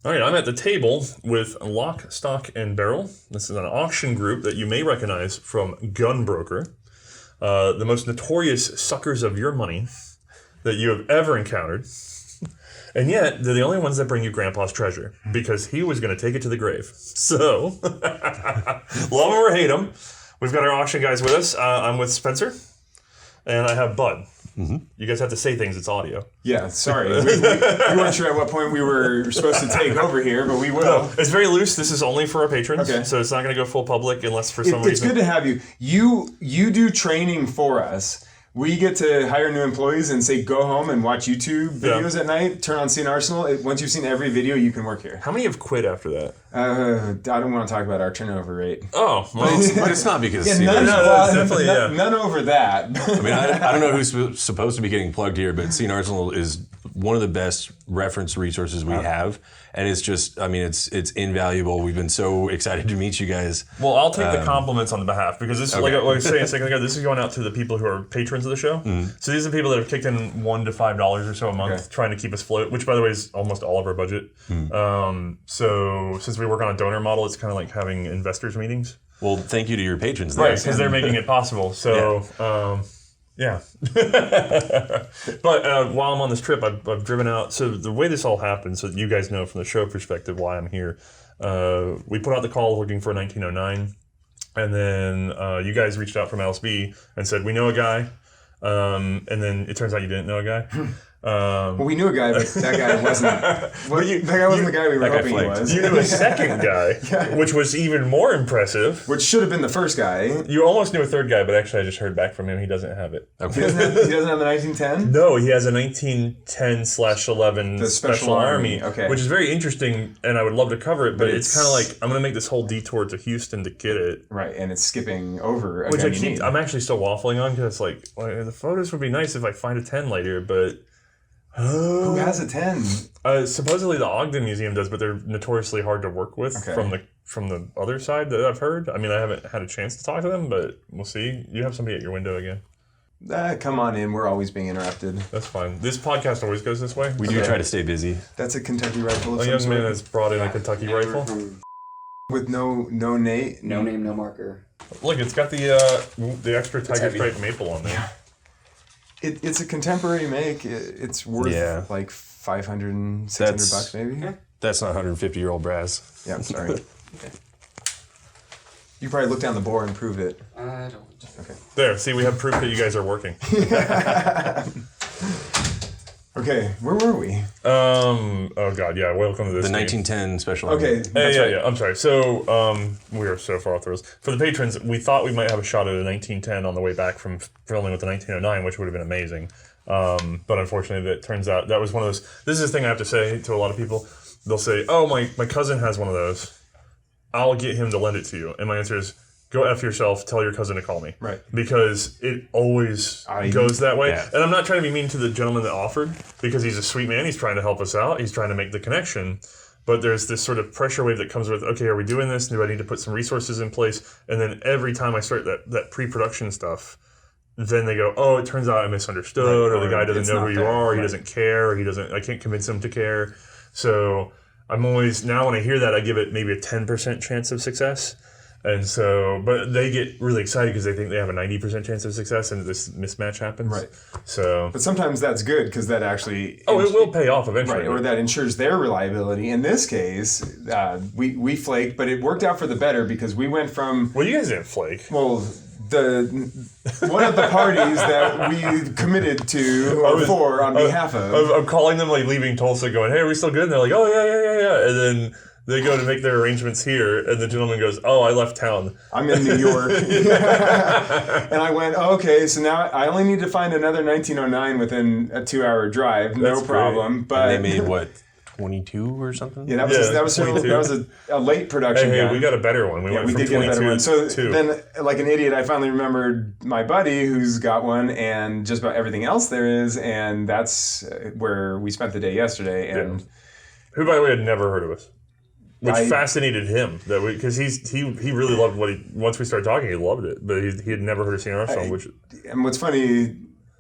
All right, I'm at the table with Lock, Stock, and Barrel. This is an auction group that you may recognize from Gunbroker, the most notorious suckers of your money that you have ever encountered. And yet, they're the only ones that bring you Grandpa's treasure, because he was going to take it to the grave. So, love him or hate him, we've got our auction guys with us. I'm with Spencer, and I have Bud. Mm-hmm. You guys have to say things, it's audio. Yeah, sorry. We weren't sure at what point we were supposed to take over here, but we will. No, it's very loose. This is only for our patrons, so it's not going to go full public unless for some reason. It's good to have you. You do training for us. We get to hire new employees and say, go home and watch YouTube videos at night, turn on C&Rsenal. Once you've seen every video, you can work here. How many have quit after that? I don't want to talk about our turnover rate. Oh, well, but it's not because none over that. I mean, I don't know who's supposed to be getting plugged here, but C&Rsenal is one of the best reference resources we have. And it's just, I mean, it's invaluable. We've been so excited to meet you guys. Well, I'll take the compliments on the behalf, because this is like I was saying a second ago, this is going out to the people who are patrons of the show. Mm-hmm. So these are people that have kicked in $1 to $5 or so a month trying to keep us afloat, which by the way is almost all of our budget. Mm-hmm. So since we work on a donor model, it's kind of like having investors meetings. Well, thank you to your patrons. Right, because they're making it possible. So, yeah. But while I'm on this trip, I've driven out. So the way this all happened, so that you guys know from the show perspective why I'm here, we put out the call looking for 1909. And then you guys reached out from LSB and said, we know a guy. And then it turns out you didn't know a guy. Well, we knew a guy, but that guy wasn't. That guy wasn't the guy we were hoping he was. You knew a second guy, which was even more impressive. Which should have been the first guy. You almost knew a third guy, but actually I just heard back from him. He doesn't have it. Okay. He doesn't have the 1910? No, he has a 1910/11 the Special Army. Okay. Which is very interesting, and I would love to cover it, but it's kind of like I'm going to make this whole detour to Houston to get it. Right, and it's skipping over. Which I'm actually still waffling on, because it's like, well, the photos would be nice if I find a 10 later, but... Who has a 10? Supposedly the Ogden Museum does, but they're notoriously hard to work with from the other side that I've heard. I mean, I haven't had a chance to talk to them, but we'll see. You have somebody at your window again. Come on in. We're always being interrupted. That's fine. This podcast always goes this way. We do try to stay busy. That's a Kentucky rifle. A young man has brought in a Kentucky rifle. With no name? No name, no marker. Look, it's got the extra tiger stripe maple on there. Yeah. It's a contemporary make. It's worth like $500, $600 maybe. Yeah. That's not 150-year-old brass. Yeah, I'm sorry. You probably look down the bore and prove it. I don't. Okay. There, see, we have proof that you guys are working. Okay, where were we? Oh god, yeah. Welcome to this. The 1910 Special Army. Okay. Yeah. I'm sorry. So, we are so far off the rails. For the patrons, we thought we might have a shot at a 1910 on the way back from filming with the 1909, which would have been amazing. But unfortunately, it turns out that was one of those. This is the thing I have to say to a lot of people. They'll say, "Oh, my cousin has one of those. I'll get him to lend it to you." And my answer is, go F yourself, tell your cousin to call me. Right. Because it always goes that way. Yeah. And I'm not trying to be mean to the gentleman that offered, because he's a sweet man. He's trying to help us out. He's trying to make the connection. But there's this sort of pressure wave that comes with, okay, are we doing this? Do I need to put some resources in place? And then every time I start that pre-production stuff, then they go, oh, it turns out I misunderstood, or the guy doesn't know who you are, or he doesn't care, or I can't convince him to care. So I'm always, now when I hear that, I give it maybe a 10% chance of success. And so, but they get really excited because they think they have a 90% chance of success, and this mismatch happens. Right. So, but sometimes that's good, because that actually... it will pay off eventually. Right, or that ensures their reliability. In this case, we flaked, but it worked out for the better, because we went from... Well, you guys didn't flake. Well, one of the parties that we committed to on behalf of... I'm calling them, like, leaving Tulsa, going, hey, are we still good? And they're like, oh, yeah. And then... They go to make their arrangements here, and the gentleman goes, oh, I left town. I'm in New York. And I went, okay, so now I only need to find another 1909 within a 2-hour drive. No problem. But and they made, 22 or something? Yeah, that was a late production. Hey, we got a better one. We did get a better one. So then, like an idiot, I finally remembered my buddy who's got one, and just about everything else there is, and that's where we spent the day yesterday. And who, by the way, had never heard of us. Which fascinated him, because he really loved once we started talking, he loved it, but he had never heard of C&Rsenal. And what's funny,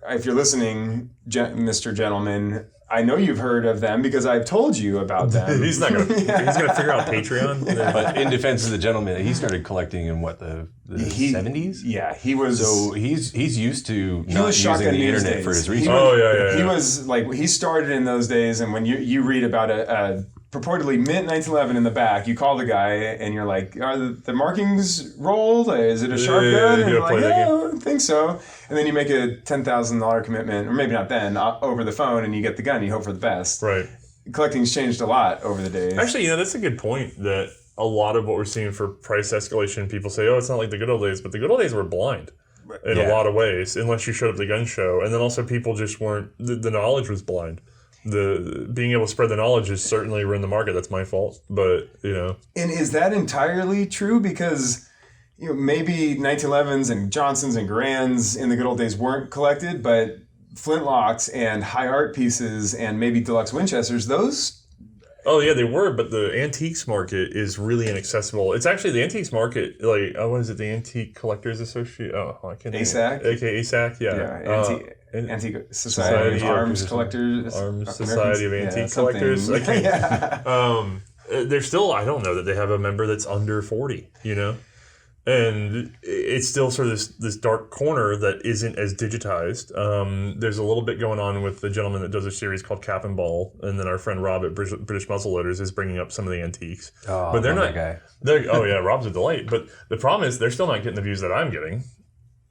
if you're listening, Mr. Gentleman, I know you've heard of them because I've told you about them. He's not gonna. He's gonna figure out Patreon. But in defense of the gentleman, he started collecting in what the 70s. Yeah, he was. So he's used to He not was using shotgun the news internet days. for his He research. was- He was like, he started in those days, and when you read about a purportedly mint 1911 in the back, you call the guy and you're like, are the markings rolled? Is it a sharp gun? And you're like, yeah, I don't think so. And then you make a $10,000 commitment, or maybe not then, over the phone, and you get the gun. You hope for the best. Right. Collecting's changed a lot over the days. Actually, that's a good point. That a lot of what we're seeing for price escalation, people say, "Oh, it's not like the good old days," but the good old days were blind in a lot of ways, unless you showed up at the gun show. And then also, people just weren't. The knowledge was blind. The being able to spread the knowledge has certainly ruined the market. That's my fault, but And is that entirely true? Because maybe 1911s and Johnsons and Garands in the good old days weren't collected, but flintlocks and high art pieces and maybe deluxe Winchesters, those. Oh yeah, they were, but the antiques market is really inaccessible. It's actually the antiques market, like what is it? The Antique Collectors Association. Oh, I can't. ASAC. AKA ASAC. Yeah. Antique Society of Arms Collectors. Arms Society of Antique Collectors. I can't. They're still. I don't know that they have a member that's under 40. And it's still sort of this dark corner that isn't as digitized. There's a little bit going on with the gentleman that does a series called Cap and Ball, and then our friend Rob at British Muzzleloaders is bringing up some of the antiques. Oh, but they're not. That guy. Oh yeah, Rob's a delight. But the problem is they're still not getting the views that I'm getting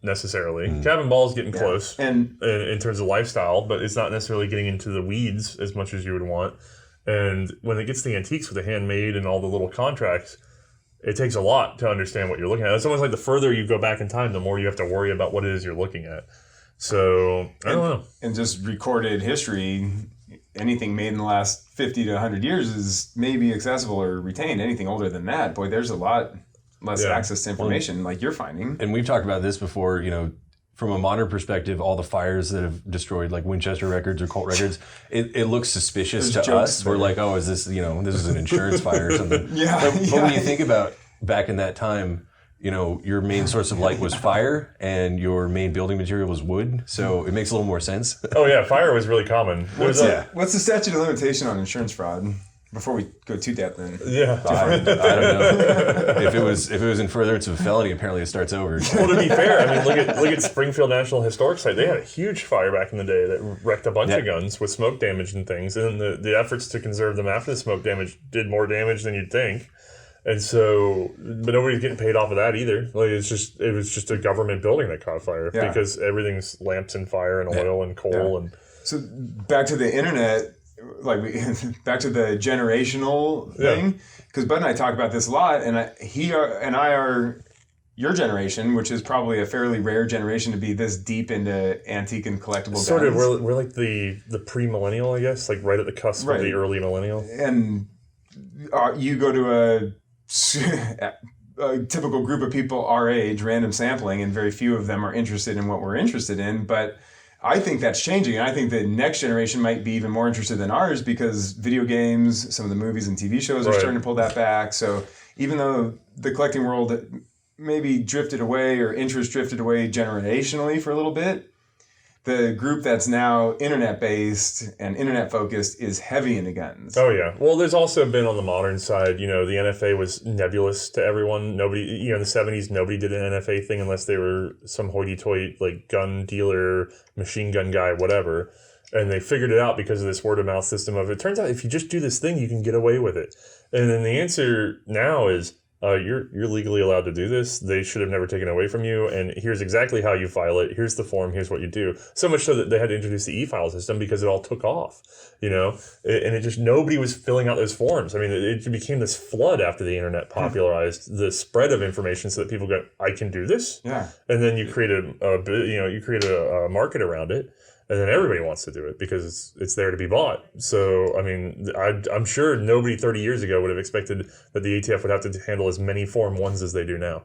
necessarily. Cap and Ball is getting close, and in terms of lifestyle, but it's not necessarily getting into the weeds as much as you would want. And when it gets to the antiques with the handmade and all the little contracts, it takes a lot to understand what you're looking at. It's almost like the further you go back in time, the more you have to worry about what it is you're looking at. So, I don't know. And just recorded history, anything made in the last 50 to 100 years is maybe accessible or retained. Anything older than that, boy, there's a lot less access to information like you're finding. And we've talked about this before, from a modern perspective, all the fires that have destroyed like Winchester records or Colt records, it looks suspicious to us. We're like, oh, is this, this is an insurance fire or something. But when you think about back in that time, your main source of light was fire and your main building material was wood. So it makes a little more sense. Oh yeah, fire was really common. What's the statute of limitation on insurance fraud? Before we go too depth in. Yeah. I don't know. If it was in furtherance of a felony, apparently it starts over. Well, to be fair, I mean, look at Springfield National Historic Site. They had a huge fire back in the day that wrecked a bunch of guns with smoke damage and things. And the efforts to conserve them after the smoke damage did more damage than you'd think. And so, but nobody's getting paid off of that either. Like it was just a government building that caught fire because everything's lamps and fire and oil and coal and. So back to the internet. Back to the generational thing, because Bud and I talk about this a lot, and I are your generation, which is probably a fairly rare generation to be this deep into antique and collectible guns. Sort of, we're like the pre-millennial, I guess, like right at the cusp of the early millennial. And you go to a typical group of people our age, random sampling, and very few of them are interested in what we're interested in, but I think that's changing, and I think the next generation might be even more interested than ours because video games, some of the movies and TV shows are starting to pull that back. So even though the collecting world maybe drifted away or interest drifted away generationally for a little bit, the group that's now internet-based and internet-focused is heavy into guns. Oh, yeah. Well, there's also been on the modern side, the NFA was nebulous to everyone. Nobody, in the 70s, nobody did an NFA thing unless they were some hoity-toity, like, gun dealer, machine gun guy, whatever. And they figured it out because of this word-of-mouth system of, it turns out if you just do this thing, you can get away with it. And then the answer now is, you're legally allowed to do this. They should have never taken it away from you. And here's exactly how you file it. Here's the form. Here's what you do. So much so that they had to introduce the e-file system because it all took off, and it just, nobody was filling out those forms. I mean, it became this flood after the internet popularized the spread of information so that people go, I can do this. Yeah. And then you create a market around it. And then everybody wants to do it because it's there to be bought. So, I mean, I'm sure nobody 30 years ago would have expected that the ATF would have to handle as many Form 1s as they do now.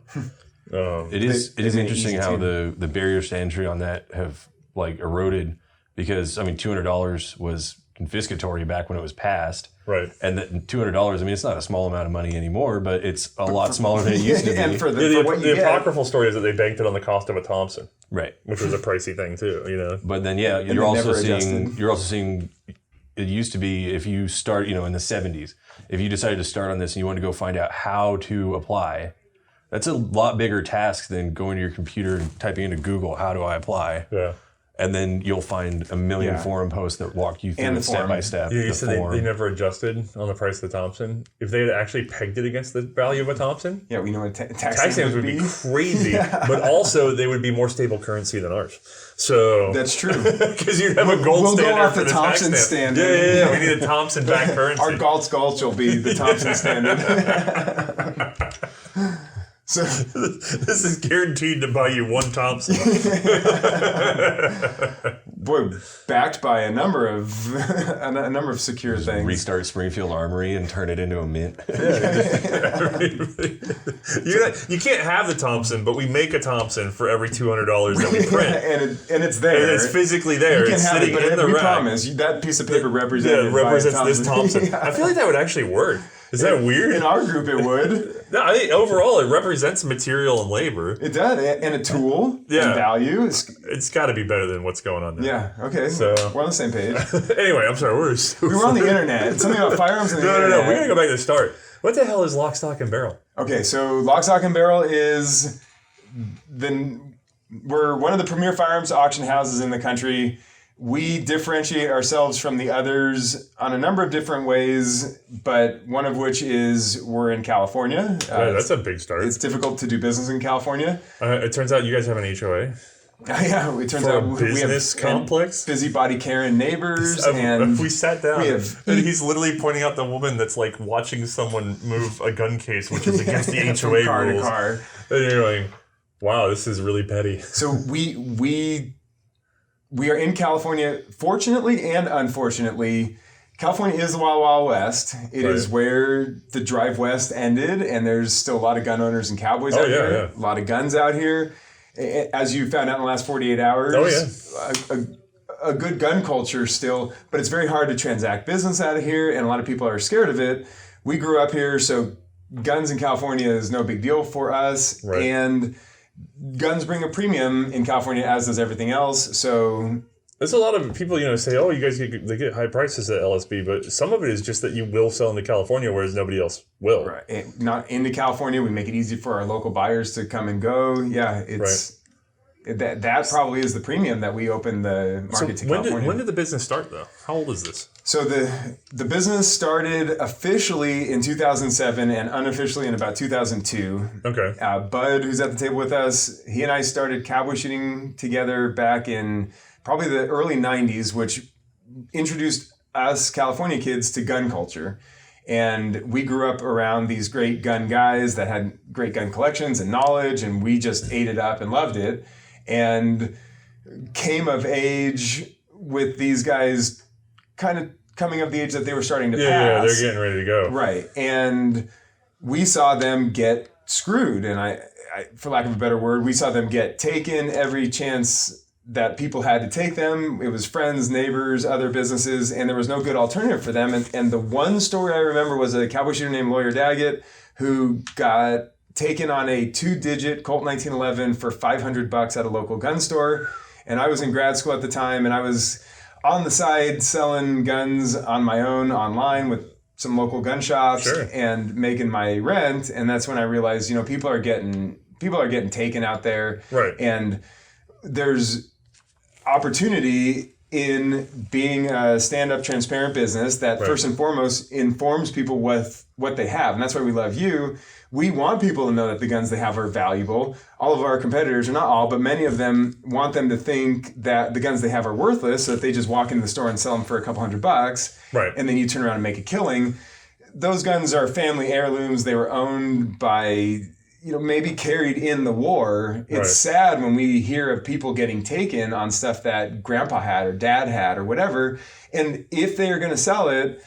It is interesting how the barriers to entry on that have eroded because, I mean, $200 was confiscatory back when it was passed. Right. And that $200, I mean, it's not a small amount of money anymore, but it's a lot smaller than it used to be. And for the apocryphal story is that they banked it on the cost of a Thompson. Right. Which was a pricey thing too, But then, you're also seeing it used to be if you start, in the 70s, if you decided to start on this and you want to go find out how to apply, that's a lot bigger task than going to your computer and typing into Google, how do I apply? Yeah. And then you'll find a million forum posts that walk you through step by step. Yeah, you said they never adjusted on the price of the Thompson. If they had actually pegged it against the value of a Thompson, we know what tax stamps would be crazy. But also, they would be more stable currency than ours. So that's true. Because you'd have a gold standard. We'll go off for the Thompson standard. Yeah. We need a Thompson back currency. Our Galt's Gulch will be the Thompson standard. So this is guaranteed to buy you one Thompson. Boy, backed by a number of secure things. Restart Springfield Armory and turn it into a mint. You can't have the Thompson, but we make a Thompson for every $200 that we print, and it's there. And it's physically there. You can it's have sitting it, but in the we rack. promise that piece of paper represents this Thompson. I feel like that would actually work. Is that weird? In our group, it would. No, I think overall it represents material and labor. It does, and a tool and value. It's got to be better than what's going on now. Yeah. Okay. So we're on the same page. Anyway, I'm sorry. We were on the internet. Something about firearms on the internet. No. We're gonna go back to the start. What the hell is Lock, Stock, and Barrel? Okay, so Lock, Stock, and Barrel is we're one of the premier firearms auction houses in the country. We differentiate ourselves from the others on a number of different ways, but one of which is we're in California. That's a big start. It's difficult to do business in California. It turns out you guys have an HOA. Yeah, it turns out we have complex, busybody Karen neighbors, and we sat down, and he's literally pointing out the woman that's like watching someone move a gun case, which is against the HOA car rules. To car. And you're like, wow, this is really petty. So we are in California. Fortunately and unfortunately, California is the Wild Wild West. It is where the drive west ended, and there's still a lot of gun owners and cowboys out here. Yeah. A lot of guns out here. As you found out in the last 48 hours, a good gun culture still, but it's very hard to transact business out of here, and a lot of people are scared of it. We grew up here, so guns in California is no big deal for us, and guns bring a premium in California, as does everything else. So there's a lot of people, say, "Oh, you guys get high prices at LSB," but some of it is just that you will sell into California, whereas nobody else will. Right, and not into California. We make it easy for our local buyers to come and go. Yeah, it's that probably is the premium that we open the market to California. When did the business start, though? How old is this? So the business started officially in 2007 and unofficially in about 2002. Okay. Bud, who's at the table with us, he and I started cowboy shooting together back in probably the early 90s, which introduced us California kids to gun culture. And we grew up around these great gun guys that had great gun collections and knowledge, and we just ate it up and loved it. And came of age with these guys kind of coming of the age that they were starting to pass. Yeah, they're getting ready to go. Right. And we saw them get screwed. And I, for lack of a better word, we saw them get taken every chance that people had to take them. It was friends, neighbors, other businesses, and there was no good alternative for them. And the one story I remember was a cowboy shooter named Lawyer Daggett who got taken on a 2-digit Colt 1911 for $500 at a local gun store. And I was in grad school at the time, and I was on the side selling guns on my own online with some local gun shops and making my rent. And that's when I realized, people are getting taken out there. Right. And there's opportunity in being a stand-up, transparent business that first and foremost informs people with what they have. And that's why we love you. We want people to know that the guns they have are valuable. All of our competitors, or not all, but many of them want them to think that the guns they have are worthless, so that they just walk into the store and sell them for a couple $100. Right. And then you turn around and make a killing. Those guns are family heirlooms. They were owned by, maybe carried in the war. It's sad when we hear of people getting taken on stuff that grandpa had or dad had or whatever. And if they are going to sell it,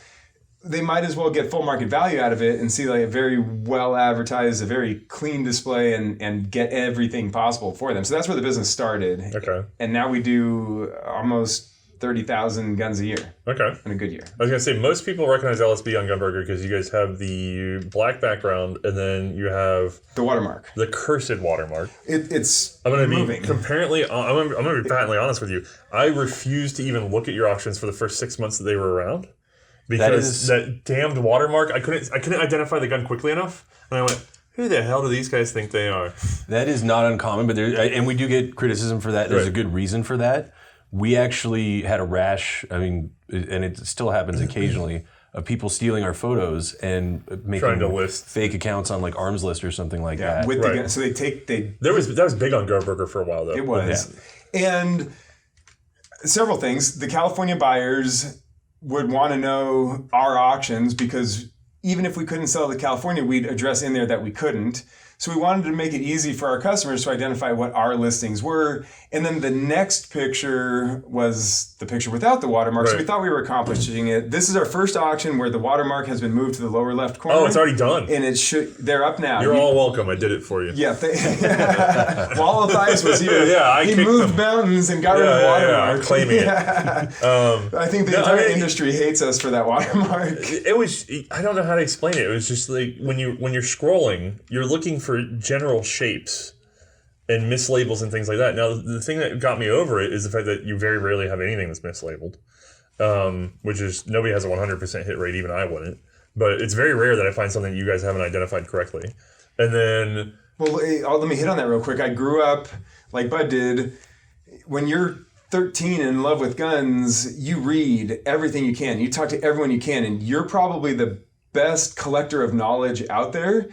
they might as well get full market value out of it and see like a very well advertised, a very clean display and get everything possible for them. So that's where the business started. Okay. And now we do almost 30,000 guns a year. Okay. In a good year. I was going to say, most people recognize LSB on Gunbroker because you guys have the black background and then you have... The watermark. The cursed watermark. It's I'm going to moving. be I'm going to be patently honest with you. I refused to even look at your auctions for the first 6 months that they were around because that damned watermark, I couldn't identify the gun quickly enough. And I went... Who the hell do these guys think they are? That is not uncommon, but and we do get criticism for that. There's a good reason for that. We actually had a rash, and it still happens occasionally, of people stealing our photos and making trying to list fake accounts on like Arms List or something like that. With the gun, so that was big on Gunbroker for a while though. It was, and several things. The California buyers would want to know our auctions because even if we couldn't sell to California, we'd address in there that we couldn't. So we wanted to make it easy for our customers to identify what our listings were. And then the next picture was the picture without the watermark. Right. So we thought we were accomplishing it. This is our firth auction where the watermark has been moved to the lower left corner. Oh, it's already done. And they're up now. You're all welcome. I did it for you. Yeah. While Othais was here, he moved mountains and got rid of the watermark. I'm claiming it. I think the entire industry hates us for that watermark. It was, I don't know how to explain it. It was just like when you're scrolling, you're looking for general shapes and mislabels and things like that. Now, the thing that got me over it is the fact that you very rarely have anything that's mislabeled, which is nobody has a 100% hit rate, even I wouldn't. But it's very rare that I find something you guys haven't identified correctly. And then... Well, let me hit on that real quick. I grew up, like Bud did, when you're 13 and in love with guns, you read everything you can. You talk to everyone you can, and you're probably the best collector of knowledge out there.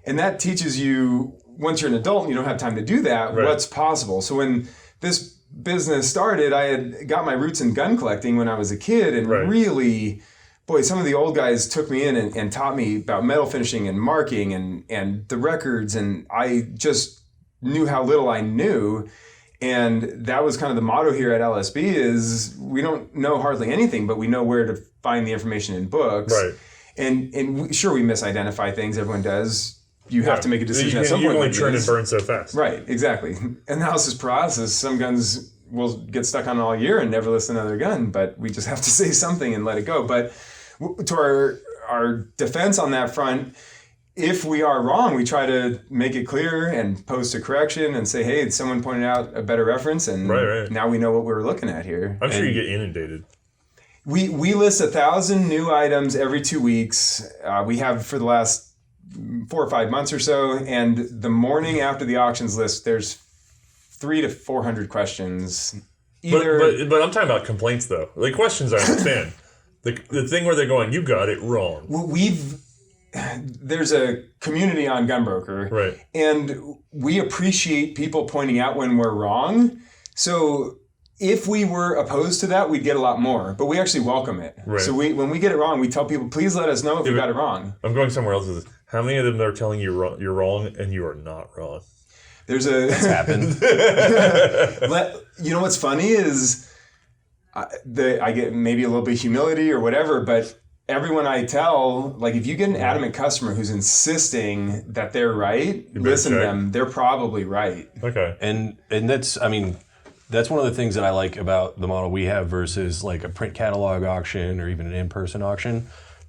And that teaches you, once you're an adult and you don't have time to do that, what's possible. So when this business started, I had got my roots in gun collecting when I was a kid. And really, boy, some of the old guys took me in and taught me about metal finishing and marking and the records. And I just knew how little I knew. And that was kind of the motto here at LSB is we don't know hardly anything, but we know where to find the information in books. Right. And we misidentify things. Everyone does. You have to make a decision at some point. You only churn and burn so fast. Right, exactly. Analysis paralysis. Some guns will get stuck on all year and never list another gun, but we just have to say something and let it go. But to our defense on that front, if we are wrong, we try to make it clear and post a correction and say, hey, someone pointed out a better reference, and now we know what we were looking at here. I'm sure you get inundated. We list 1,000 new items every 2 weeks. We have for the last 4 or 5 months or so, and the morning after the auctions list, there's 300 to 400 questions. But I'm talking about complaints though. Like questions, I understand. the thing where they're going, you got it wrong. Well, there's a community on Gunbroker, right? And we appreciate people pointing out when we're wrong. So if we were opposed to that, we'd get a lot more, but we actually welcome it. Right. So when we get it wrong, we tell people, please let us know if we got it wrong. I'm going somewhere else with this. How many of them are telling you you're wrong and you are not wrong? That's happened. You know what's funny is I get maybe a little bit of humility or whatever, but everyone I tell, like if you get an adamant customer who's insisting that they're right, listen to them. They're probably right. Okay. And that's one of the things that I like about the model we have versus like a print catalog auction or even an in-person auction.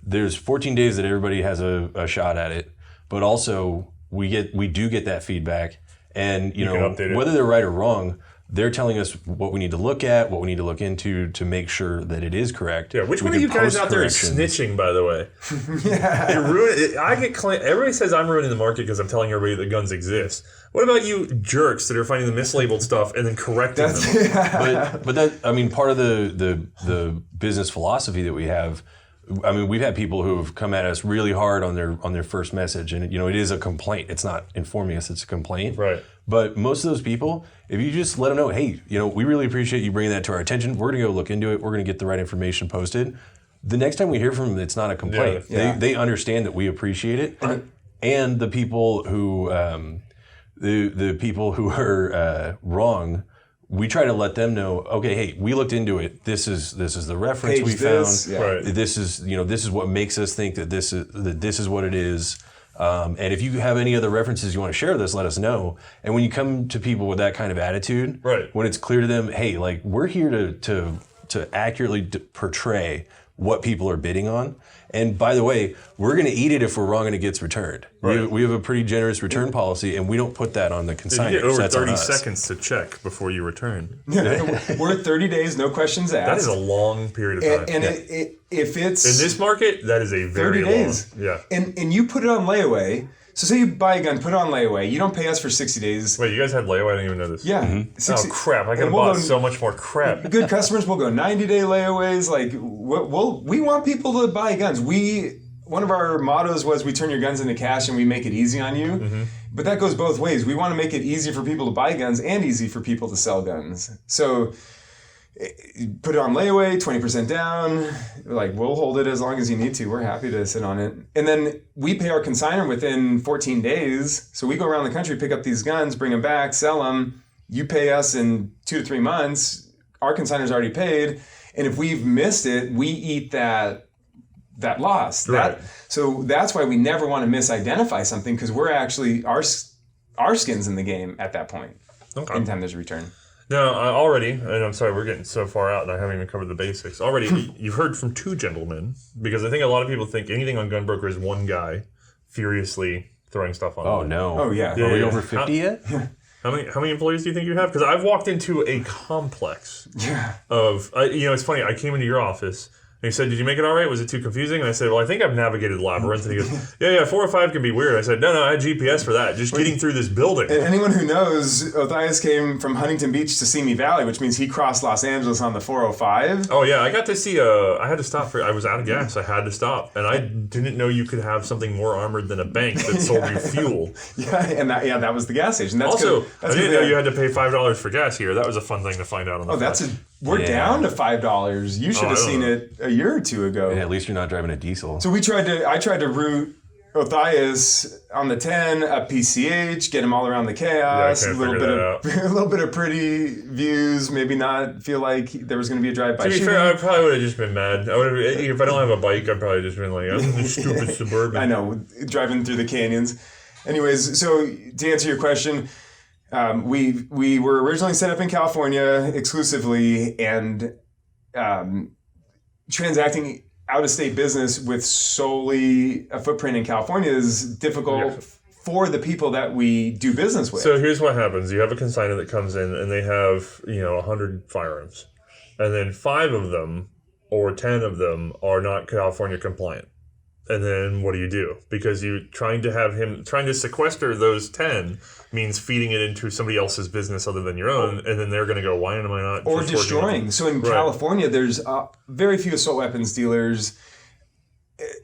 There's 14 days that everybody has a shot at it, but also we do get that feedback, and you know whether they're right or wrong, they're telling us what we need to look at, what we need to look into to make sure that it is correct. Yeah, which one of you guys out there is snitching, by the way? Everybody says I'm ruining the market because I'm telling everybody that guns exist. What about you jerks that are finding the mislabeled stuff and then correcting them? But that, I mean, part of the business philosophy that we have. I mean, we've had people who have come at us really hard on their first message, and you know, it is a complaint. It's not informing us; it's a complaint. Right. But most of those people, if you just let them know, hey, you know, we really appreciate you bringing that to our attention. We're going to go look into it. We're going to get the right information posted. The next time we hear from them, it's not a complaint. Yeah. They understand that we appreciate it, and the people who the people who are wrong. We try to let them know, okay, hey, we looked into it. This is the reference we found. Right. This is what makes us think that this is what it is. And if you have any other references you want to share with us, let us know. And when you come to people with that kind of attitude, right, when it's clear to them, hey, like we're here to to accurately portray what people are bidding on. And by the way, we're going to eat it if we're wrong and it gets returned. Right. We have a pretty generous return policy, and we don't put that on the consignor. You get over That's on 30 us. seconds to check before you return. We're 30 days, no questions asked. That is a long period of time. And if it's in this market, that is a very 30 days. long. Yeah. And you put it on layaway. So say you buy a gun, put it on layaway. You don't pay us for 60 days. Wait, you guys had layaway? I didn't even know this. Yeah. Oh crap! I could have bought so much more crap. Good customers will go 90-day layaways. Like we want people to buy guns. One of our mottos was we turn your guns into cash and we make it easy on you. Mm-hmm. But that goes both ways. We want to make it easy for people to buy guns and easy for people to sell guns. So put it on layaway, 20% down. Like, we'll hold it as long as you need to. We're happy to sit on it. And then we pay our consignor within 14 days. So we go around the country, pick up these guns, bring them back, sell them. You pay us in 2 to 3 months. Our consignor's already paid. And if we've missed it, we eat that loss. Right. So that's why we never want to misidentify something, because we're actually, our skin's in the game at that point. Okay. Anytime there's a return. No, already, and I'm sorry, we're getting so far out and I haven't even covered the basics. Already, you've heard from 2 gentlemen, because I think a lot of people think anything on Gunbroker is one guy furiously throwing stuff on. Oh, no. Oh, yeah. Are we over 50 yet? How many employees do you think you have? Because I've walked into a complex of, it's funny, I came into your office. And he said, "Did you make it all right? Was it too confusing?" And I said, "Well, I think I've navigated the labyrinth." And he goes, "Yeah, 405 can be weird." I said, No, I had GPS for that. Just getting through this building. And anyone who knows, Othais came from Huntington Beach to Simi Valley, which means he crossed Los Angeles on the 405. Oh, yeah, I got to see, I had to stop I was out of gas. I had to stop. And I didn't know you could have something more armored than a bank that sold you fuel. That was the gas station. That's Also, good. I didn't know you had to pay $5 for gas here. That was a fun thing to find out on the fly. We're down to $5. You should have seen it a year or 2 ago. Yeah, at least you're not driving a diesel. So I tried to route Othais on the 10 up PCH, get him all around the chaos, a little bit of pretty views, maybe not feel like there was going to be a drive-by shooting. To be shooting. fair, I probably would have just been mad. If I don't have a bike, I'd probably just been like, I'm this stupid Suburban. I know, driving through the canyons. Anyways, so to answer your question, we were originally set up in California exclusively, and transacting out-of-state business with solely a footprint in California is difficult for the people that we do business with. So here's what happens. You have a consignor that comes in and they have, 100 firearms. And then 5 of them or 10 of them are not California compliant. And then what do you do? Because you're trying to sequester those 10 means feeding it into somebody else's business other than your own, and then they're going to go, why am I not? Or destroying. So in California, there's very few assault weapons dealers.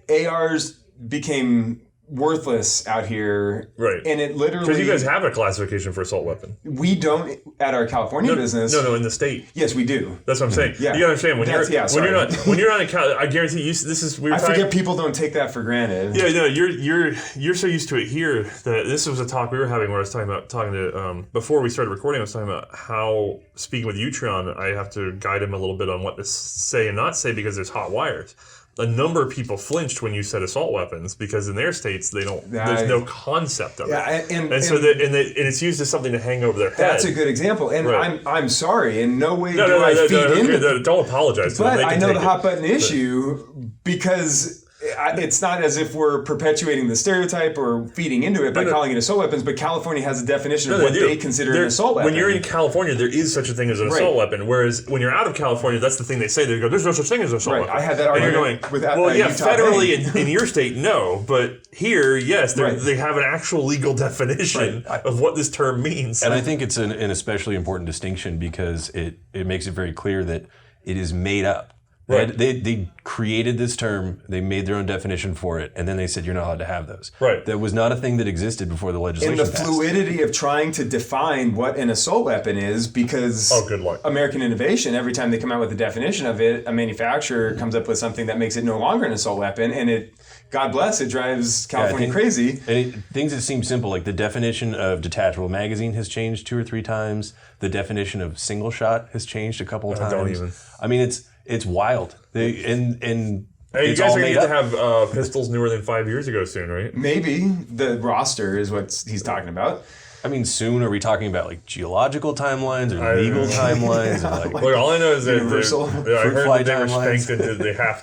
ARs became worthless out here. Right. And it literally... Because you guys have a classification for assault weapon. We don't at our California business. No, in the state. Yes, we do. That's what I'm saying. Yeah. You gotta understand, when you're not in I guarantee you, I forget people don't take that for granted. Yeah, no, you're so used to it here that this was a talk we were having where I was talking to before we started recording, I was talking about how, speaking with Utron, I have to guide him a little bit on what to say and not say because there's hot wires. A number of people flinched when you said assault weapons because in their states they don't. There's no concept of it, and it's used as something to hang over their head. That's a good example, and I'm sorry. In no way do I I feed into. No, don't apologize. But I know the hot button issue because it's not as if we're perpetuating the stereotype or feeding into it by calling it assault weapons. But California has a definition of what they consider an assault weapon. When you're in California, there is such a thing as an assault weapon. Whereas when you're out of California, that's the thing they say. They go, "There's no such thing as an assault weapon." I had that argument with federally in your state, no, but here, yes, they have an actual legal definition of what this term means. And I think it's an especially important distinction because it makes it very clear that it is made up. Right. They created this term, they made their own definition for it, and then they said you're not allowed to have those. Right. That was not a thing that existed before the legislation passed. passed. Fluidity of trying to define what an assault weapon is, because good luck. American innovation, every time they come out with a definition of it, a manufacturer comes up with something that makes it no longer an assault weapon, and it, God bless, it drives California crazy. And things that seem simple, like the definition of detachable magazine has changed 2 or 3 times. The definition of single shot has changed a couple of times. Don't even. I mean, it's wild. Hey, you guys are going to have pistols newer than 5 years ago soon, right? Maybe. The roster is what he's talking about. I mean, soon are we talking about like geological timelines or legal timelines? Or like, Look, all I know is that universal I heard that they were timelines. spanked into they have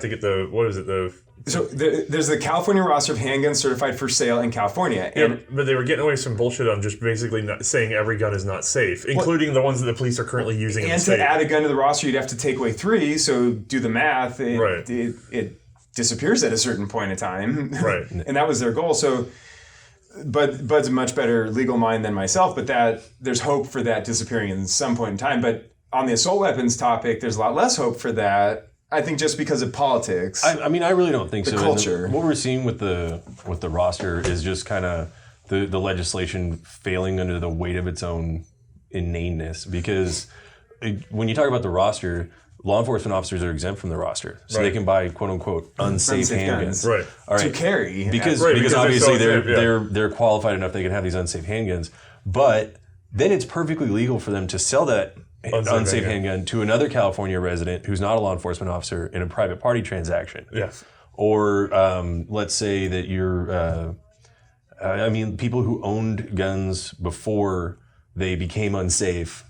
to get the what is it So there's the California roster of handguns certified for sale in California. And but they were getting away with some bullshit on just basically not saying every gun is not safe, including the ones that the police are currently using. And to add a gun to the roster, you'd have to take away 3. So do the math. It disappears at a certain point in time. Right. And that was their goal. So Bud's a much better legal mind than myself, but that there's hope for that disappearing in some point in time. But on the assault weapons topic, there's a lot less hope for that. I think just because of politics. I mean, I really don't think so. Culture. What we're seeing with the roster is just kind of the legislation failing under the weight of its own inaneness. Because when you talk about the roster, law enforcement officers are exempt from the roster, so they can buy "quote unquote" unsafe handguns, Right. All right, to carry. because because obviously they're so unsafe, they're qualified enough they can have these unsafe handguns, but then it's perfectly legal for them to sell that unsafe handgun to another California resident who's not a law enforcement officer in a private party transaction. Yes. Or let's say that you're, I mean, people who owned guns before they became unsafe,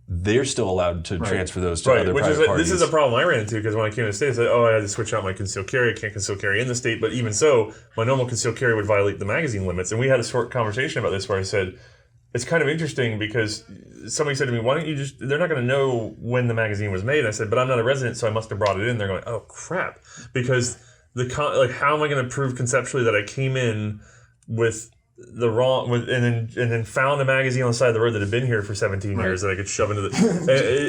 they're still allowed to transfer those to other private parties. This is a problem I ran into because when I came to the state, I said, I had to switch out my concealed carry. I can't conceal carry in the state. But even so, my normal concealed carry would violate the magazine limits. And we had a short conversation about this where I said, it's kind of interesting because somebody said to me, why don't you just, they're not going to know when the magazine was made. And I said, but I'm not a resident, so I must have brought it in. They're going, oh, crap. Because how am I going to prove conceptually that I came in with the wrong, and then found a magazine on the side of the road that had been here for 17 years that I could shove into the,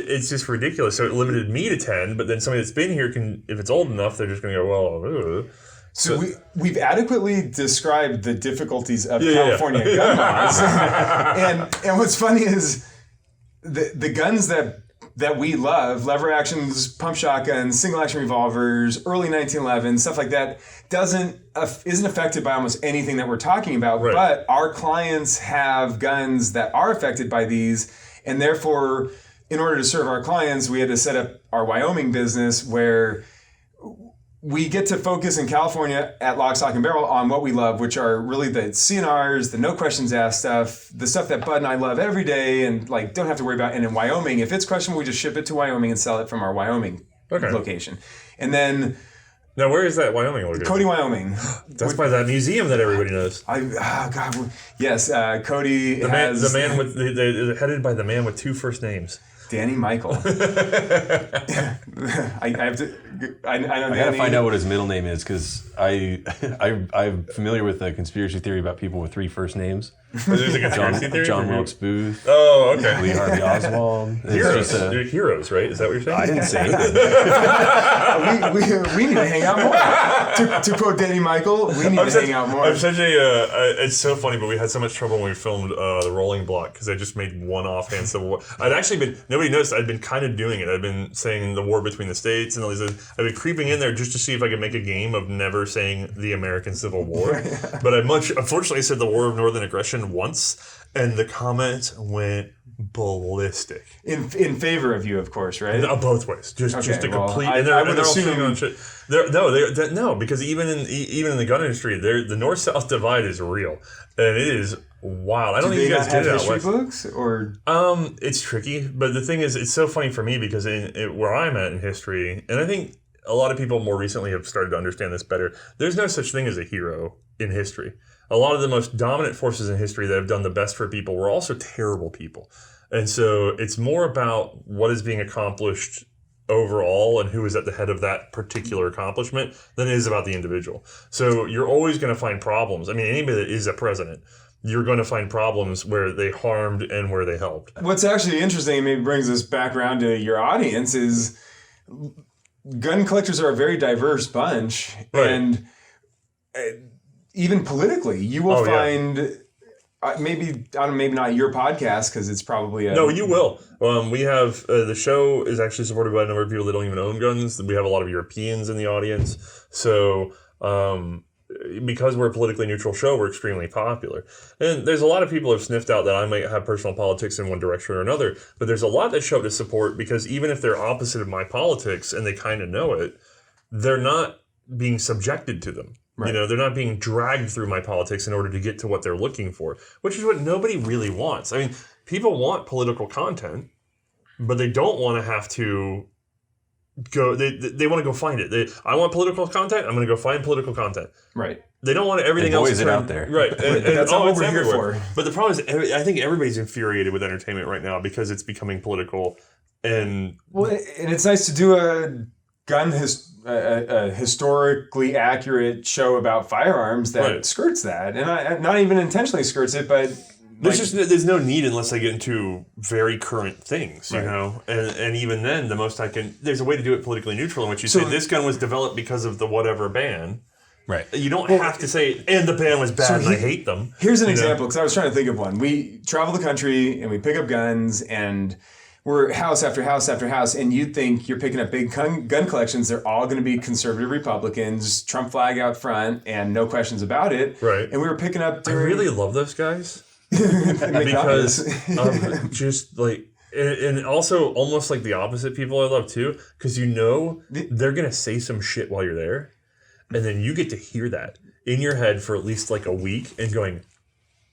it's just ridiculous. So it limited me to 10, but then somebody that's been here can, if it's old enough, they're just going to go, well, So we've adequately described the difficulties of California gun laws. and what's funny is the guns that we love, lever actions, pump shotguns, single action revolvers, early 1911, stuff like that, isn't affected by almost anything that we're talking about. Right. But our clients have guns that are affected by these, and therefore, in order to serve our clients, we had to set up our Wyoming business where we get to focus in California at Lock, Stock, and Barrel on what we love, which are really the C&Rs, the no questions asked stuff, the stuff that Bud and I love every day and like don't have to worry about. And in Wyoming, if it's questionable, we just ship it to Wyoming and sell it from our Wyoming location. And then now where is that Wyoming location? Cody, Wyoming. That's by that museum that everybody knows. Yes, Cody the man with headed by the man with 2 first names. Danny Michael. I have to. I know. I gotta find out what his middle name is because I'm familiar with the conspiracy theory about people with 3 first names. There's a conspiracy theory. John Wilkes Booth. Oh, okay. Lee Harvey Oswald. Heroes. They're heroes, right? Is that what you're saying? I didn't say that. we need to hang out more. To quote Danny Michael, we need to hang out more. I'm such a. It's so funny, but we had so much trouble when we filmed the Rolling Block because I just made one offhand Civil War. I'd actually been. Nobody noticed. I'd been kind of doing it. I'd been saying the war between the states and all these. I'd been creeping in there just to see if I could make a game of never saying the American Civil War. But I unfortunately said the War of Northern Aggression once, and the comments went ballistic in favor of you, of course, right? Both ways, just a complete. I would assume. No, because even in the gun industry, the North-South divide is real, and it is wild. I don't think you guys get it out west. Books or it's tricky, but the thing is, it's so funny for me because where I'm at in history, and I think a lot of people more recently have started to understand this better. There's no such thing as a hero in history. A lot of the most dominant forces in history that have done the best for people were also terrible people. And so it's more about what is being accomplished overall and who is at the head of that particular accomplishment than it is about the individual. So you're always going to find problems. I mean, anybody that is a president, you're going to find problems where they harmed and where they helped. What's actually interesting, and maybe brings us back around to your audience, is gun collectors are a very diverse bunch. Right. And even politically, you will find... maybe not your podcast because it's probably no, you will. We have the show is actually supported by a number of people that don't even own guns. We have a lot of Europeans in the audience, so because we're a politically neutral show, we're extremely popular. And there's a lot of people who have sniffed out that I might have personal politics in one direction or another, but there's a lot that show up to support because even if they're opposite of my politics and they kind of know it, they're not being subjected to them. Right. They're not being dragged through my politics in order to get to what they're looking for, which is what nobody really wants. I mean, people want political content, but they don't want to have to go. They want to go find it. I want political content. I'm going to go find political content. Right. They don't want everything else. Is it out there? Right. And that's all we're here for. But the problem is, I think everybody's infuriated with entertainment right now because it's becoming political. And it's nice to do a historically accurate show about firearms that skirts that, and not even intentionally skirts it, but there's no need unless I get into very current things, and even then, the most I can, there's a way to do it politically neutral in which you say this gun was developed because of the whatever ban. Right. You don't have to say, and the ban was bad and I hate them. Here's an example, because I was trying to think of one. We travel the country and we pick up guns, and we're house after house after house, and you think you're picking up big gun collections. They're all going to be conservative Republicans, Trump flag out front, and no questions about it. Right. And we were picking up I really love those guys. Because just like, and also almost like the opposite people I love too, because they're going to say some shit while you're there. And then you get to hear that in your head for at least like a week and going,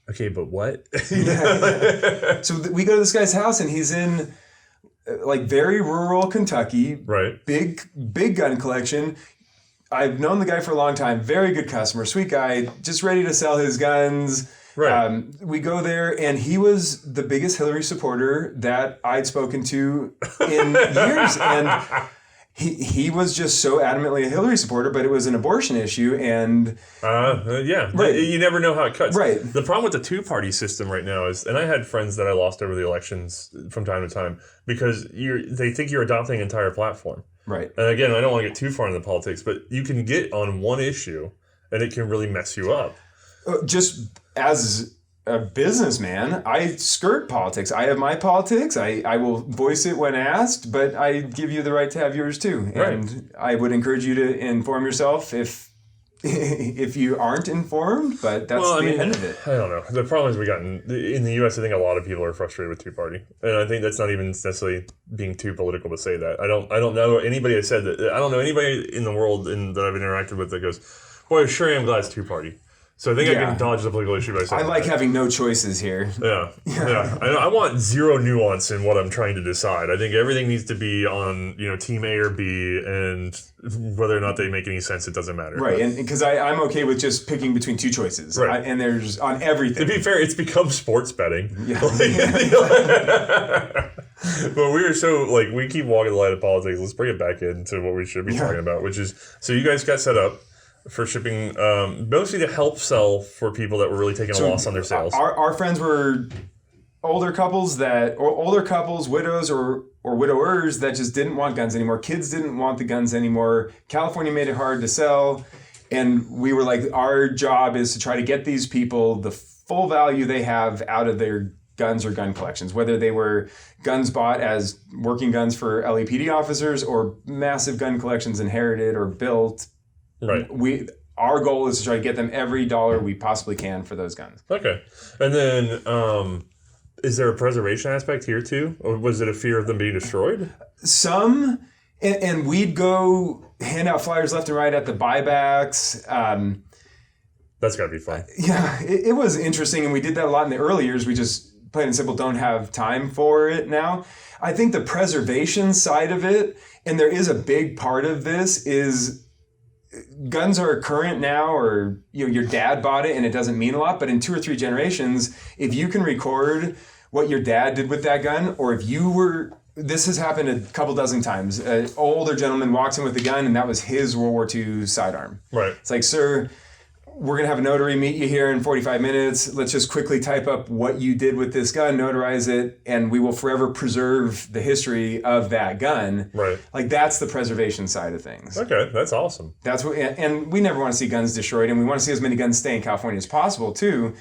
okay, but what? So we go to this guy's house and he's in like very rural Kentucky. Right. Big gun collection. I've known the guy for a long time. Very good customer, sweet guy, just ready to sell his guns. Right. We go there, and he was the biggest Hillary supporter that I'd spoken to in years. And he was just so adamantly a Hillary supporter, but it was an abortion issue. And right. You never know how it cuts. Right. The problem with the two-party system right now is, and I had friends that I lost over the elections from time to time because they think you're adopting an entire platform. Right. And again, I don't want to get too far into politics, but you can get on one issue, and it can really mess you up. Just as a businessman, I skirt politics. I have my politics. I will voice it when asked, but I give you the right to have yours too. Right. And I would encourage you to inform yourself if you aren't informed, but that's the end of it. I don't know. The problem is in the U.S., I think a lot of people are frustrated with two-party. And I think that's not even necessarily being too political to say that. I don't know anybody that said that. I don't know anybody in the world that I've interacted with that goes, boy, sure am glad it's two-party. So I think I can dodge the political issue by saying I like having no choices here. Yeah. I want zero nuance in what I'm trying to decide. I think everything needs to be on team A or B, and whether or not they make any sense, it doesn't matter. Right, and because I'm okay with just picking between two choices. Right. And there's on everything. To be fair, it's become sports betting. Yeah. But we are so we keep walking the line of politics. Let's bring it back into what we should be talking about, which is, so you guys got set up for shipping, mostly to help sell for people that were really taking a loss on their sales. Our friends were older couples, widows or widowers that just didn't want guns anymore. Kids didn't want the guns anymore. California made it hard to sell. And we were like, our job is to try to get these people the full value they have out of their guns or gun collections, whether they were guns bought as working guns for LAPD officers or massive gun collections inherited or built. Right. Our goal is to try to get them every dollar we possibly can for those guns. Okay. And then is there a preservation aspect here too? Or was it a fear of them being destroyed? Some, and we'd go hand out flyers left and right at the buybacks. That's got to be fun. Yeah, it was interesting, and we did that a lot in the early years. We just, plain and simple, don't have time for it now. I think the preservation side of it, and there is a big part of this, is guns are current now, or your dad bought it and it doesn't mean a lot, but in 2 or 3 generations, if you can record what your dad did with that gun, or if you were, this has happened a couple dozen times, an older gentleman walks in with a gun and that was his World War II sidearm. Right. It's like, sir, we're going to have a notary meet you here in 45 minutes. Let's just quickly type up what you did with this gun, notarize it, and we will forever preserve the history of that gun. Right. Like, that's the preservation side of things. Okay, that's awesome. That's what, and we never want to see guns destroyed, and we want to see as many guns stay in California as possible, too.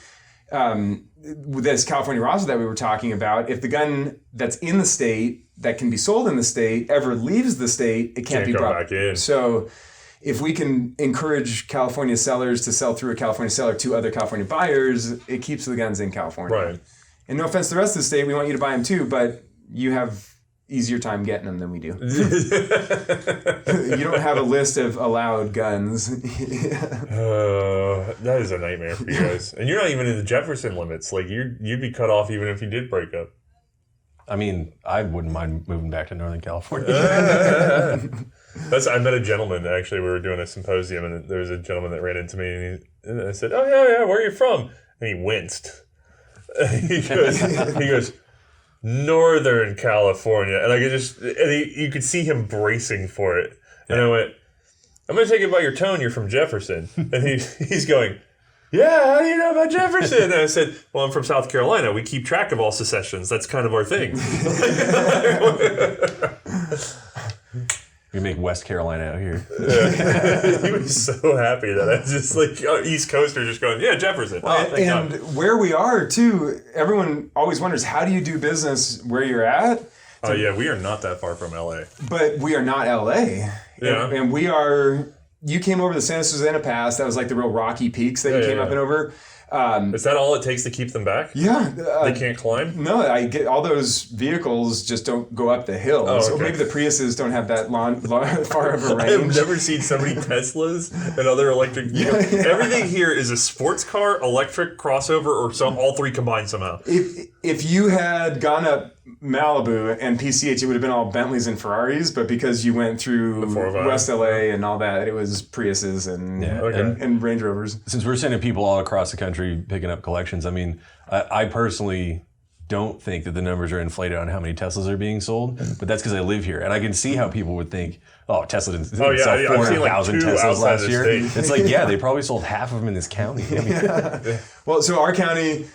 With this California roster that we were talking about, if the gun that's in the state, that can be sold in the state, ever leaves the state, it can't be brought back in. So if we can encourage California sellers to sell through a California seller to other California buyers, it keeps the guns in California. Right. And no offense to the rest of the state, we want you to buy them too, but you have easier time getting them than we do. You don't have a list of allowed guns. That is a nightmare for you guys. And you're not even in the Jefferson limits. Like, you'd be cut off even if you did break up. I mean, I wouldn't mind moving back to Northern California. I met a gentleman, actually. We were doing a symposium, and there was a gentleman that ran into me, and I said, "Oh, yeah, where are you from?" And he winced. He goes, Northern California. And you could see him bracing for it. And I went, "I'm going to take it by your tone. You're from Jefferson." And he's going, "Yeah, how do you know about Jefferson?" And I said, "Well, I'm from South Carolina. We keep track of all secessions. That's kind of our thing." We make West Carolina out here. He was so happy that I was just like, East Coaster just going, "Yeah, Jefferson." And where we are, too, everyone always wonders, how do you do business where you're at? Oh, yeah, we are not that far from LA. But we are not LA. Yeah. And we are... You came over the Santa Susana Pass. That was like the real rocky peaks that you came up and over. Is that all it takes to keep them back? Yeah. They can't climb? No, I get all those vehicles just don't go up the hills. Oh, okay. So maybe the Priuses don't have that far of a range. I've never seen so many Teslas and other electric vehicles. Everything here is a sports car, electric, crossover, or all three combined somehow. If you had gone up Malibu and PCH, it would have been all Bentleys and Ferraris, but because you went through West LA and all that, it was Priuses and Range Rovers. Since we're sending people all across the country picking up collections, I mean, I personally don't think that the numbers are inflated on how many Teslas are being sold, but that's because I live here. And I can see how people would think, "Oh, Tesla didn't sell 400,000 Teslas last year." It's like, yeah, they probably sold half of them in this county. I mean, Well, so our county...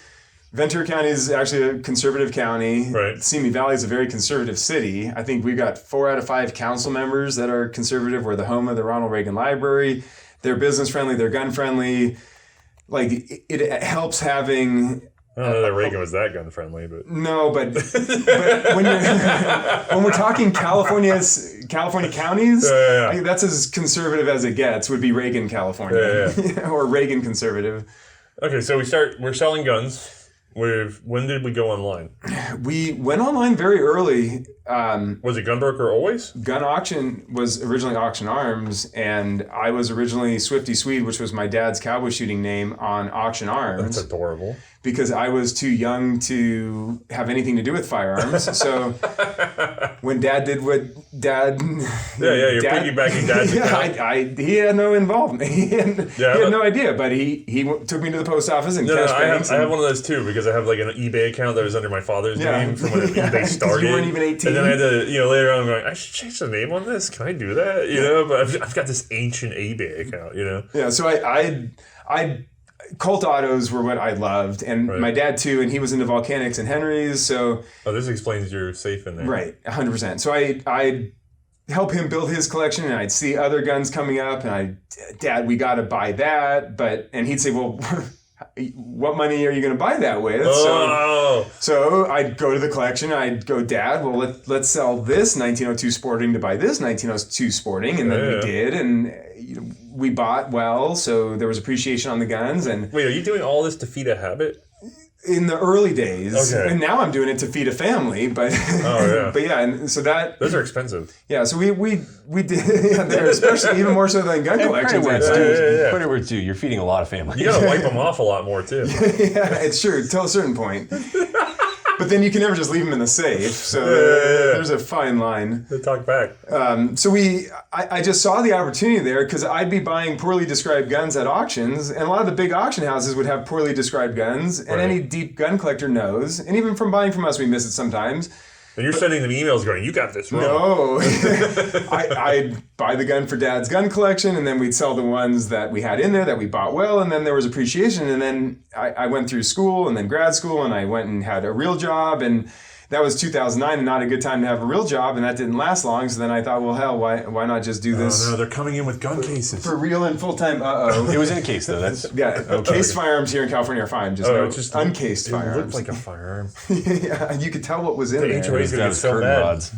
Ventura County is actually a conservative county. Right. Simi Valley is a very conservative city. I think we've got 4 out of 5 council members that are conservative. We're the home of the Ronald Reagan Library. They're business friendly. They're gun friendly. Like, it helps having... I don't know that Reagan was that gun friendly, but... No, but when we're talking California counties, that's as conservative as it gets, would be Reagan, California. Or Reagan conservative. Okay, so we're selling guns. When did we go online? We went online very early. Was it Gunbroker always? Gun Auction was originally Auction Arms, and I was originally Swifty Swede, which was my dad's cowboy shooting name on Auction Arms. That's adorable. Because I was too young to have anything to do with firearms. So when Dad did what Dad... you're piggybacking Dad's account. He had no involvement. He had no idea, but he took me to the post office and cashed banks. I have one of those too, because I have like an eBay account that was under my father's name from when eBay started. You weren't even 18. And then I had to, later on I'm going, I should change the name on this. Can I do that? But I've got this ancient eBay account, Yeah, so I Colt autos were what I loved, and my dad too, and he was into volcanics and Henrys, so... Oh, this explains your safe in there. Right, 100%. So I'd help him build his collection, and I'd see other guns coming up, and Dad, we got to buy that, and he'd say, well, what money are you going to buy that with? So I'd go to the collection, I'd go, Dad, well, let's sell this 1902 Sporting to buy this 1902 Sporting, and then we did, and... we bought well, so there was appreciation on the guns. And wait, are you doing all this to feed a habit? In the early days, and now I'm doing it to feed a family. But but and so those are expensive. Yeah, so we did, they're especially even more so than gun collections. Credit where it's due. You're feeding a lot of families. You got to wipe them off a lot more too. It's true till a certain point. But then you can never just leave them in the safe. So there's a fine line. They talk back. So I just saw the opportunity there because I'd be buying poorly described guns at auctions, and a lot of the big auction houses would have poorly described guns, and any deep gun collector knows, and even from buying from us, we miss it sometimes. And you're sending them emails going, you got this wrong. No. I'd buy the gun for Dad's gun collection, and then we'd sell the ones that we had in there that we bought well, and then there was appreciation. And then I went through school and then grad school, and I went and had a real job, and that was 2009 and not a good time to have a real job, and that didn't last long. So then I thought, well, hell, why not just do this? Oh, no, they're coming in with gun cases. For real and full-time, It was in a case, though. That's case firearms here in California are fine. Just uncased firearms. It looked like a firearm. Yeah, you could tell what was in there. HOA's going to be so mad. Rods.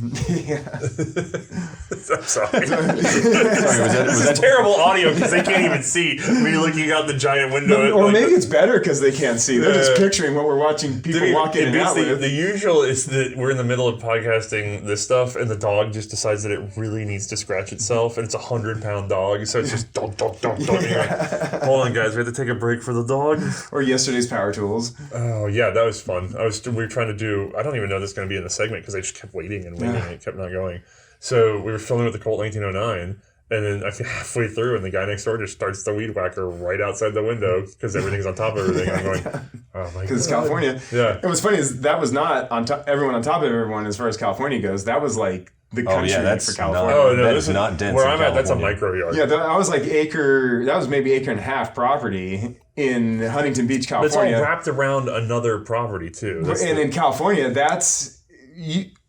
I'm sorry. This is terrible audio because they can't even see me looking out the giant window. Or maybe it's better because they can't see. They're just picturing what we're watching people walk in and out with. The usual is we're in the middle of podcasting this stuff, and the dog just decides that it really needs to scratch itself, and it's 100-pound dog, so it's just dog. Yeah. Hold on, guys, we have to take a break for the dog. Or yesterday's power tools. Oh yeah, that was fun. We were trying to do. I don't even know this is going to be in the segment because I just kept waiting and waiting, and it kept not going. So we were filming with the Colt 1909. And then I get halfway through, and the guy next door just starts the weed whacker right outside the window because everything's on top of everything. And I'm going, oh my god. Because it's California. Yeah. And what's funny is that was not on top, everyone on top of everyone as far as California goes. That was like the country for California. That is not dense. Where I'm at, that's a micro yard. Yeah, I was like that was maybe acre and a half property in Huntington Beach, California. It's all wrapped around another property too. In California,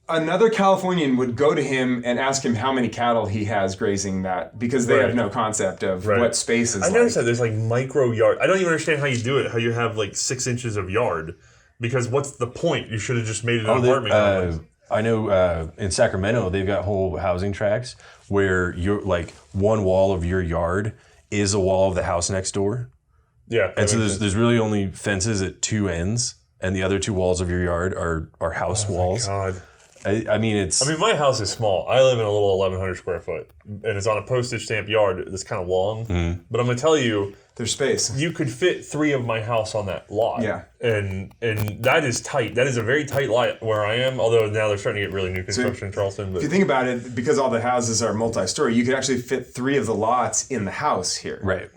another Californian would go to him and ask him how many cattle he has grazing that because they have no concept of what space is. I noticed that there's like micro yard. I don't even understand how you do it. How you have like 6 inches of yard, because what's the point? You should have just made it an apartment. I know in Sacramento they've got whole housing tracts where you're like one wall of your yard is a wall of the house next door. Yeah, and so there's really only fences at 2 ends, and the other 2 walls of your yard are house walls. My God. I mean, my house is small. I live in a little 1,100 square foot, and it's on a postage stamp yard that's kind of long. Mm. But I'm going to tell you, there's space. You could fit 3 of my house on that lot. Yeah. And that is tight. That is a very tight lot where I am, although now they're starting to get really new construction in Charleston. But if you think about it, because all the houses are multi-story, you could actually fit 3 of the lots in the house here. Right.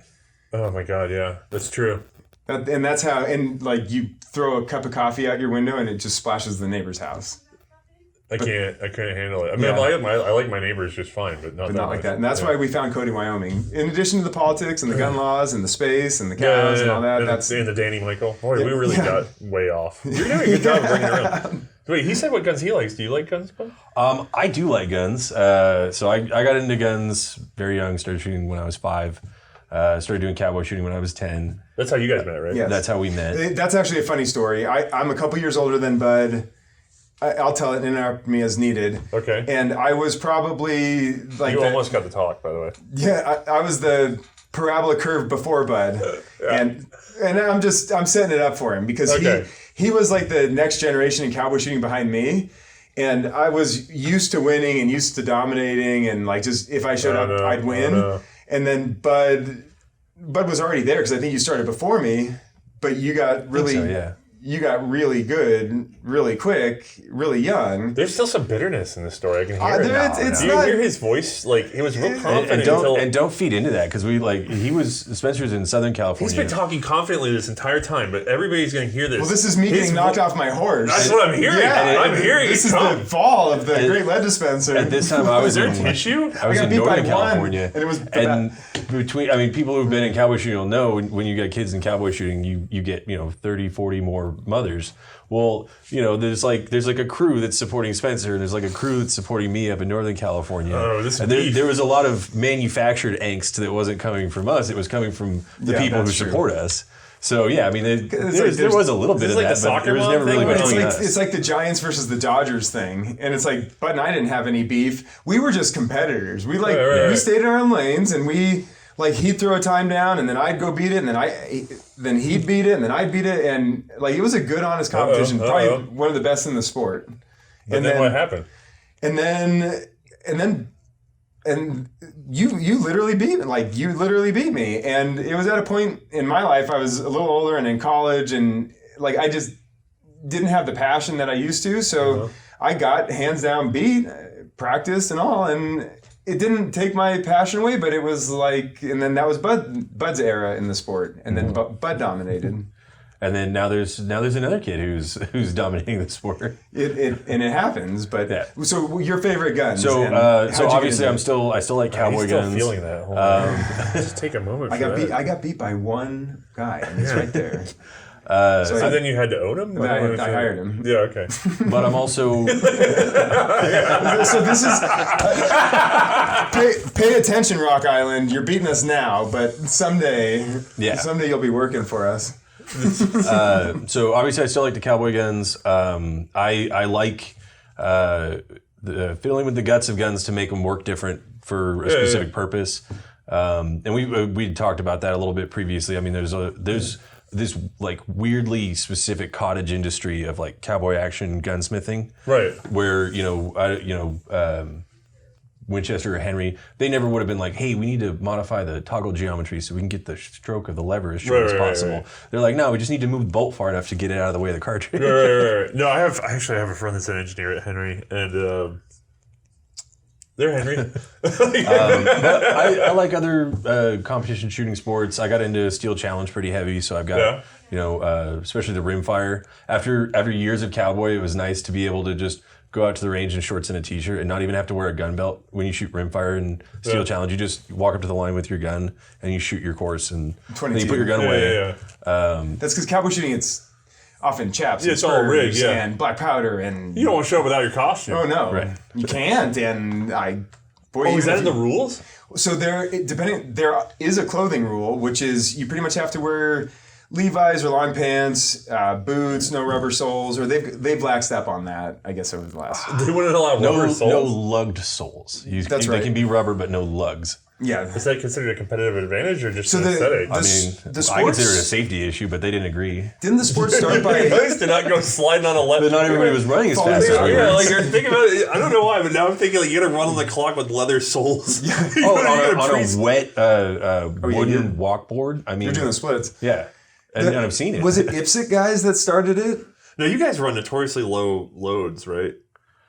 Oh, my God, yeah. That's true. And that's how, like, you throw a cup of coffee out your window, and it just splashes the neighbor's house. I couldn't handle it. I mean, I like my neighbors just fine, but not like that. And that's why we found Cody, Wyoming. In addition to the politics and the gun laws and the space and the cows and all that. And the Danny Michael. Boy, we really got way off. You're doing a good job of bringing it around. Wait, he said what guns he likes. Do you like guns, Bud? I do like guns. So I got into guns very young. Started shooting when I was 5. Started doing cowboy shooting when I was 10. That's how you guys met, right? Yes. That's how we met. That's actually a funny story. I'm a couple years older than Bud. I'll tell it and interrupt me as needed. Okay. And I was probably like... You almost got the talk, by the way. Yeah, I was the parabola curve before Bud. And I'm setting it up for him because he was like the next generation in cowboy shooting behind me. And I was used to winning and used to dominating, and like just if I showed up, I'd win. And then Bud was already there because I think you started before me, but you got really... You got really good, really quick, really young. There's still some bitterness in this story. I can hear it. Do you hear his voice? Like, he was real confident. And don't feed into that, because Spencer's in Southern California. He's been talking confidently this entire time, but everybody's going to hear this. Well, this is me getting knocked off my horse. That's what I'm hearing. Yeah, I'm hearing this is the fall of the Great Lead Dispenser. At this time, I was in tissue? I was in Northern California. And it was people who've been in cowboy shooting will know when you get kids in cowboy shooting, you get 30, 40 more mothers. Well, there's like a crew that's supporting Spencer, and there's like a crew that's supporting me up in Northern California. Oh, there was a lot of manufactured angst that wasn't coming from us; it was coming from the people who support us. So yeah, I mean, there was a little bit of that, but there was never really between us. It's like the Giants versus the Dodgers thing, and it's like Bud and I didn't have any beef. We were just competitors. We we stayed in our own lanes, and we. Like, he'd throw a time down, and then I'd go beat it, and then he'd beat it, and then I'd beat it, and like it was a good, honest competition. Probably one of the best in the sport. And then what happened? And you literally beat me. Like, you literally beat me, and it was at a point in my life I was a little older and in college, and like I just didn't have the passion that I used to. So I got hands down beat, practiced and all, and. It didn't take my passion away, but it was like, and then that was Bud's era in the sport, and then Bud dominated. And then now there's another kid who's dominating the sport. It happens, but so your favorite guns. So obviously I still like cowboy guns. Feeling that. Just take a moment. I got beat by one guy, and he's right there. So then you had to own him? I hired him. Yeah, okay. But I'm also... So this is... pay attention, Rock Island. You're beating us now, but someday you'll be working for us. So obviously I still like the cowboy guns. I like fiddling with the guts of guns to make them work different for a specific purpose. And we talked about that a little bit previously. I mean, there's this like weirdly specific cottage industry of like cowboy action gunsmithing, Right. where Winchester or Henry, they never would have been like, hey, we need to modify the toggle geometry so we can get the stroke of the lever as short as possible. Right. They're like, no, we just need to move the bolt far enough to get it out of the way of the cartridge. Right. No, I actually have a friend that's an engineer at Henry, and they're Henry. But I like other competition shooting sports. I got into Steel Challenge pretty heavy, so I've got especially the rimfire. After years of cowboy, it was nice to be able to just go out to the range in shorts and a t-shirt and not even have to wear a gun belt when you shoot rimfire and Steel Challenge. You just walk up to the line with your gun and you shoot your course and then you put your gun away. That's because cowboy shooting, it's often chaps it's all rigged, and black powder, and you don't want to show up without your costume. Oh no, right. You can't. And is that in the rules? So there is a clothing rule, which is you pretty much have to wear Levi's or long pants, boots, no rubber soles, or they've laxed up on that, I guess, over the last. They wouldn't allow rubber soles? No lugged soles. That's right. They can be rubber, but no lugs. Yeah. Is that considered a competitive advantage or just an aesthetic? I consider it a safety issue, but they didn't agree. Didn't the sport start by... Guys did not go sliding on a left. But not everybody was running as fast as we were. Yeah, like you're thinking about it. I don't know why, but now I'm thinking like you got to run on the clock with leather soles. On a wet wooden walkboard. I mean, you're doing the splits. Yeah. And I've seen it. Was it IPSC guys that started it? No, you guys run notoriously low loads, right?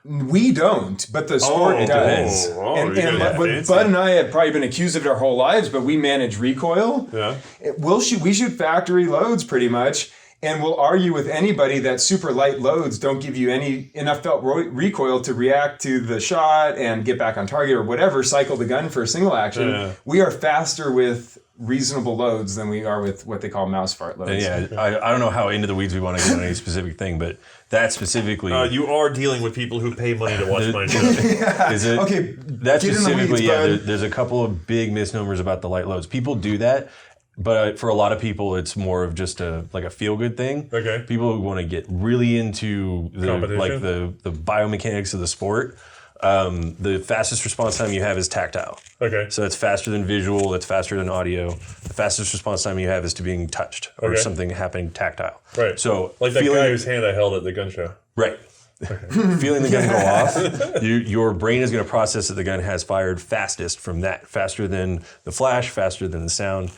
We don't, but the sport does. And Bud and I have probably been accused of it our whole lives, but we manage recoil. Yeah. We shoot factory loads pretty much, and we'll argue with anybody that super light loads don't give you enough felt recoil to react to the shot and get back on target or whatever, cycle the gun for a single action. Yeah. We are faster with reasonable loads than we are with what they call mouse fart loads. And I don't know how into the weeds we want to get on any specific thing, but that specifically... you are dealing with people who pay money to watch my show. Is it? Okay, that specifically, there's a couple of big misnomers about the light loads. People do that, but for a lot of people, it's more of just a feel-good thing. Okay. People who want to get really into the biomechanics of the sport. The fastest response time you have is tactile. Okay. So it's faster than visual, it's faster than audio. The fastest response time you have is to being touched or something happening tactile. Right. So like that guy whose hand I held at the gun show. Right. Okay. Feeling the gun go off, your brain is going to process that the gun has fired fastest from that. Faster than the flash, faster than the sound.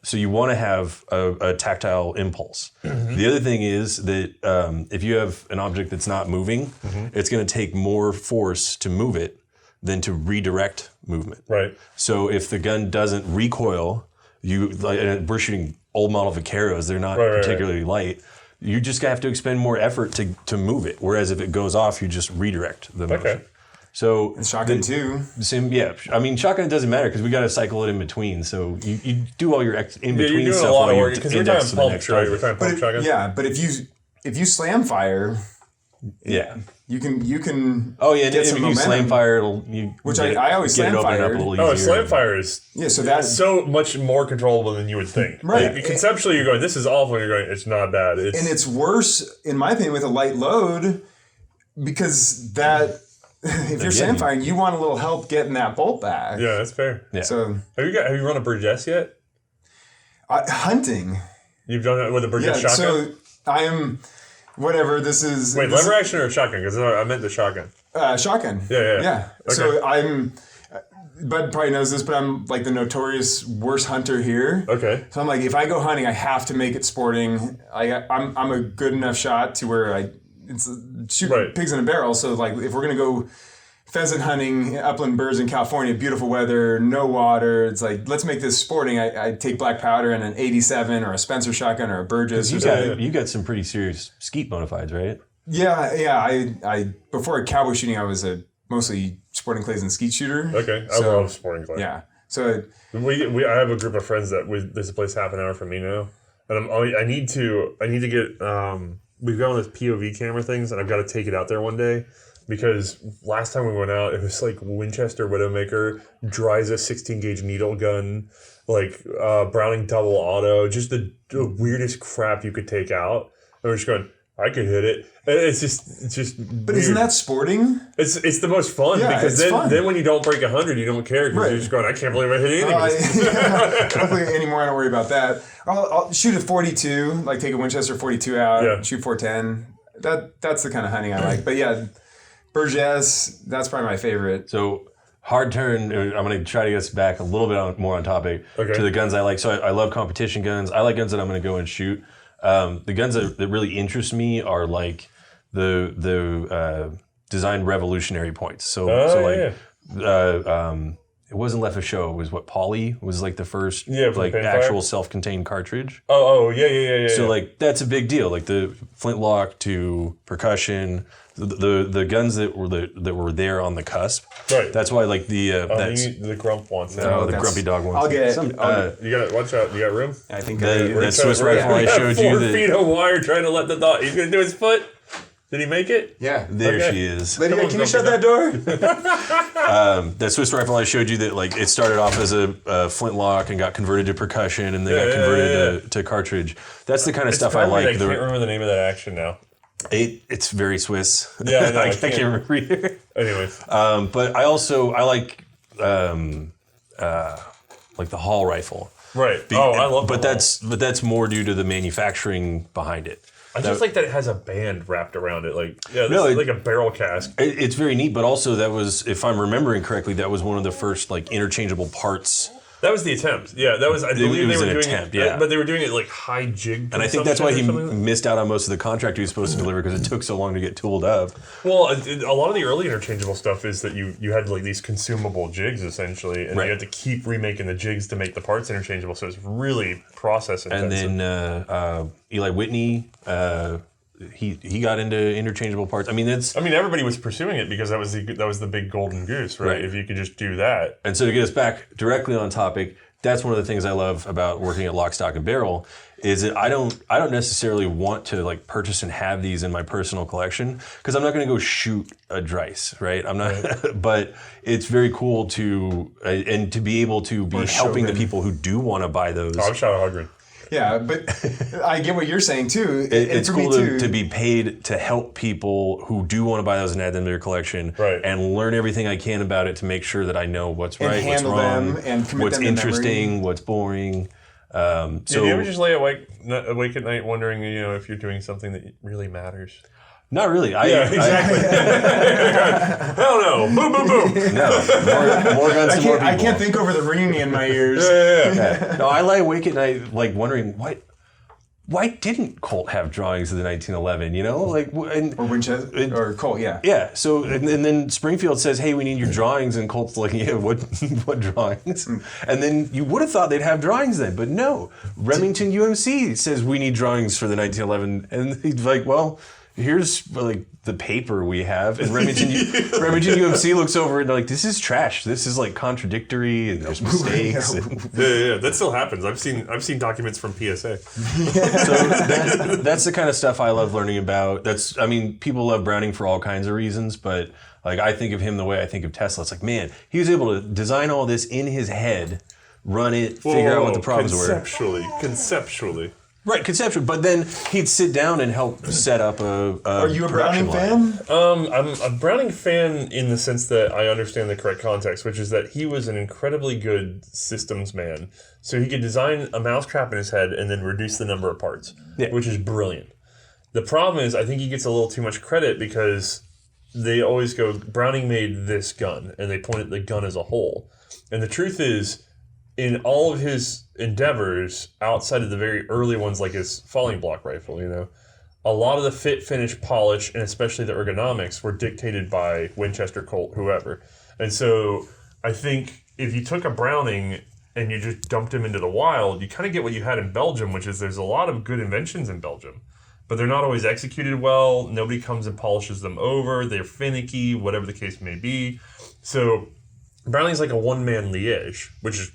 So you want to have a tactile impulse. Mm-hmm. The other thing is that if you have an object that's not moving, it's going to take more force to move it than to redirect movement. Right. So if the gun doesn't recoil, we're shooting old model Vaqueros, they're not particularly light. You just have to expend more effort to move it. Whereas if it goes off, you just redirect the motion. Okay. So and shotgun too. Same, yeah. I mean, shotgun doesn't matter because we got to cycle it in between. So you do all your in between stuff. A lot of work because we're talking pump, right? We're talking pump shotgun. Yeah, but if you slam fire, you can. Oh yeah, and if you slam fire, I always slam fire. Slam fire is so that's so much more controllable than you would think. Right. Like, conceptually, you're going, this is awful. And you're going, it's not bad. And it's worse, in my opinion, with a light load because that. If you're slam firing, you want a little help getting that bolt back. Yeah, that's fair. Yeah. So have you run a Burgess yet? Hunting. You've done it with a Burgess shotgun? So I am, whatever, this is... Wait, lever action or shotgun? Because I meant the shotgun. Shotgun. Yeah. Okay. So I'm... Bud probably knows this, but I'm like the notorious worst hunter here. Okay. So I'm like, if I go hunting, I have to make it sporting. I'm a good enough shot to where it's shoot pigs in a barrel. So like if we're gonna go pheasant hunting, upland birds in California, beautiful weather, no water, it's like let's make this sporting. I take black powder and an 87 or a Spencer shotgun or a Burgess. You got some pretty serious skeet bona fides, right? Yeah. I before cowboy shooting, I was a mostly sporting clays and skeet shooter. Okay, I love sporting clays. Yeah. So I have a group of friends that there's a place half an hour from me now, and I need to get. We've got one of those POV camera things, and I've got to take it out there one day because last time we went out, it was like Winchester Widowmaker, Dryza 16 gauge needle gun, like Browning double auto, just the weirdest crap you could take out. And we're just going, I could hit it. It's just. But isn't that sporting? It's the most fun because then when you don't break 100, you don't care because you're just going, I can't believe I hit anything. I don't play anymore. I don't worry about that. I'll shoot a 42, like take a Winchester 42 out, shoot 410. That's the kind of hunting I like. But yeah, Burgess, that's probably my favorite. So hard turn. I'm going to try to get us back a little bit more on topic to the guns I like. So I love competition guns. I like guns that I'm going to go and shoot. The guns that really interest me are like the design revolutionary points. It wasn't Left of Show. It was what Poly was like the first like actual self-contained cartridge. Yeah. So like that's a big deal. Like the flintlock to percussion, the guns that were there on the cusp. Right. That's why like the Grump wants that. No, the grumpy dog wants. I'll get it. You got watch out. You got room. I think that Swiss rifle I showed you. 4 feet of wire trying to let the dog. He's gonna do his foot. Did he make it? Yeah. There she is. Lydia, can you shut that door? That Swiss rifle I showed you that like it started off as a flintlock and got converted to percussion and then got converted to cartridge. That's the kind of stuff I like. I can't remember the name of that action now. It's very Swiss. Yeah, no, I can't remember either. Anyways. But I like the Hall rifle. Right. I love but that's more due to the manufacturing behind it. I just like that it has a band wrapped around it. Like, like a barrel cask. It's very neat, but also that was, if I'm remembering correctly, that was one of the first like interchangeable parts. That was the attempt. Yeah, that was. I believe they were doing attempt, it, but they were doing it like high jig. And I think that's why he missed out on most of the contract he was supposed to deliver because it took so long to get tooled up. Well, a lot of the early interchangeable stuff is that you had like these consumable jigs essentially, and you had to keep remaking the jigs to make the parts interchangeable. So it's really process intensive. And then Eli Whitney. He got into interchangeable parts. I mean, everybody was pursuing it because that was the big golden goose, right? If you could just do that. And so to get us back directly on topic, that's one of the things I love about working at Lock, Stock, and Barrel is that I don't necessarily want to like purchase and have these in my personal collection because I'm not going to go shoot a Dreiss, right? I'm not, but it's very cool to and to be able to be helping the people who do want to buy those. I've shot a Hogren. Yeah, but I get what you're saying too. It's cool to be paid to help people who do want to buy those and add them to their collection, and learn everything I can about it to make sure that I know what's right, what's wrong, what's interesting, what's boring. So do you ever just lay awake at night wondering, if you're doing something that really matters? Not really. Exactly. Hell no. Boom, boom, boom. No. More guns and more people. I can't think over the ringing in my ears. Yeah. No, I lie awake at night like wondering why didn't Colt have drawings of the 1911? Or Winchester or Colt, yeah. Yeah. So and then Springfield says, "Hey, we need your drawings," and Colt's like, "Yeah, what drawings?" And then you would have thought they'd have drawings then, but no. Remington UMC says we need drawings for the 1911, and he's like, "Well, here's like the paper we have," and Remington UMC looks over and like, "This is trash. This is like contradictory and there's mistakes." Yeah, that still happens. I've seen documents from PSA. So that's the kind of stuff I love learning about. People love Browning for all kinds of reasons, but like I think of him the way I think of Tesla. It's like, man, he was able to design all this in his head, run it, figure out what the problems were. Conceptually. Right, conceptual. But then he'd sit down and help set up a Are you a Browning fan? I'm a Browning fan in the sense that I understand the correct context, which is that he was an incredibly good systems man. So he could design a mousetrap in his head and then reduce the number of parts, which is brilliant. The problem is I think he gets a little too much credit because they always go, Browning made this gun, and they point at the gun as a whole. And the truth is, in all of his endeavors, outside of the very early ones like his falling block rifle, a lot of the fit, finish, polish, and especially the ergonomics were dictated by Winchester, Colt, whoever. And so I think if you took a Browning and you just dumped him into the wild, you kind of get what you had in Belgium, which is there's a lot of good inventions in Belgium, but they're not always executed well. Nobody comes and polishes them over. They're finicky, whatever the case may be. So Browning's like a one-man Liège, which is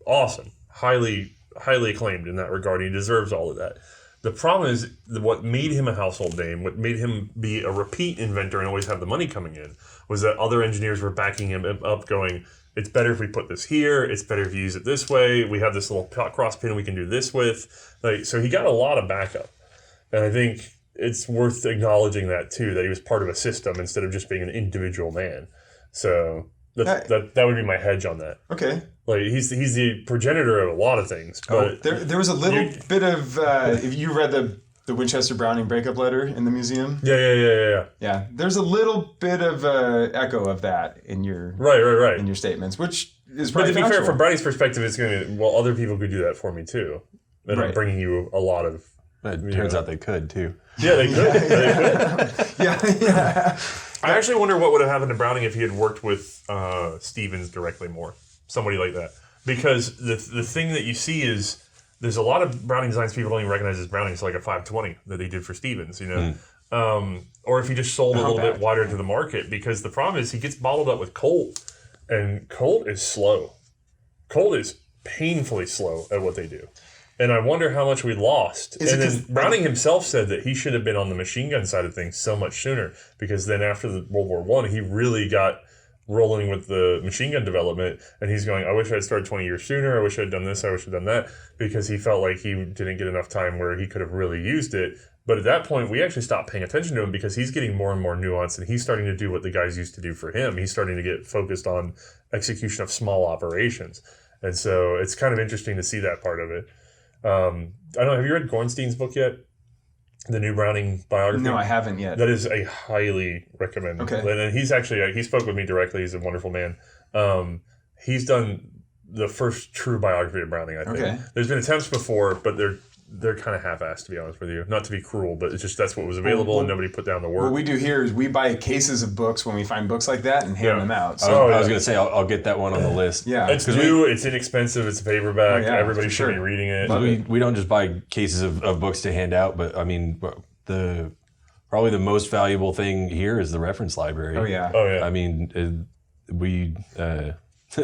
awesome, highly acclaimed in that regard. He deserves all of that. The problem is what made him a household name, what made him be a repeat inventor and always have the money coming in, was that other engineers were backing him up going, it's better if we put this here, it's better if you use it this way, we have this little cross pin we can do this with. So he got a lot of backup. And I think it's worth acknowledging that too, that he was part of a system instead of just being an individual man. So that would be my hedge on that. Okay. Like he's the progenitor of a lot of things. But there was a little bit of if you read the Winchester Browning breakup letter in the museum. Yeah. Yeah, there's a little bit of echo of that in your right in your statements, which is probably. But to be fair, from Brownie's perspective, it's going to other people could do that for me too, and I'm bringing you a lot of. It turns out they could too. Yeah, they could. Yeah. I actually wonder what would have happened to Browning if he had worked with Stevens directly more, somebody like that. Because the thing that you see is there's a lot of Browning designs people don't even recognize as Browning. It's like a 520 that they did for Stevens, you know. Or if he just sold a little bit wider to the market, because the problem is he gets bottled up with Colt, and Colt is slow. Colt is painfully slow at what they do. And I wonder how much we lost. And then Browning himself said that he should have been on the machine gun side of things so much sooner, because then after the World War I, he really got rolling with the machine gun development, and he's going, I wish I had started 20 years sooner, I wish I'd done this, I wish I'd done that, because he felt like he didn't get enough time where he could have really used it. But at that point, we actually stopped paying attention to him because he's getting more and more nuanced, and he's starting to do what the guys used to do for him. He's starting to get focused on execution of small operations. And so it's kind of interesting to see that part of it. I don't know, have you read Gornstein's book yet? The new Browning biography? No, I haven't yet. That is a highly recommended. Okay. And he's actually, he spoke with me directly. He's a wonderful man. He's done the first true biography of Browning, I think. Okay. There's been attempts before, but they're kind of half-assed, to be honest with you. Not to be cruel, but it's just that's what was available, and nobody put down the work. What we do here is we buy cases of books when we find books like that and hand them out. So I was going to say, I'll get that one on the list. Yeah. It's new, it's inexpensive, it's a paperback, everybody should be reading it. We don't just buy cases of books to hand out, but I mean, probably the most valuable thing here is the reference library. Oh, yeah. I mean,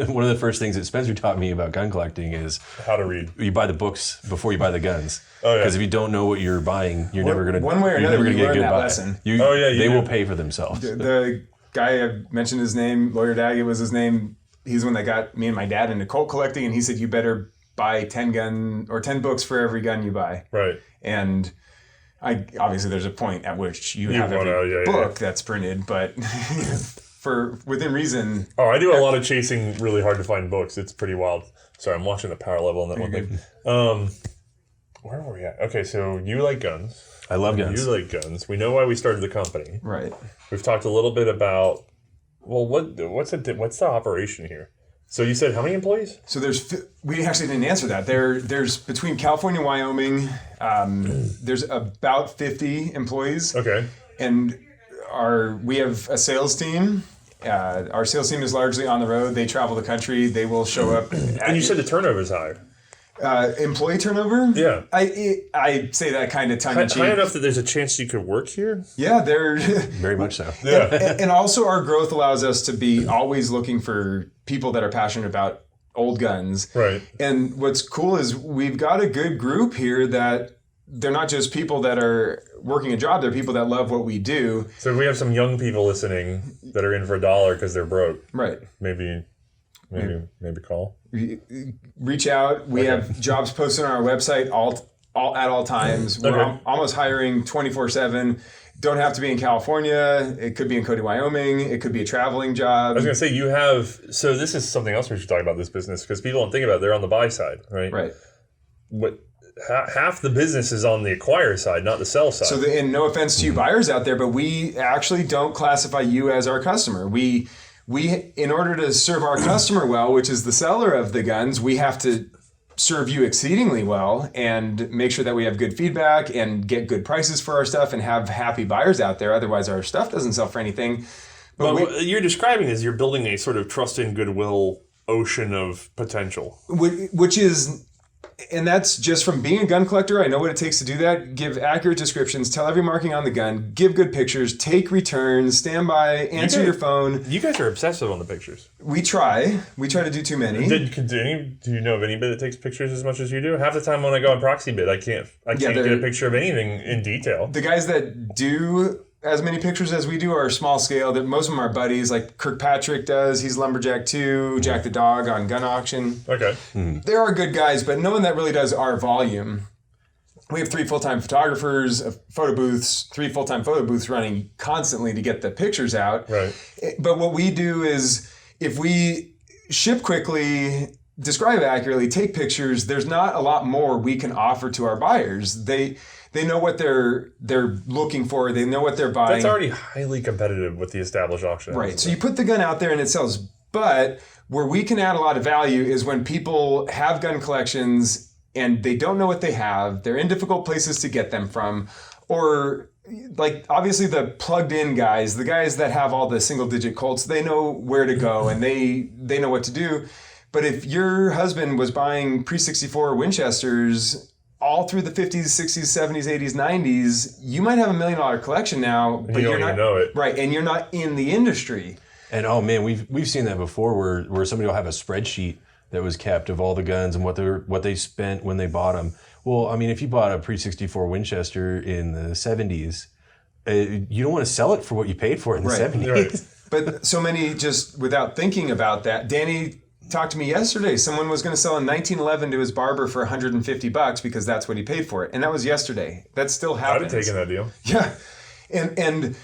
one of the first things that Spencer taught me about gun collecting is how to read. You buy the books before you buy the guns. Because if you don't know what you're buying, you're never going to one way or another get a good buy. Lesson. They will pay for themselves. The guy I mentioned his name, Lawyer Daggett was his name. He's the one that got me and my dad into Colt collecting, and he said you better buy 10 books for every gun you buy. Right. And obviously there's a point at which you have every book that's printed, but for within reason. Oh, I do a lot of chasing really hard to find books. It's pretty wild. Sorry, I'm watching the power level on that one thing. Where were we at? Okay, so you like guns. I love guns. You like guns. We know why we started the company. Right. We've talked a little bit about, well, what's the operation here? So you said how many employees? So we actually didn't answer that. There's between California and Wyoming, there's about 50 employees. Okay. And we have a sales team. Our sales team is largely on the road. They travel the country. They will show up. And you said the turnover is high. Employee turnover? Yeah. I say that kind of tongue-in-cheek. High enough that there's a chance you could work here? Yeah, they're... Very much so. Yeah. And also our growth allows us to be always looking for people that are passionate about old guns. Right. And what's cool is we've got a good group here that they're not just people that are working a job, they're people that love what we do. So if we have some young people listening that are in for $1 because they're broke. Right. Maybe call. Reach out. We have jobs posted on our website at all times. We're almost hiring 24/7. Don't have to be in California. It could be in Cody, Wyoming. It could be a traveling job. I was going to say so this is something else we should talk about this business, because people don't think about it. They're on the buy side, right? Right. Half the business is on the acquire side, not the sell side. So and no offense to you buyers out there, but we actually don't classify you as our customer. We in order to serve our customer well, which is the seller of the guns, we have to serve you exceedingly well and make sure that we have good feedback and get good prices for our stuff and have happy buyers out there. Otherwise, our stuff doesn't sell for anything. But what you're describing is you're building a sort of trust and goodwill ocean of potential. Which is... And that's just from being a gun collector. I know what it takes to do that. Give accurate descriptions, tell every marking on the gun, give good pictures, take returns, stand by, answer your phone. You guys are obsessive on the pictures. We try to do too many. Do you know of anybody that takes pictures as much as you do? Half the time when I go on proxy bid, I can't get a picture of anything in detail. The guys that do as many pictures as we do are small scale. Most of them are buddies, like Kirkpatrick does. He's Lumberjack 2, Jack the Dog on Gun Auction. Okay. There are good guys, but no one that really does our volume. We have 3 full-time photographers, photo booths, 3 full-time photo booths running constantly to get the pictures out. Right. But what we do is if we ship quickly, describe accurately, take pictures, there's not a lot more we can offer to our buyers. They know what they're looking for. They know what they're buying. That's already highly competitive with the established auction. Right. So you put the gun out there and it sells. But where we can add a lot of value is when people have gun collections and they don't know what they have. They're in difficult places to get them from. Or like obviously the plugged in guys, the guys that have all the single digit Colts, they know where to go and they know what to do. But if your husband was buying pre-64 Winchesters all through the 50s, 60s, 70s, 80s, 90s, you might have $1 million collection now, but you're not, even know it. Right, and you're not in the industry. And oh man, we've seen that before where somebody will have a spreadsheet that was kept of all the guns and what they spent when they bought them. Well, I mean, if you bought a pre-64 Winchester in the 70s, you don't want to sell it for what you paid for it in the 70s. Right. But so many just without thinking about that. Danny talked to me yesterday. Someone was going to sell a 1911 to his barber for $150 because that's what he paid for it, and that was yesterday. That still happens. I'd have taken that deal. Yeah, and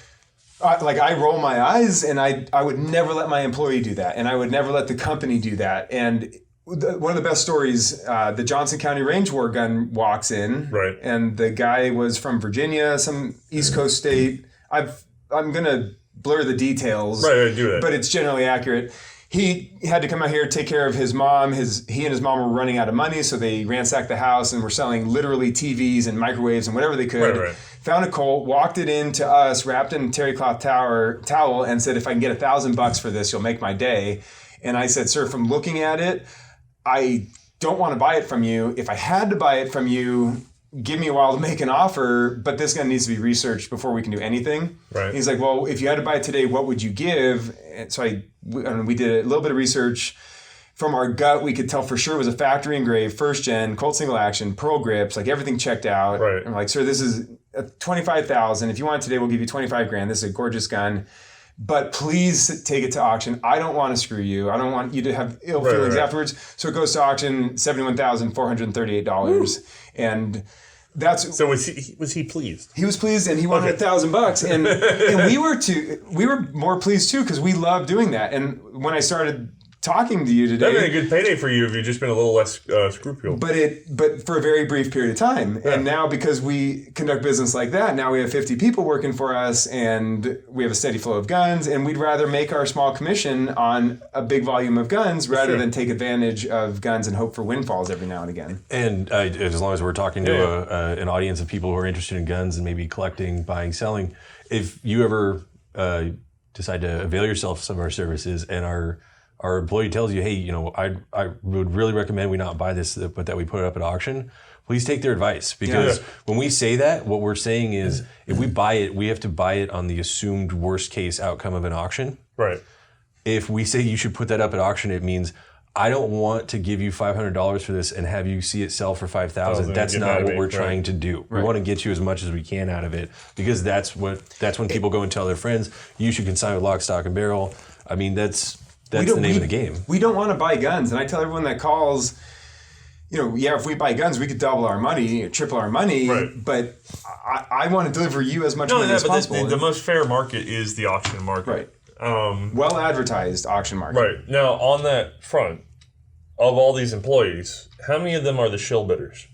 I roll my eyes, and I would never let my employee do that, and I would never let the company do that. And one of the best stories, the Johnson County Range War gun walks in, right, and the guy was from Virginia, some East Coast state. I'm gonna blur the details, right, do that, but it's generally accurate. He had to come out here, take care of his mom. He and his mom were running out of money, so they ransacked the house and were selling literally TVs and microwaves and whatever they could. Right. Found a Colt, walked it into us, wrapped in a terry cloth towel, and said, "If I can get $1,000 for this, you'll make my day." And I said, "Sir, from looking at it, I don't want to buy it from you. If I had to buy it from you, give me a while to make an offer, but this gun needs to be researched before we can do anything." Right. And he's like, "Well, if you had to buy it today, what would you give?" And so we did a little bit of research. From our gut, we could tell for sure it was a factory engraved, first gen, Colt single action, pearl grips, like everything checked out. Right. And we're like, "Sir, this is $25,000. If you want it today, we'll give you $25,000. This is a gorgeous gun. But please take it to auction. I don't want to screw you. I don't want you to have ill feelings afterwards." So it goes to auction, $71,438. And that's so was he pleased? He was pleased, and he wanted $1,000, and we were more pleased too because we love doing that. And when I started talking to you today, that'd been a good payday for you if you'd just been a little less scrupulous. But for a very brief period of time, and now because we conduct business like that, now we have 50 people working for us, and we have a steady flow of guns, and we'd rather make our small commission on a big volume of guns rather than take advantage of guns and hope for windfalls every now and again. And as long as we're talking to an audience of people who are interested in guns and maybe collecting, buying, selling, if you ever decide to avail yourself of some of our services and our employee tells you, "Hey, I would really recommend we not buy this, but that we put it up at auction," please take their advice. Because when we say that, what we're saying is if we buy it, we have to buy it on the assumed worst case outcome of an auction. Right. If we say you should put that up at auction, it means I don't want to give you $500 for this and have you see it sell for $5,000. That's not what we're trying to do. We want to get you as much as we can out of it because that's when people go and tell their friends, "You should consign with lock, stock, and barrel." I mean, that's the name of the game. We don't want to buy guns. And I tell everyone that calls, if we buy guns, we could double our money, triple our money. Right. But I want to deliver you as much money as possible. The most fair market is the auction market. Right. Well advertised auction market. Right. Now, on that front, of all these employees, how many of them are the shill bidders?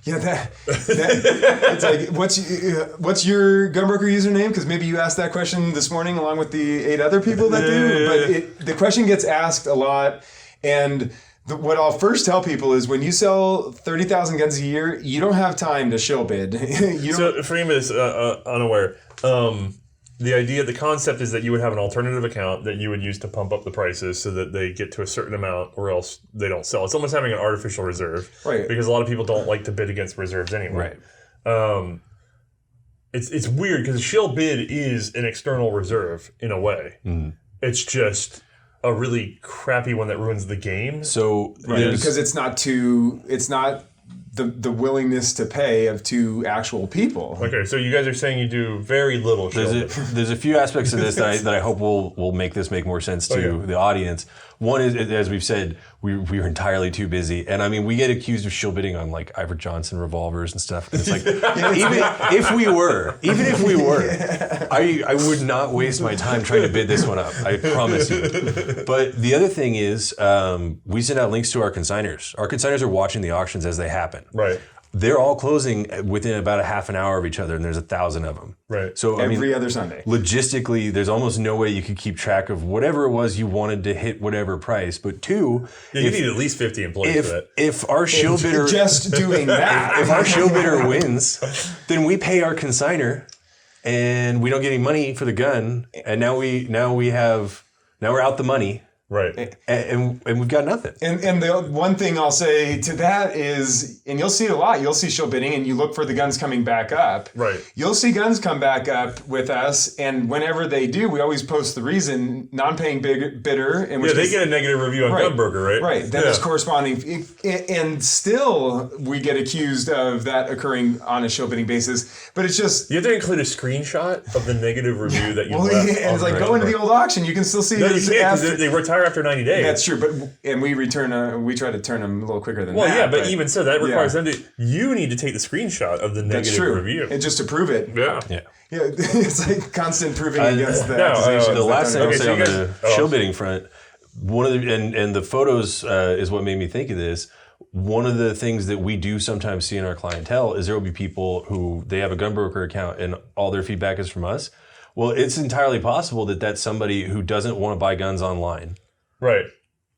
Yeah, it's like, what's your gunbroker username? Because maybe you asked that question this morning along with the 8 other people that do. But the question gets asked a lot, and what I'll first tell people is when you sell 30,000 guns a year, you don't have time to shill bid. So for anybody that's unaware, the concept is that you would have an alternative account that you would use to pump up the prices so that they get to a certain amount or else they don't sell. It's almost having an artificial reserve. Right. Because a lot of people don't like to bid against reserves anyway. Right. It's weird because a shill bid is an external reserve in a way. Mm. It's just a really crappy one that ruins the game. So because it's not the willingness to pay of 2 actual people. Okay, so you guys are saying you do very little shill bid. There's a few aspects of this that I hope will make this make more sense to the audience. One is, as we've said, we were entirely too busy. And I mean, we get accused of shill bidding on like Iver Johnson revolvers and stuff. And it's like, even if we were, I would not waste my time trying to bid this one up. I promise you. But the other thing is, we send out links to our consigners. Our consigners are watching the auctions as they happen. Right. They're all closing within about a half an hour of each other, and there's 1,000 of them. Right. So every other Sunday. Logistically, there's almost no way you could keep track of whatever it was you wanted to hit whatever price. But two, you need at least 50 employees for that. If our shill bidder just doing that, if our shill bidder wins, then we pay our consigner, and we don't get any money for the gun, and now we're out the money. Right. And we've got nothing. And the one thing I'll say to that is, and you'll see it a lot, you'll see shill bidding and you look for the guns coming back up. Right. You'll see guns come back up with us, and whenever they do, we always post the reason, non-paying bidder. In which they get a negative review on Gunbroker, right? Right. Then there's corresponding, and still we get accused of that occurring on a shill bidding basis. But it's just... You have to include a screenshot of the negative review that you left. And it's like, go into the old auction, you can still see... No, you can't, because they retire after 90 days. That's true, and we try to turn them a little quicker than that. Well, yeah, but even so, that requires them to... You need to take the screenshot of the negative review. And just to prove it. Yeah. It's like constant proving against the accusations. The last thing I'll say on the shill bidding front, one of the and the photos is what made me think of this. One of the things that we do sometimes see in our clientele is there will be people who they have a Gunbroker account and all their feedback is from us. Well, it's entirely possible that that's somebody who doesn't want to buy guns online. Right.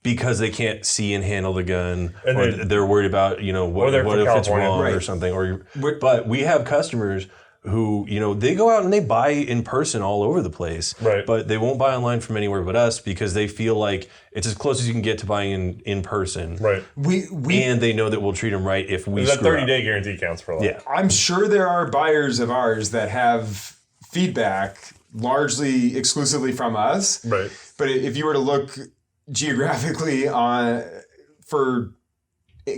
Because they can't see and handle the gun, or they're worried about, what if it's wrong or something. But we have customers who, they go out and they buy in person all over the place, right. But they won't buy online from anywhere but us because they feel like it's as close as you can get to buying in person. Right. And they know that we'll treat them right if we that screw 30-day guarantee counts for a lot. Yeah. I'm sure there are buyers of ours that have feedback largely exclusively from us. Right. But if you were to look geographically for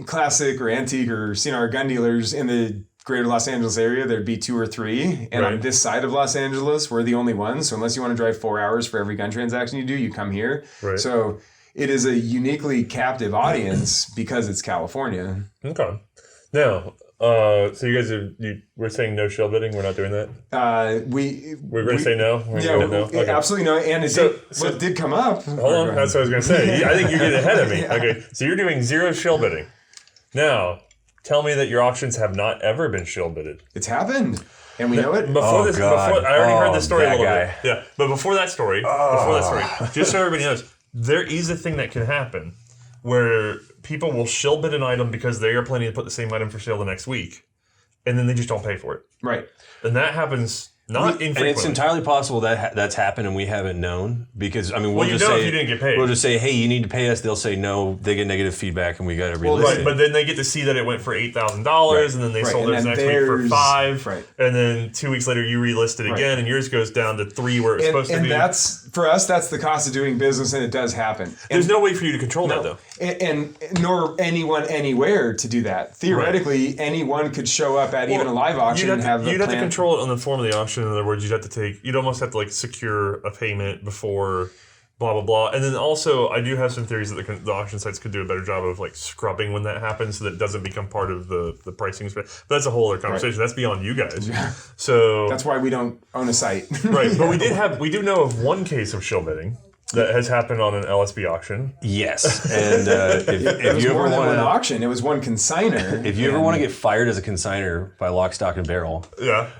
classic or antique or C&R gun dealers in the greater Los Angeles area, there'd be 2 or 3. And on this side of Los Angeles, we're the only ones. So unless you want to drive 4 hours for every gun transaction you do, you come here. Right. So it is a uniquely captive audience because it's California. Okay. Now, so you guys we're saying no shill bidding? We're not doing that? We're going to say no? Okay. Absolutely no. And it did come up. Hold on, that's what I was going to say. I think you're getting ahead of me. Okay, so you're doing 0 shill bidding. Now, tell me that your auctions have not ever been shill bidded. It's happened. And we know it. I already heard this story a little bit. Yeah, but before that story, just so everybody knows, there is a thing that can happen where people will shill bid an item because they are planning to put the same item for sale the next week, and then they just don't pay for it. Right. And that happens not infrequently. And it's entirely possible that that's happened and we haven't known because, we'll you just know say... if you didn't get paid. We'll just say, hey, you need to pay us. They'll say no. They get negative feedback and we got to relist it. Right, but then they get to see that it went for $8,000 and then they sold theirs next week for $5,000. Right. And then 2 weeks later you relist it again and yours goes down to $3,000 where it's supposed to be. And that's, for us, that's the cost of doing business, and it does happen. There's no way for you to control that, though. And nor anyone anywhere to do that. Theoretically, anyone could show up at even a live auction and have the You'd have to control it on the form of the auction. In other words, you'd almost have to secure a payment before blah, blah, blah. And then also, I do have some theories that the auction sites could do a better job of scrubbing when that happens so that it doesn't become part of the pricing. But that's a whole other conversation. Right. That's beyond you guys. Yeah. So that's why we don't own a site. Right. But we do know of one case of shill bidding that has happened on an LSB auction. Yes. And if you ever want an auction, it was one consigner. If you ever want to get fired as a consigner by lock, stock, and barrel. Yeah.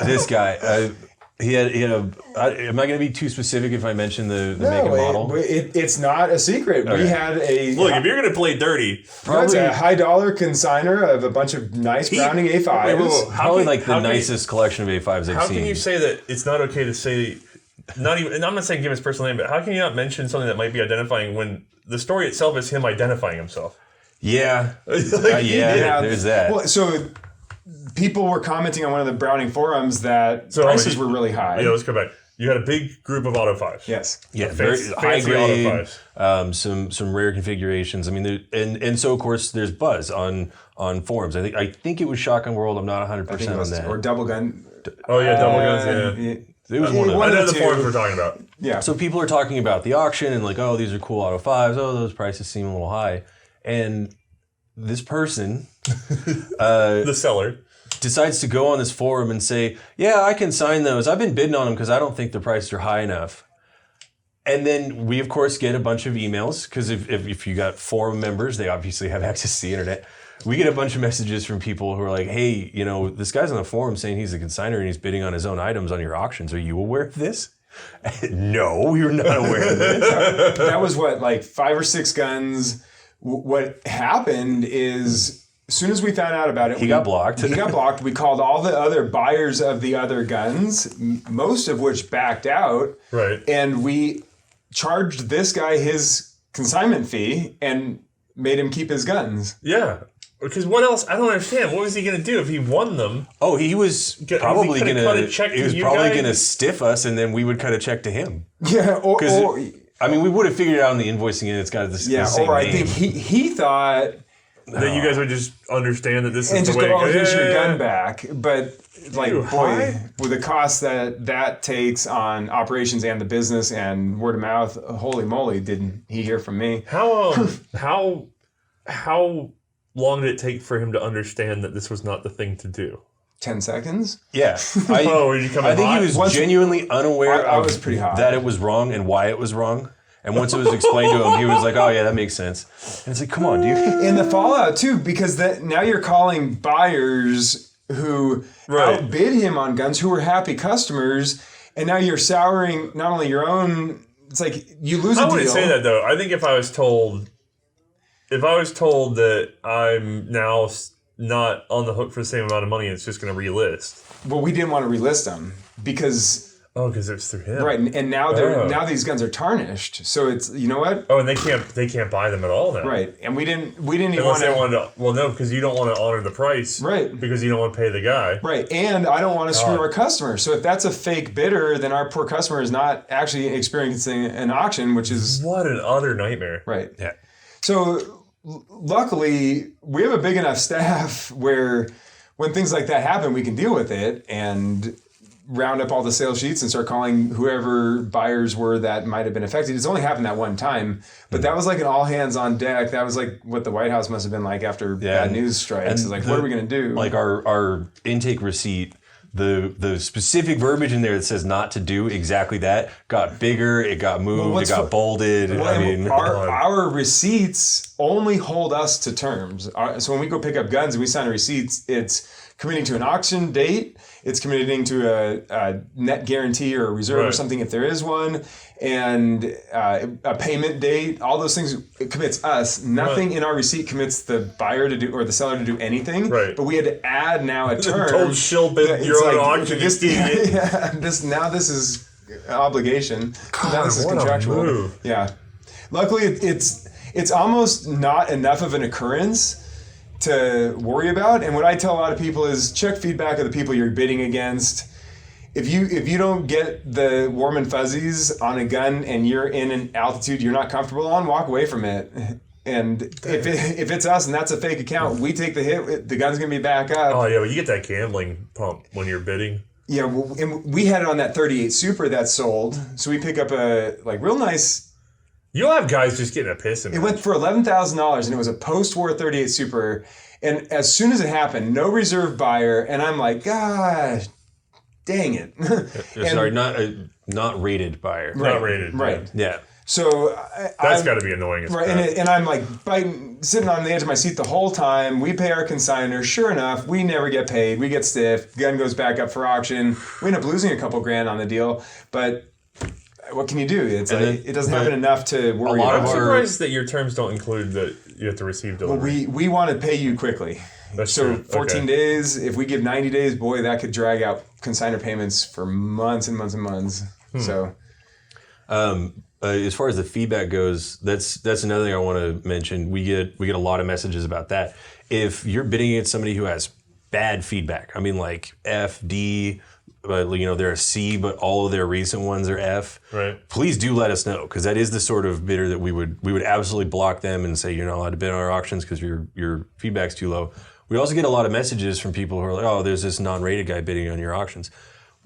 This guy, he had a. Am I going to be too specific if I mention the make and model? It's not a secret. Okay. We had a look. If you're going to play dirty, probably a $high consigner of a bunch of nice Browning A5s. Probably the nicest collection of A5s I've seen. How can you say that it's not okay to say? Not even. And I'm not saying give his personal name, but how can you not mention something that might be identifying when the story itself is him identifying himself? Yeah. There's that. Well, so people were commenting on one of the Browning forums that prices were really high. Yeah, let's go back. You had a big group of Auto 5s. Yes. Yeah, very high grade. Auto 5s. Some rare configurations. I mean, and so of course there's buzz on forums. I think it was Shotgun World. I'm not 100% on that. Or Double Gun. Oh yeah, Double Guns. Yeah. It was one of I them. know the forums we're talking about. Yeah. So people are talking about the auction and like, oh, these are cool Auto 5s. Oh, those prices seem a little high. And this person, The seller. decides to go on this forum and say, yeah, I can sign those. I've been bidding on them because I don't think the prices are high enough. And then we, of course, get a bunch of emails because if you got forum members, they obviously have access to the internet. We get a bunch of messages from people who are like, hey, you know, this guy's on the forum saying he's a consignor and he's bidding on his own items on your auctions. Are you aware of this? No, we were not aware of this. That was what, like 5 or 6 guns. What happened is, as soon as we found out about it, He got blocked. He got blocked. We called all the other buyers of the other guns, most of which backed out. Right. And we charged this guy his consignment fee and made him keep his guns. Yeah. Because what else? I don't understand. What was he going to do if he won them? Oh, he was probably cut a check to you going guys? to stiff us, and then we would cut a check to him. Yeah, I mean, we would have figured it out in the invoicing, and it's got the same or I name. think he thought That you guys would just understand that this and is just the way go, it goes. here's your Yeah. gun back. But like, Ew, boy, hi? with the cost that takes on operations and the business and word of mouth, holy moly, didn't he hear from me? How long did it take for him to understand that this was not the thing to do? 10 seconds? Yeah. Were you coming I think hot? he was genuinely unaware I of was pretty hot. that it was wrong and why it was wrong. And once it was explained to him, he was like, oh, yeah, that makes sense. And it's like, come on, dude. And the fallout, too, because now you're calling buyers who outbid him on guns, who were happy customers, and now you're souring not only your own, it's like you lose a deal. I wouldn't say that, though. I think if I was told that I'm now not on the hook for the same amount of money, it's just going to relist. Well, we didn't want to relist them because... Oh, because it was through him. Right, and now now these guns are tarnished. So it's, you know what? Oh, and they can't buy them at all now. Right, and we didn't even Unless they wanted to. Well, no, because you don't want to honor the price. Right. Because you don't want to pay the guy. Right, and I don't want to screw our customer. So if that's a fake bidder, then our poor customer is not actually experiencing an auction, which is... What an utter nightmare. Right. Yeah. So luckily, we have a big enough staff where when things like that happen, we can deal with it and round up all the sales sheets and start calling whoever buyers were that might have been affected. It's only happened that one time, but that was like an all hands on deck. That was like what the White House must have been like after bad news strikes. It's like, what are we going to do? Like our intake receipt, the specific verbiage in there that says not to do exactly that got bigger, it got moved, it got bolded. Well, I mean, our receipts only hold us to terms. So when we go pick up guns and we sign a receipt, it's committing to an auction date, it's committing to a net guarantee or a reserve or something if there is one, and a payment date. All those things, it commits us. Nothing in our receipt commits the buyer to do or the seller to do anything. Right. But we had to add now a term. Told shill bid your own auction. This is obligation. Now this is what a contractual. move. Yeah. Luckily, it's almost not enough of an occurrence to worry about. And what I tell a lot of people is check feedback of the people you're bidding against. If you don't get the warm and fuzzies on a gun and you're in an altitude you're not comfortable on, walk away from it. And if it's us and that's a fake account, we take the hit. The gun's gonna be back up. Oh yeah, well, you get that gambling pump when you're bidding. Yeah, well, and we had it on that 38 Super that sold. So we pick up a real nice. You'll have guys just getting a piss in It went for $11,000 and it was a post-war 38 Super. And as soon as it happened, no reserve buyer, and I'm like, God, dang it. sorry, not rated buyer. Not rated. Right. Yeah. So That's got to be annoying. Right, and I'm like sitting on the edge of my seat the whole time. We pay our consignor. Sure enough, we never get paid. We get stiffed. Gun goes back up for auction. We end up losing a couple grand on the deal, but what can you do? It's like it doesn't happen enough to worry about. I'm surprised that your terms don't include that you have to receive delivery. Well, we want to pay you quickly. That's so true. 14 days. If we give 90 days, boy, that could drag out consignor payments for months and months and months. So. As far as the feedback goes, that's another thing I want to mention. We get a lot of messages about that. If you're bidding against somebody who has bad feedback, I mean like F, D, they're a C, but all of their recent ones are F. Right. Please do let us know, because that is the sort of bidder that we would absolutely block them and say you're not allowed to bid on our auctions because your feedback's too low. We also get a lot of messages from people who are like, oh, there's this non-rated guy bidding on your auctions.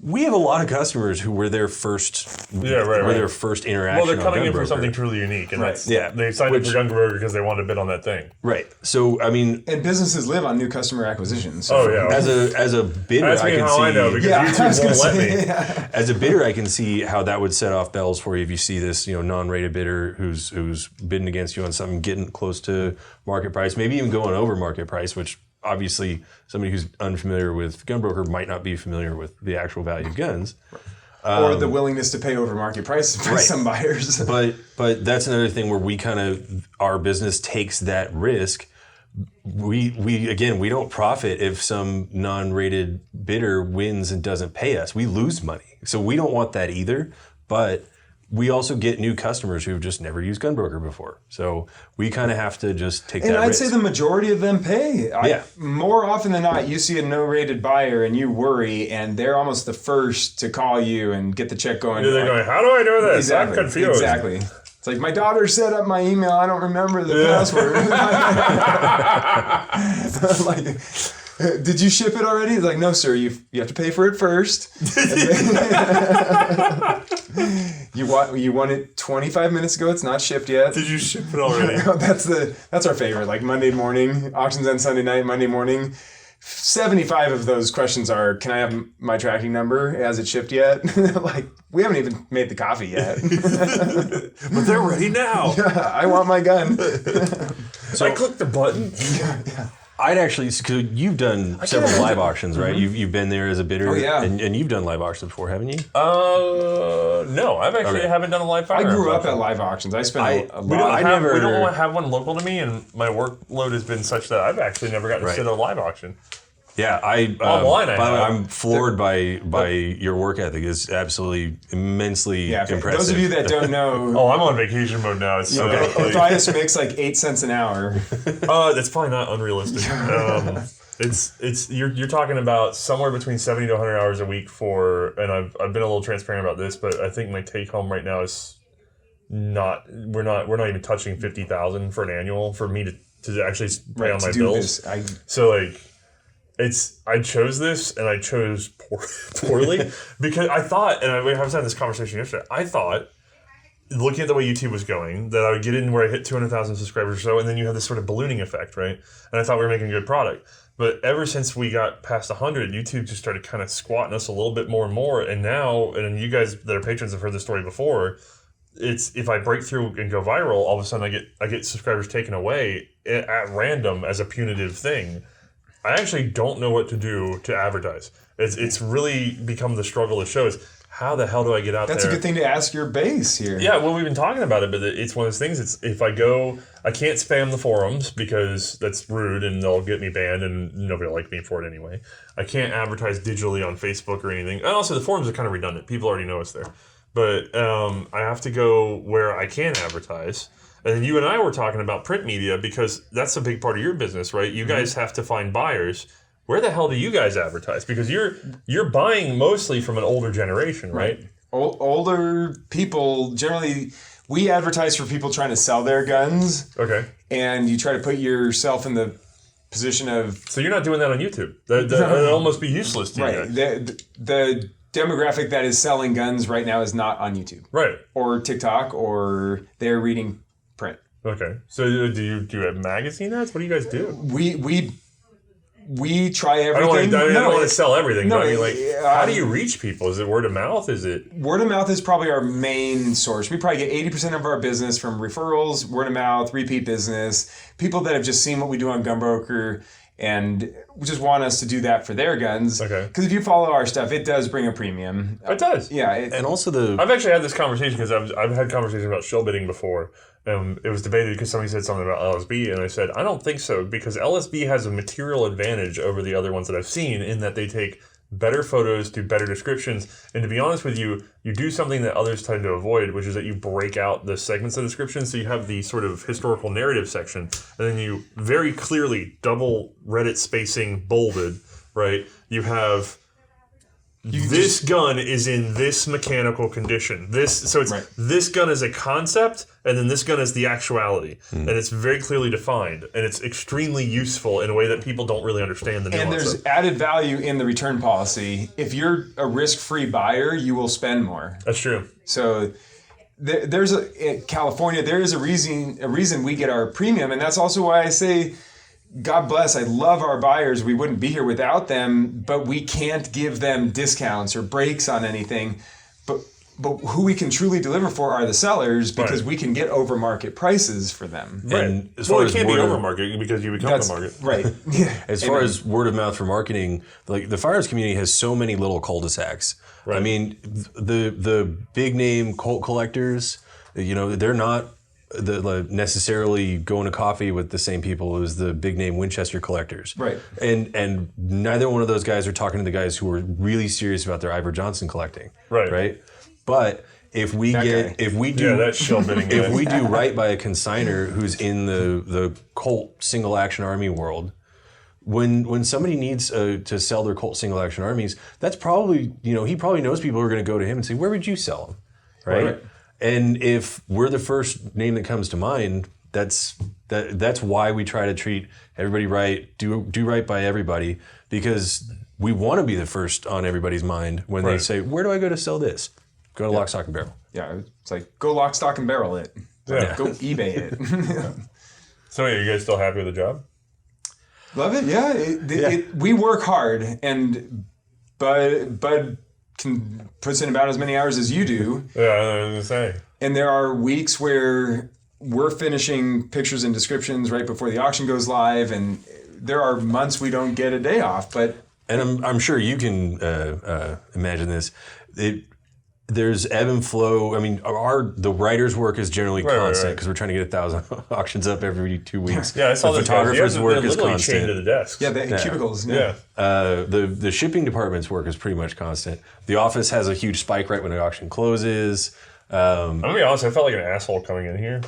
We have a lot of customers who were their first, their first interaction. Well, they're coming in for something truly unique, and that's Yeah. they signed up for Gunbroker because they wanted to bid on that thing. Right. So I mean, And businesses live on new customer acquisition. So Oh yeah. as a bidder, Ask I me can how see. I know because I was YouTube gonna won't let say, me. yeah. As a bidder, I can see how that would set off bells for you if you see this, non-rated bidder who's bidding against you on something, getting close to market price, maybe even going over market price, which obviously somebody who's unfamiliar with Gunbroker might not be familiar with the actual value of guns. Or the willingness to pay over market price for some buyers. But that's another thing where we kind of, our business takes that risk. We don't profit if some non-rated bidder wins and doesn't pay us. We lose money. So we don't want that either. But we also get new customers who've just never used Gunbroker before. So we kind of have to just take that risk. And I'd say the majority of them pay. Yeah. More often than not, you see a no-rated buyer and you worry, and they're almost the first to call you and get the check going. They're going, how do I do this? Exactly. I'm confused. Exactly. It's like, my daughter set up my email. I don't remember the password. Like, did you ship it already? It's like, no, sir. You have to pay for it first. You want it 25 minutes ago. It's not shipped yet. Did you ship it already? That's our favorite. Like Monday morning, auctions end Sunday night, Monday morning. 75 of those questions are, can I have my tracking number? Has it shipped yet? Like, we haven't even made the coffee yet. But they're ready now. I want my gun. So I clicked the button. I'd actually, because you've done several live auctions, right? You've been there as a bidder. Oh, yeah. And you've done live auctions before, haven't you? No, I've actually haven't done a live I fire. grew up at live auctions. I spent a We lot. don't have one local to me, and my workload has been such that I've actually never gotten to sit at a live auction. Yeah, Online, I'm floored by your work ethic. It's absolutely immensely impressive. Those of you that don't know, Oh, I'm on vacation mode now. It's Othais makes like 8 cents an hour. That's probably not unrealistic. It's you're talking about somewhere between 70 to 100 hours a week for, and I've been a little transparent about this, but I think my take home right now is we're not even touching 50,000 for an annual for me to actually pay on my bills. So like. I chose this, and I chose poorly because I thought, and we was having this conversation yesterday, I thought, looking at the way YouTube was going, that I would get in where I hit 200,000 subscribers or so, and then you have this sort of ballooning effect, right? And I thought we were making a good product. But ever since we got past 100, YouTube just started kind of squatting us a little bit more and more, and now, and you guys that are patrons have heard this story before, it's if I break through and go viral, all of a sudden I get subscribers taken away at random as a punitive thing. I actually don't know what to do to advertise. It's really become the struggle of shows. How the hell do I get out there? That's a good thing to ask your base here. Yeah, well, we've been talking about it, but it's one of those things. It's if I can't spam the forums because that's rude and they'll get me banned and nobody will like me for it anyway. I can't advertise digitally on Facebook or anything. And also, the forums are kind of redundant. People already know it's there. But I have to go where I can advertise. And then you and I were talking about print media because that's a big part of your business, right? You guys have to find buyers. Where the hell do you guys advertise? Because you're buying mostly from an older generation, right? Older people, generally, we advertise for people trying to sell their guns. Okay. And you try to put yourself in the position of... So you're not doing that on YouTube. That would almost be useless to you guys. The demographic that is selling guns right now is not on YouTube. Right. Or TikTok, or they're reading print. Okay. So do you do a magazine ads? What do you guys do? We try everything. I don't want to sell everything. No, but I mean, like, how do you reach people? Is it word of mouth? Is it... Word of mouth is probably our main source. We probably get 80% of our business from referrals, word of mouth, repeat business, people that have just seen what we do on Gunbroker and just want us to do that for their guns. Okay. Because if you follow our stuff, it does bring a premium. It does. Yeah. And also I've actually had this conversation because I've had conversations about shill bidding before. It was debated because somebody said something about LSB, and I said, I don't think so, because LSB has a material advantage over the other ones that I've seen in that they take better photos, do better descriptions, and to be honest with you, you do something that others tend to avoid, which is that you break out the segments of descriptions, so you have the sort of historical narrative section, and then you very clearly double Reddit spacing bolded, right? You have this gun is in this mechanical condition. This gun is a concept, and then this gun is the actuality, and it's very clearly defined, and it's extremely useful in a way that people don't really understand the nuance. And there's added value in the return policy. If you're a risk-free buyer, you will spend more. That's true. So in California, there is a reason we get our premium, and that's also why I say, God bless, I love our buyers. We wouldn't be here without them, but we can't give them discounts or breaks on anything. But who we can truly deliver for are the sellers, because we can get over market prices for them. Right. And as well, far it as can't be over market because you become the market. Right. As far as word of mouth for marketing, like the firearms community has so many little cul-de-sacs. Right. I mean, the big name cult collectors, they're not necessarily going to coffee with the same people as the big name Winchester collectors. Right. And neither one of those guys are talking to the guys who are really serious about their Ivor Johnson collecting. Right. Right. But if we do right by a consignor who's in the Colt single action army world, when somebody needs to sell their Colt single action armies, that's probably, he probably knows people who are going to go to him and say, where would you sell them? Right. And if we're the first name that comes to mind, that's why we try to treat everybody right, do right by everybody, because we want to be the first on everybody's mind when they say, where do I go to sell this? Go to Lock, Stock, and Barrel. Yeah, it's like, go Lock, Stock, and Barrel it. Yeah. Go eBay it. So are you guys still happy with the job? Love it, yeah. We work hard, and Bud puts in about as many hours as you do. Yeah, I was going to say. And there are weeks where we're finishing pictures and descriptions right before the auction goes live, and there are months we don't get a day off. And I'm sure you can imagine this. There's ebb and flow. I mean, the writer's work is generally constant because we're trying to get 1,000 auctions up every 2 weeks. Yeah, I saw the photographer's work is constant. Chained to the desks. Yeah, the cubicles. Yeah. The shipping department's work is pretty much constant. The office has a huge spike right when the auction closes. I'm gonna be honest. I felt like an asshole coming in here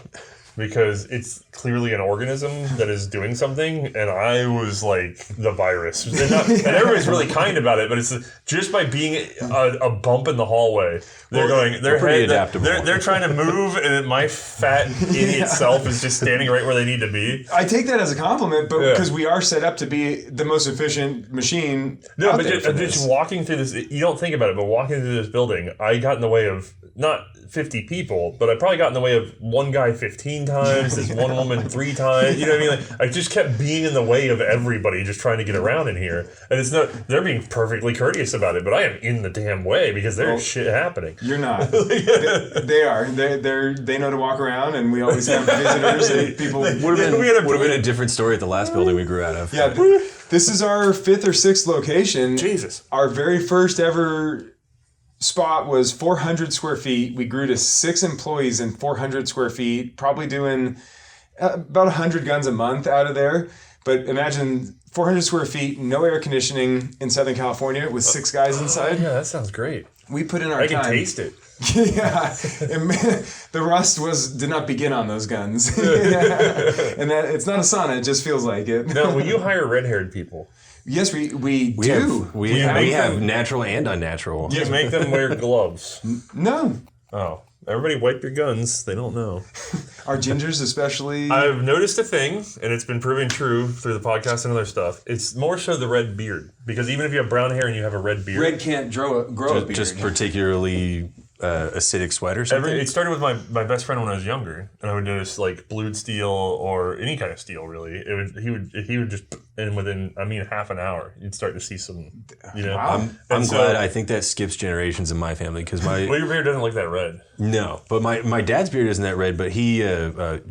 because it's clearly an organism that is doing something, and I was like the virus. And everybody's really kind about it, but it's just by being a bump in the hallway. They're pretty adaptable. They're trying to move, and my fat idiot self is just standing right where they need to be. I take that as a compliment, but because we are set up to be the most efficient machine. No, but just walking through this, you don't think about it, but walking through this building, I got in the way of not 50 people, but I probably got in the way of one guy 15 times, this one woman 3 times. You know what I mean? Like, I just kept being in the way of everybody just trying to get around in here. And it's not, they're being perfectly courteous about it, but I am in the damn way because there's shit happening. You're not. They are. They know to walk around, and we always have visitors and people. Would have been a different story at the last building we grew out of. Yeah. This is our 5th or 6th location. Jesus. Our very first ever spot was 400 square feet. We grew to 6 employees in 400 square feet, probably doing about 100 guns a month out of there. But imagine 400 square feet, no air conditioning in Southern California with 6 guys inside. Yeah, that sounds great. We put in our time. I can taste it. Yeah, the rust did not begin on those guns. And that it's not a sauna; it just feels like it. No, will you hire red-haired people? Yes, we do. We have natural and unnatural. You make them wear gloves. No. Oh, everybody wipe your guns. They don't know. Our gingers especially. I've noticed a thing, and it's been proven true through the podcast and other stuff. It's more so the red beard. Because even if you have brown hair and you have a red beard. Red can't grow a beard. Just particularly acidic sweat or something? It started with my best friend when I was younger, and I would notice like blued steel or any kind of steel really. He would just, and within half an hour you'd start to see some. Wow. I'm glad. I think that skips generations in my family because my your beard doesn't look that red. No, but my dad's beard isn't that red. But he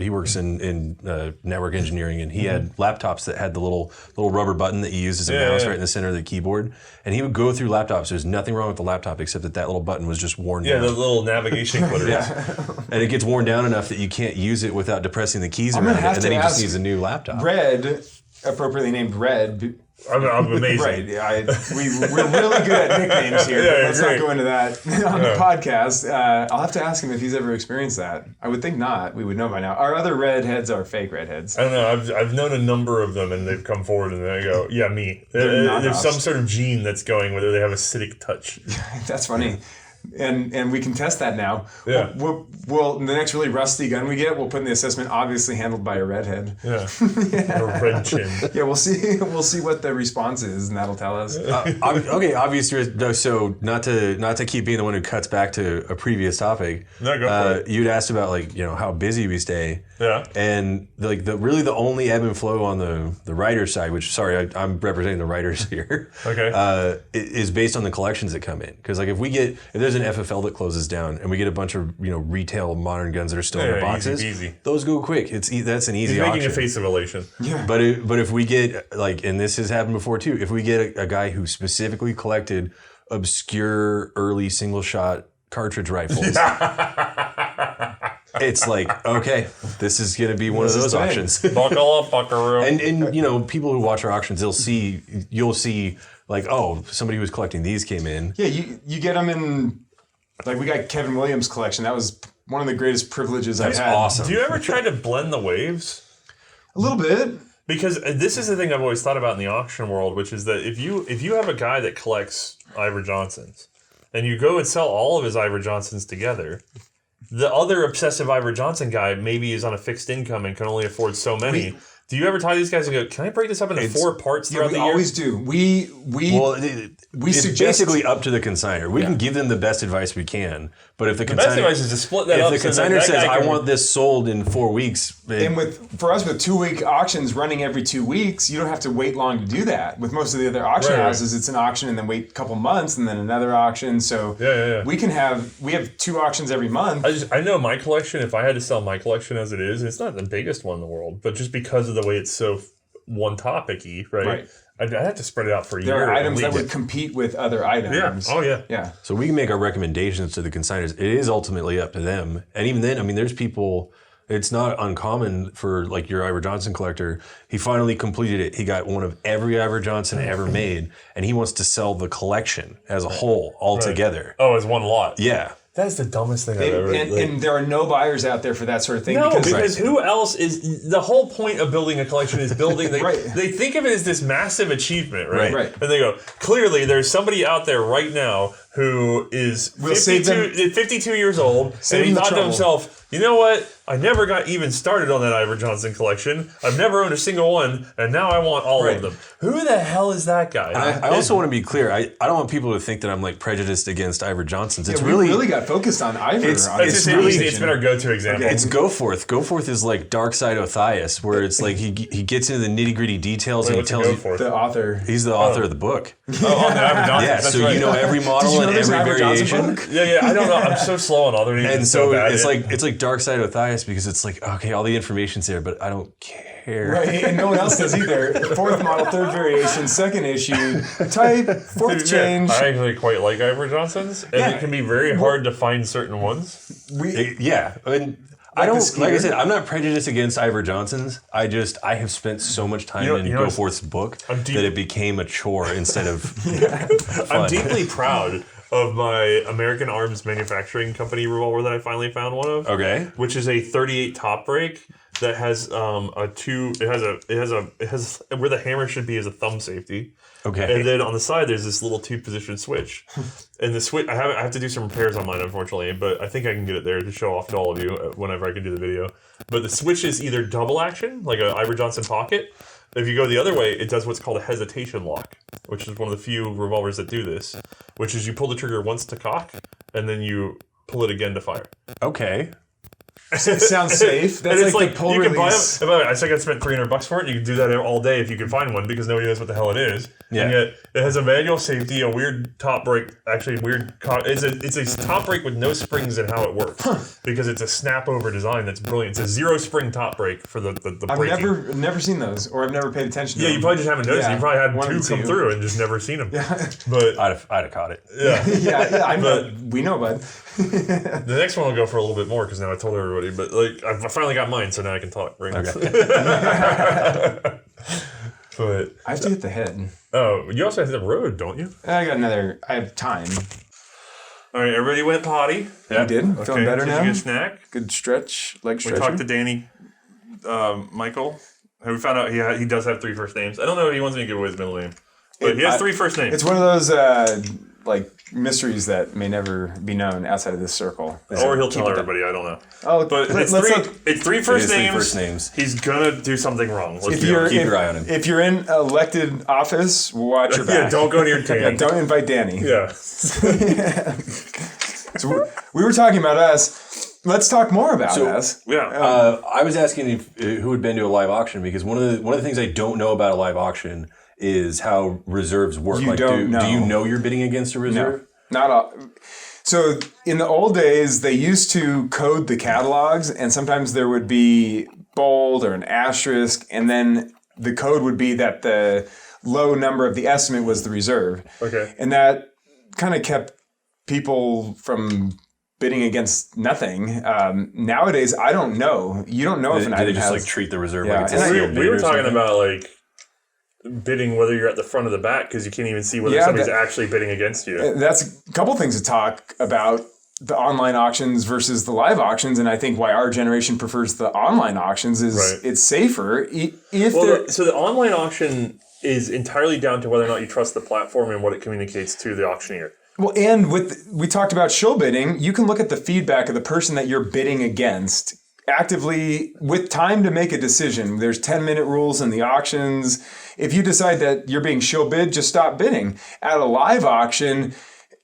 works in network engineering, and he had laptops that had the little rubber button that you use as a mouse right in the center of the keyboard. And he would go through laptops. There's nothing wrong with the laptop except that little button was just worn down. Yeah, the little navigation clitter. And it gets worn down enough that you can't use it without depressing the keys around it, and then he just needs a new laptop. Red, appropriately named Red. I'm amazing. Right. We're really good at nicknames here. Yeah, but let's great. not go into that on the podcast. I'll have to ask him if he's ever experienced that. I would think not. We would know by now. Our other redheads are fake redheads. I don't know. I've known a number of them, and they've come forward and they go, "Yeah, me." They're There's some sort of gene that's going whether they have acidic touch. That's funny. And we can test that now. Yeah. We'll the next really rusty gun we get, we'll put in the assessment, obviously handled by a redhead. Yeah. A red chin. Yeah, we'll see what the response is, and that'll tell us. Okay, obviously. So not to keep being the one who cuts back to a previous topic. No, go for it. You'd asked about how busy we stay. Yeah. And the only ebb and flow on the writer's side, which I'm representing the writers here. Okay. Is based on the collections that come in. Because if there's an FFL that closes down and we get a bunch of retail modern guns that are still in the boxes, easy. Those go quick. That's an easy He's making auction. a face of elation. Yeah. But if we get and this has happened before too, if we get a guy who specifically collected obscure early single shot cartridge rifles, it's like, okay, this is going to be one of those auctions. Buckle up, buckaroo. And people who watch our auctions, you'll see like, oh, somebody who was collecting these came in. Yeah, you get them in. Like, we got Kevin Williams' collection. That was one of the greatest privileges I've had. Awesome. Do you ever try to blend the waves? A little bit. Because this is the thing I've always thought about in the auction world, which is that if you have a guy that collects Ivor Johnsons, and you go and sell all of his Ivor Johnsons together, the other obsessive Ivor Johnson guy maybe is on a fixed income and can only afford so many. Do you ever talk to these guys and go, can I break this up into 4 parts throughout the year? We always do. It's basically up to the consignor. We can give them the best advice we can, but if the best advice is to split that up. If the consignor says, I want this sold in 4 weeks. For us with 2-week auctions running every 2 weeks, you don't have to wait long to do that. With most of the other auction houses, it's an auction and then wait a couple months and then another auction. So we have 2 auctions every month. I know my collection, if I had to sell my collection as it is, it's not the biggest one in the world, but just because of the way it's so one topic-y, right? I'd have to spread it out for a year. There are items that would compete with other items. Yeah. Oh, yeah. Yeah. So we can make our recommendations to the consignors. It is ultimately up to them. And even then, there's people, it's not uncommon for your Ivor Johnson collector. He finally completed it. He got one of every Ivor Johnson ever made, and he wants to sell the collection as a whole, all together. Oh, as one lot. Yeah. That's the dumbest thing I've ever... And there are no buyers out there for that sort of thing. No, because who else is... The whole point of building a collection is building... They think of it as this massive achievement, right? And they go, clearly there's somebody out there right now who is 52 years old, and he thought to himself, you know what? I never got even started on that Ivor Johnson collection. I've never owned a single one, and now I want all of them. Who the hell is that guy? I also want to be clear. I don't want people to think that I'm prejudiced against Ivor Johnsons. It's we really got focused on Ivor. It's been our go-to example. It's Goforth. Goforth is like Dark Side Othais, where it's like he gets into the nitty-gritty details and he tells you the author. He's the author of the book. On the Ivor Johnson. Yeah, so you know every model and every variation. Yeah, I don't know. I'm so slow on other names. And so it's like Dark Side Othais because it's like, okay, all the information's there, but I don't care. Right, and no one else does either. 4th model, 3rd variation, 2nd issue, type, 4th change. I actually quite like Ivor Johnsons, and it can be very hard to find certain ones. And I don't, like I said, I'm not prejudiced against Ivor Johnsons. I have spent so much time in Goforth's book that it became a chore instead of fun. I'm deeply proud of my American Arms Manufacturing Company revolver that I finally found one of. Okay. Which is a 38 top break that has it has where the hammer should be is a thumb safety. Okay. And then on the side there's this little 2-position switch. And the switch I have to do some repairs on mine, unfortunately, but I think I can get it there to show off to all of you whenever I can do the video. But the switch is either double action, like a Ivor Johnson pocket. If you go the other way, it does what's called a hesitation lock, which is one of the few revolvers that do this, which is you pull the trigger once to cock, and then you pull it again to fire. Okay. It sounds safe. That's like the pull you release. can buy them. I think I spent $300 for it. You can do that all day if you can find one because nobody knows what the hell it is. Yeah. And yet it has a manual safety, a weird top brake. Actually, it's a top brake with no springs in how it works because it's a snap over design that's brilliant. It's a 0 spring top brake for the braking. I've never seen those, or I've never paid attention to them. You probably just haven't noticed it. You probably had One 2 come through and just never seen them. But I'd have caught it. Yeah. I know. We know, bud. The next one will go for a little bit more because now I told everybody. But I finally got mine, so now I can talk. Right? Okay. But I have to hit the head. oh, you also have the road, don't you? I have time. All right, everybody went potty. You did? Okay, Feeling better did now? you get a snack? Good stretch, leg We stretcher. talked to Danny, Michael. And we found out he does have 3 first names. I don't know if he wants me to give away his middle name, but he has 3 first names. It's one of those mysteries that may never be known outside of this circle. Or he'll tell everybody. I don't know. Oh, But it's let's 3 first It is 3 names. first names. He's gonna do something wrong. Let's If be you're honest. Keep your eye on him. If you're in elected office, watch your back. Yeah, don't go near Danny. Yeah, don't invite Danny. Yeah. So we were talking about us. Let's talk more about us. Yeah. I was asking if, who had been to a live auction because one of the things I don't know about a live auction is how reserves work. You don't know. Do you know you're bidding against a reserve? No, not all. So in the old days, they used to code the catalogs, and sometimes there would be bold or an asterisk, and then the code would be that the low number of the estimate was the reserve. Okay. And that kind of kept people from bidding against nothing. Nowadays, I don't know. You don't know if an Do item they just has... treat the reserve Yeah, like it's and a I- sealed we bid were or talking something? about like bidding whether you're at the front or the back because you can't even see whether Yeah, somebody's that- actually bidding against you. That's a couple things to talk about. The online auctions versus the live auctions, and I think why our generation prefers the online auctions is Right. it's safer. So the online auction is entirely down to whether or not you trust the platform and what it communicates to the auctioneer. Well, and we talked about shill bidding. You can look at the feedback of the person that you're bidding against actively with time to make a decision. There's 10-minute rules in the auctions. If you decide that you're being shill bid, just stop bidding. At a live auction,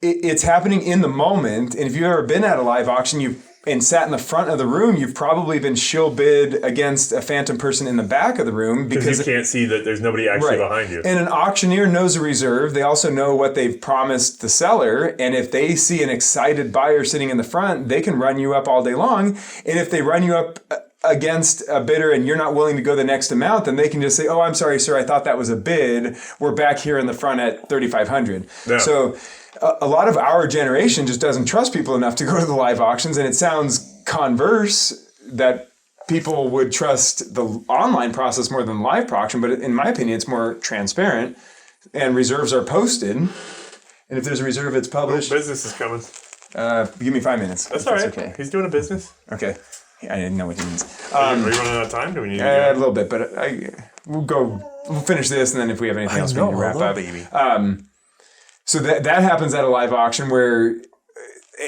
it's happening in the moment. And if you've ever been at a live auction, and sat in the front of the room, you've probably been shill bid against a phantom person in the back of the room Because you can't see that there's nobody actually behind you. And an auctioneer knows a reserve. They also know what they've promised the seller. And if they see an excited buyer sitting in the front, they can run you up all day long. And if they run you up against a bidder and you're not willing to go the next amount, then they can just say, "Oh, I'm sorry, sir. I thought that was a bid. We're back here in the front at $3,500." Yeah. So a lot of our generation just doesn't trust people enough to go to the live auctions. And it sounds converse that people would trust the online process more than the live auction. But in my opinion, it's more transparent and reserves are posted. And if there's a reserve, it's published. Business is coming. Give me 5 minutes. That's if all right. Okay. He's doing a business. Okay. Yeah, I didn't know what he means. Are you running out of time? Do we need to A go? little bit, but we'll finish this, and then if we have anything else, we can wrap up. Baby. So that happens at a live auction where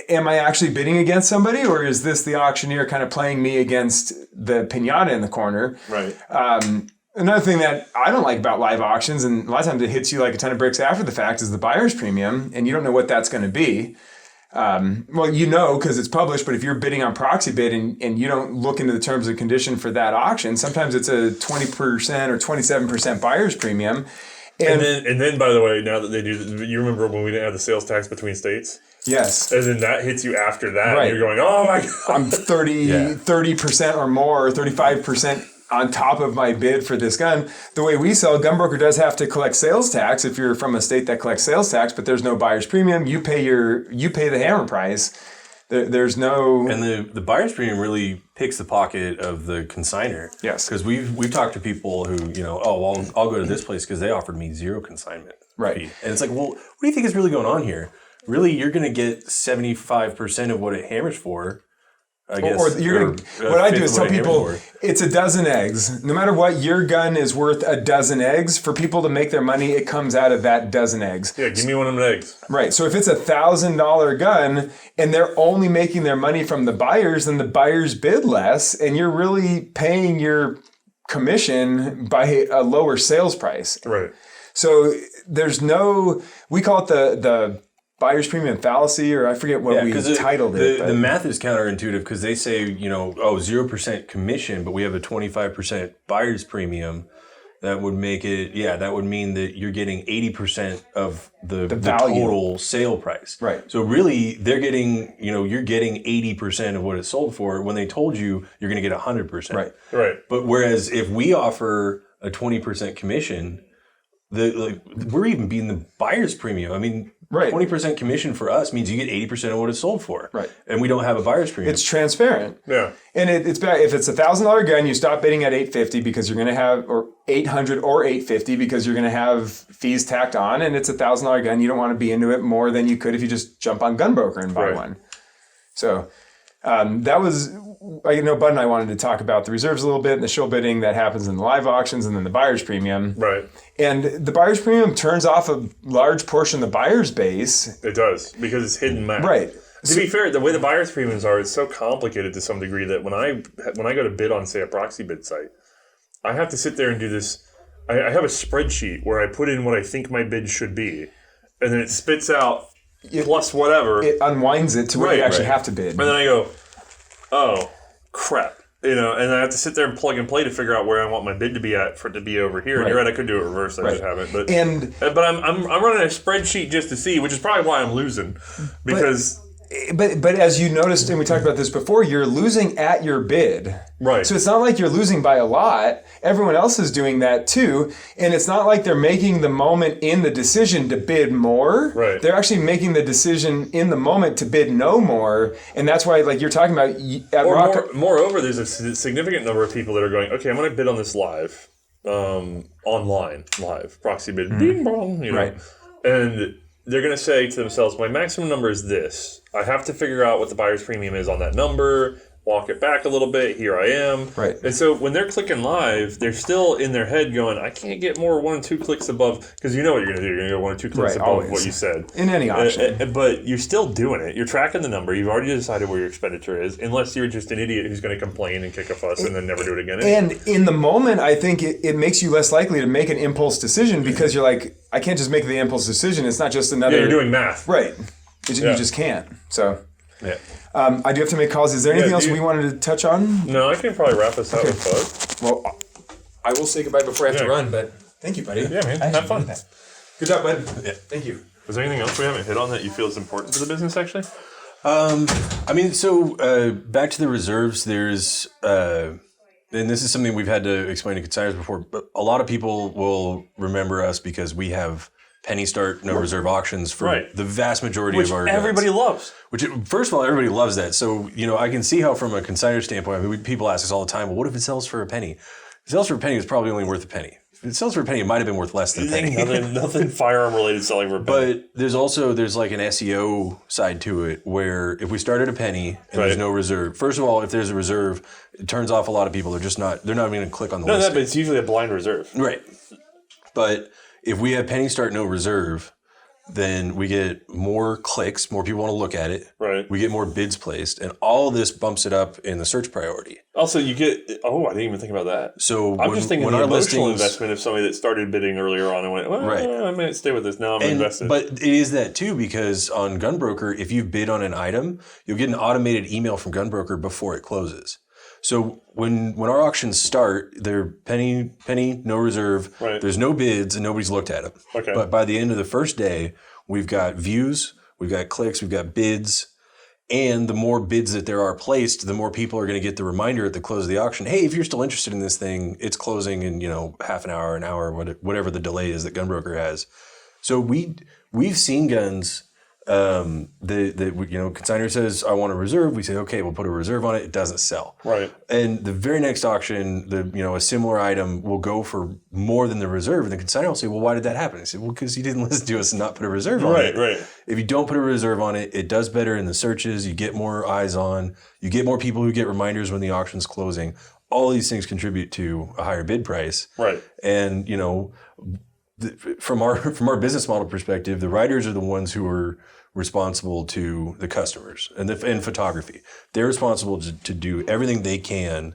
am I actually bidding against somebody, or is this the auctioneer kind of playing me against the pinata in the corner? Right. Another thing that I don't like about live auctions, and a lot of times it hits you like a ton of bricks after the fact, is the buyer's premium, and you don't know what that's going to be. Well, you know, because it's published, but if you're bidding on proxy bid and you don't look into the terms and condition for that auction, sometimes it's a 20% or 27% buyer's premium. And then, by the way, now that they do, you remember when we didn't have the sales tax between states? Yes. And then that hits you after that. Right. And you're going, oh my God. I'm 30% or more, or 35% on top of my bid for this gun. The way we sell, Gunbroker does have to collect sales tax if you're from a state that collects sales tax, but there's no buyer's premium. You pay the hammer price. There's no... And the buyer's premium really picks the pocket of the consignor. Yes. Because we've talked to people who, I'll go to this place because they offered me 0 consignment Right. fee. And it's like, well, what do you think is really going on here? Really, you're going to get 75% of what it hammers for, I guess. Or you're gonna, what I do is tell people it's a dozen eggs. No matter what, your gun is worth a dozen eggs. For people to make their money, it comes out of that dozen eggs. Yeah, give me one of them eggs. Right. So if it's $1,000 gun and they're only making their money from the buyers, then the buyers bid less, and you're really paying your commission by a lower sales price. Right. So there's no, we call it the buyer's premium fallacy, or I forget what we titled it. The math is counterintuitive because they say, 0% commission, but we have a 25% buyer's premium. That would make it, that would mean that you're getting 80% of the total sale price. Right. So really, they're getting, you're getting 80% of what it's sold for when they told you you're going to get 100%. Right. Right. But whereas if we offer a 20% commission, we're even beating the buyer's premium. I mean, Right. 20% commission for us means you get 80% of what it's sold for. Right. And we don't have a buyer's premium. It's transparent. Yeah. And it's bad. If it's $1,000 gun, you stop bidding at $850 because you're going to have, or $800 or $850 because you're going to have fees tacked on, and it's $1,000 gun. You don't want to be into it more than you could if you just jump on Gunbroker and buy one. So that was, I know Bud and I wanted to talk about the reserves a little bit and the show bidding that happens in the live auctions and then the buyer's premium. Right. And the buyer's premium turns off a large portion of the buyer's base. It does, because it's hidden math. Right. To be fair, the way the buyer's premiums are, it's so complicated to some degree that when I go to bid on, say, a proxy bid site, I have to sit there and do this. I have a spreadsheet where I put in what I think my bid should be, and then it spits out plus whatever. It unwinds it to where you actually have to bid. And then I go, oh, crap. And I have to sit there and plug and play to figure out where I want my bid to be at for it to be over here. And you're right, I could do it reverse. I just haven't. But I'm running a spreadsheet just to see, which is probably why I'm losing. Because... But as you noticed, and we talked about this before, you're losing at your bid. Right. So it's not like you're losing by a lot. Everyone else is doing that too. And it's not like they're making the moment in the decision to bid more. Right. They're actually making the decision in the moment to bid no more. And that's why, like you're talking about at moreover, there's a significant number of people that are going, okay, I'm going to bid on this live, online, live, proxy bid, ding bong, Right. And they're going to say to themselves, my maximum number is this. I have to figure out what the buyer's premium is on that number, walk it back a little bit, here I am. Right. And so when they're clicking live, they're still in their head going, I can't get more 1 or 2 clicks above, because you know what you're going to do. You're going to go 1 or 2 clicks above always. what you said. In any auction. But you're still doing it. You're tracking the number. You've already decided where your expenditure is, unless you're just an idiot who's going to complain and kick a fuss and then never do it again. And in the moment, I think it makes you less likely to make an impulse decision because you're like, I can't just make the impulse decision. It's not just another... Yeah, you're doing math. Right. You just can't. So... Yeah. I do have to make calls. Is there anything else we wanted to touch on? No, I can probably wrap us up with Bud. Well, I will say goodbye before I have to run, but thank you, buddy. Yeah, man. Have fun. Good job, bud. Yeah. Thank you. Is there anything else we haven't hit on that you feel is important to the business, actually? I mean, so back to the reserves, there's, and this is something we've had to explain to consignors before, but a lot of people will remember us because we have penny start, no reserve auctions for the vast majority of our guns. Everybody loves. Which, first of all, everybody loves that. So, I can see how from a consignor standpoint, I mean, people ask us all the time, well, what if it sells for a penny? If it sells for a penny, it's probably only worth a penny. If it sells for a penny, it might have been worth less than a penny. nothing firearm related selling for a penny. But there's like an SEO side to it where if we start at a penny and there's no reserve, first of all, if there's a reserve, it turns off a lot of people. They're not even going to click on the list. No, but it's usually a blind reserve. Right. But if we have penny start, no reserve, then we get more clicks, more people want to look at it. Right. We get more bids placed, and all of this bumps it up in the search priority. Also, you get, I didn't even think about that. So I'm just thinking the emotional investment of somebody that started bidding earlier on and went, well, I might stay with this. Now I'm invested. But it is that too, because on Gunbroker, if you bid on an item, you'll get an automated email from Gunbroker before it closes. So when our auctions start, they're penny, no reserve. Right. There's no bids and nobody's looked at them. Okay. But by the end of the first day, we've got views, we've got clicks, we've got bids. And the more bids that there are placed, the more people are going to get the reminder at the close of the auction. Hey, if you're still interested in this thing, it's closing in, half an hour, whatever the delay is that Gunbroker has. So we've seen guns. Consignor says, I want a reserve. We say, okay, we'll put a reserve on it. It doesn't sell. Right. And the very next auction, a similar item will go for more than the reserve. And the consignor will say, well, why did that happen? I said, well, because you didn't listen to us and not put a reserve on it. Right. If you don't put a reserve on it, it does better in the searches. You get more eyes on. You get more people who get reminders when the auction's closing. All these things contribute to a higher bid price. Right. And, from our business model perspective, the writers are the ones who are responsible to the customers and photography. They're responsible to do everything they can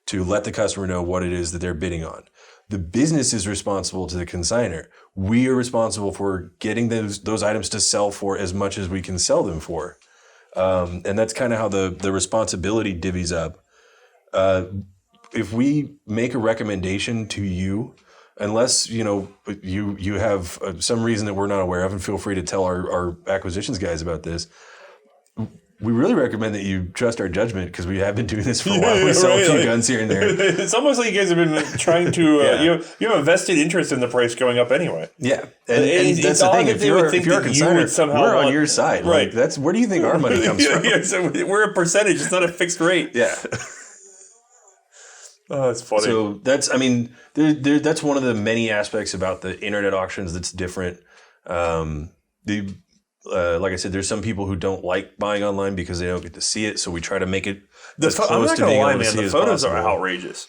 to let the customer know what it is that they're bidding on. The business is responsible to the consignor. We are responsible for getting those items to sell for as much as we can sell them for. And that's kind of how the responsibility divvies up. If we make a recommendation to you, unless you have some reason that we're not aware of, and feel free to tell our acquisitions guys about this. we really recommend that you trust our judgment because we have been doing this for a while. We sell a few guns here and there. It's almost like you guys have been trying to. You have a vested interest in the price going up anyway. Yeah, and that's the thing. If you're a consignor, we're on your side. Right. Like, that's where do you think our money comes from? Yeah, so we're a percentage. It's not a fixed rate. Yeah. Oh, that's funny. So that's, I mean, that's one of the many aspects about the internet auctions that's different. Like I said, there's some people who don't like buying online because they don't get to see it. So we try to make it as close I'm not to gonna being lie, able to man. see The as photos possible. are outrageous.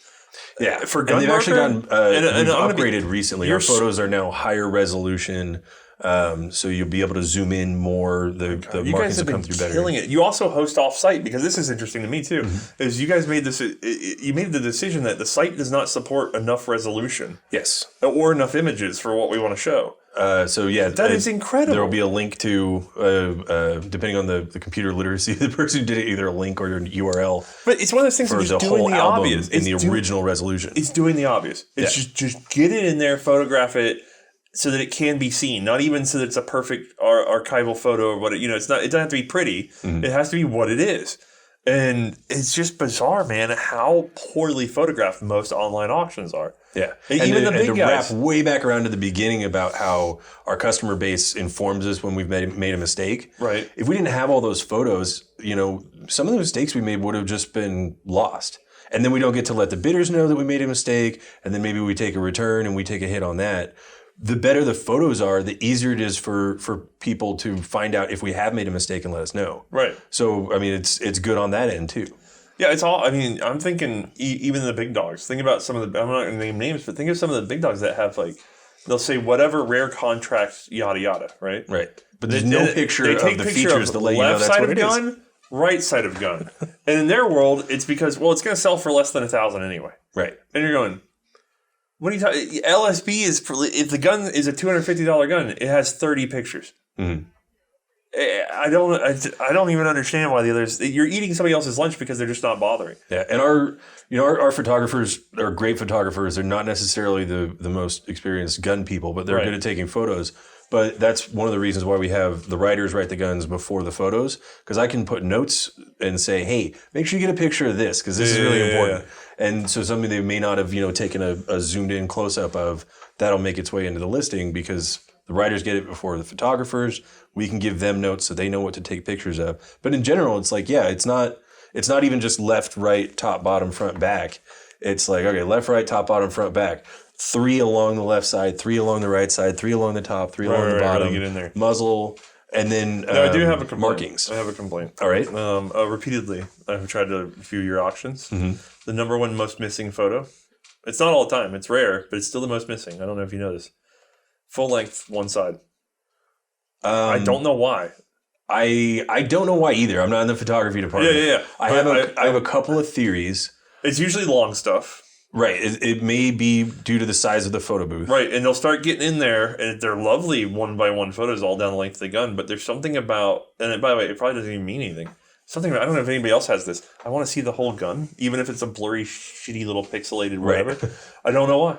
Yeah, for gun and they've actually gotten and we've I'm gonna upgraded recently. Our photos are now higher resolution, so you'll be able to zoom in more. The You guys markings have will come been through better. killing it. You also host off-site because this is interesting to me too. Is you guys made this? You made the decision that the site does not support enough resolution, Yes. or enough images for what we want to show. So yeah, That is incredible. There will be a link to, depending on the computer literacy, the person who did it, either a link or an URL But it's one of those things for that's the doing whole the album obvious. in the original resolution. It's doing the obvious. It's just get it in there, photograph it, so that it can be seen. Not even so that it's a perfect archival photo or what. It doesn't have to be pretty. It has to be what it is. And it's just bizarre, man, how poorly photographed most online auctions are. Yeah. And even the big to guys. wrap way back around to the beginning about how our customer base informs us when we've made a mistake. Right. If we didn't have all those photos, some of the mistakes we made would have just been lost. And then we don't get to let the bidders know that we made a mistake. And then maybe we take a return and we take a hit on that. The better the photos are, the easier it is for people to find out if we have made a mistake and let us know. Right. So, I mean, it's good on that end too. Yeah, it's all. I mean, I'm thinking even the big dogs. Think about some of the. I'm not going to name names, but think of some of the big dogs that have they'll say whatever rare contracts, yada yada, right? Right. But there's no picture they of take the picture features of to let you know left that's side what of it is. gun, right side of gun, and in their world, it's because it's going to sell for less than 1,000 anyway. Right. And you're going, what are you talking? LSB is if the gun is a $250 gun, it has 30 pictures. Mm-hmm. I don't even understand why the others. You're eating somebody else's lunch because they're just not bothering. Yeah, and our photographers are great photographers. They're not necessarily the most experienced gun people, but they're good at taking photos. But that's one of the reasons why we have the writers write the guns before the photos, because I can put notes and say, hey, make sure you get a picture of this because this is really important. Yeah. And so something they may not have taken a zoomed in close up of, that'll make its way into the listing because the writers get it before the photographers. We can give them notes so they know what to take pictures of. But in general, it's like, yeah, it's not even just left, right, top, bottom, front, back. It's like, okay, left, right, top, bottom, front, back. 3 along the left side, 3 along the right side, 3 along the top, 3 along the bottom. Really get in there. Muzzle, and then I do have a complaint. Markings. I have a complaint. All right. Repeatedly, I've tried to view your auctions. Mm-hmm. The number one most missing photo. It's not all the time. It's rare, but it's still the most missing. I don't know if you know this. Full length, one side. I don't know why. I don't know why either. I'm not in the photography department. Yeah. I have a couple of theories. It's usually long stuff. Right. It may be due to the size of the photo booth. Right. And they'll start getting in there, and they're lovely one-by-one photos all down the length of the gun, but there's something about, and by the way, it probably doesn't even mean anything. Something about, I don't know if anybody else has this. I want to see the whole gun, even if it's a blurry, shitty little pixelated whatever. Right. I don't know why.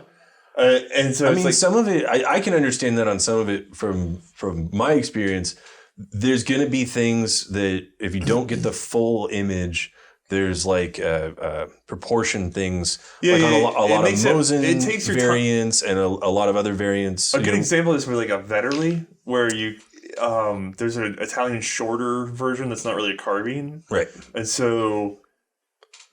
And so some of it, I can understand that on some of it from my experience. There's going to be things that if you don't get the full image, there's proportion things on a lot of Mosin variants and a lot of other variants. A good example is with a Vetterli, where you there's an Italian shorter version that's not really a carbine, right? And so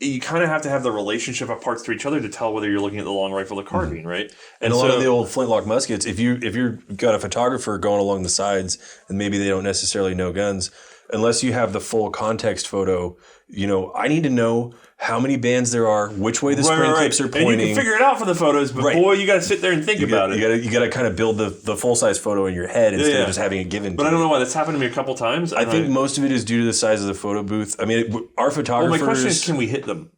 you kind of have to have the relationship of parts to each other to tell whether you're looking at the long rifle or the carbine, right? And a lot of the old flintlock muskets, if you've got a photographer going along the sides and maybe they don't necessarily know guns, unless you have the full context photo, I need to know how many bands there are, which way the spring clips are pointing. And you can figure it out for the photos, but boy, you got to sit there and think about it. You got to kind of build the full size photo in your head instead of just having it given. But I don't know why that's happened to me a couple times. I think most of it is due to the size of the photo booth. I mean, our photographers. Well, my question is, can we hit them?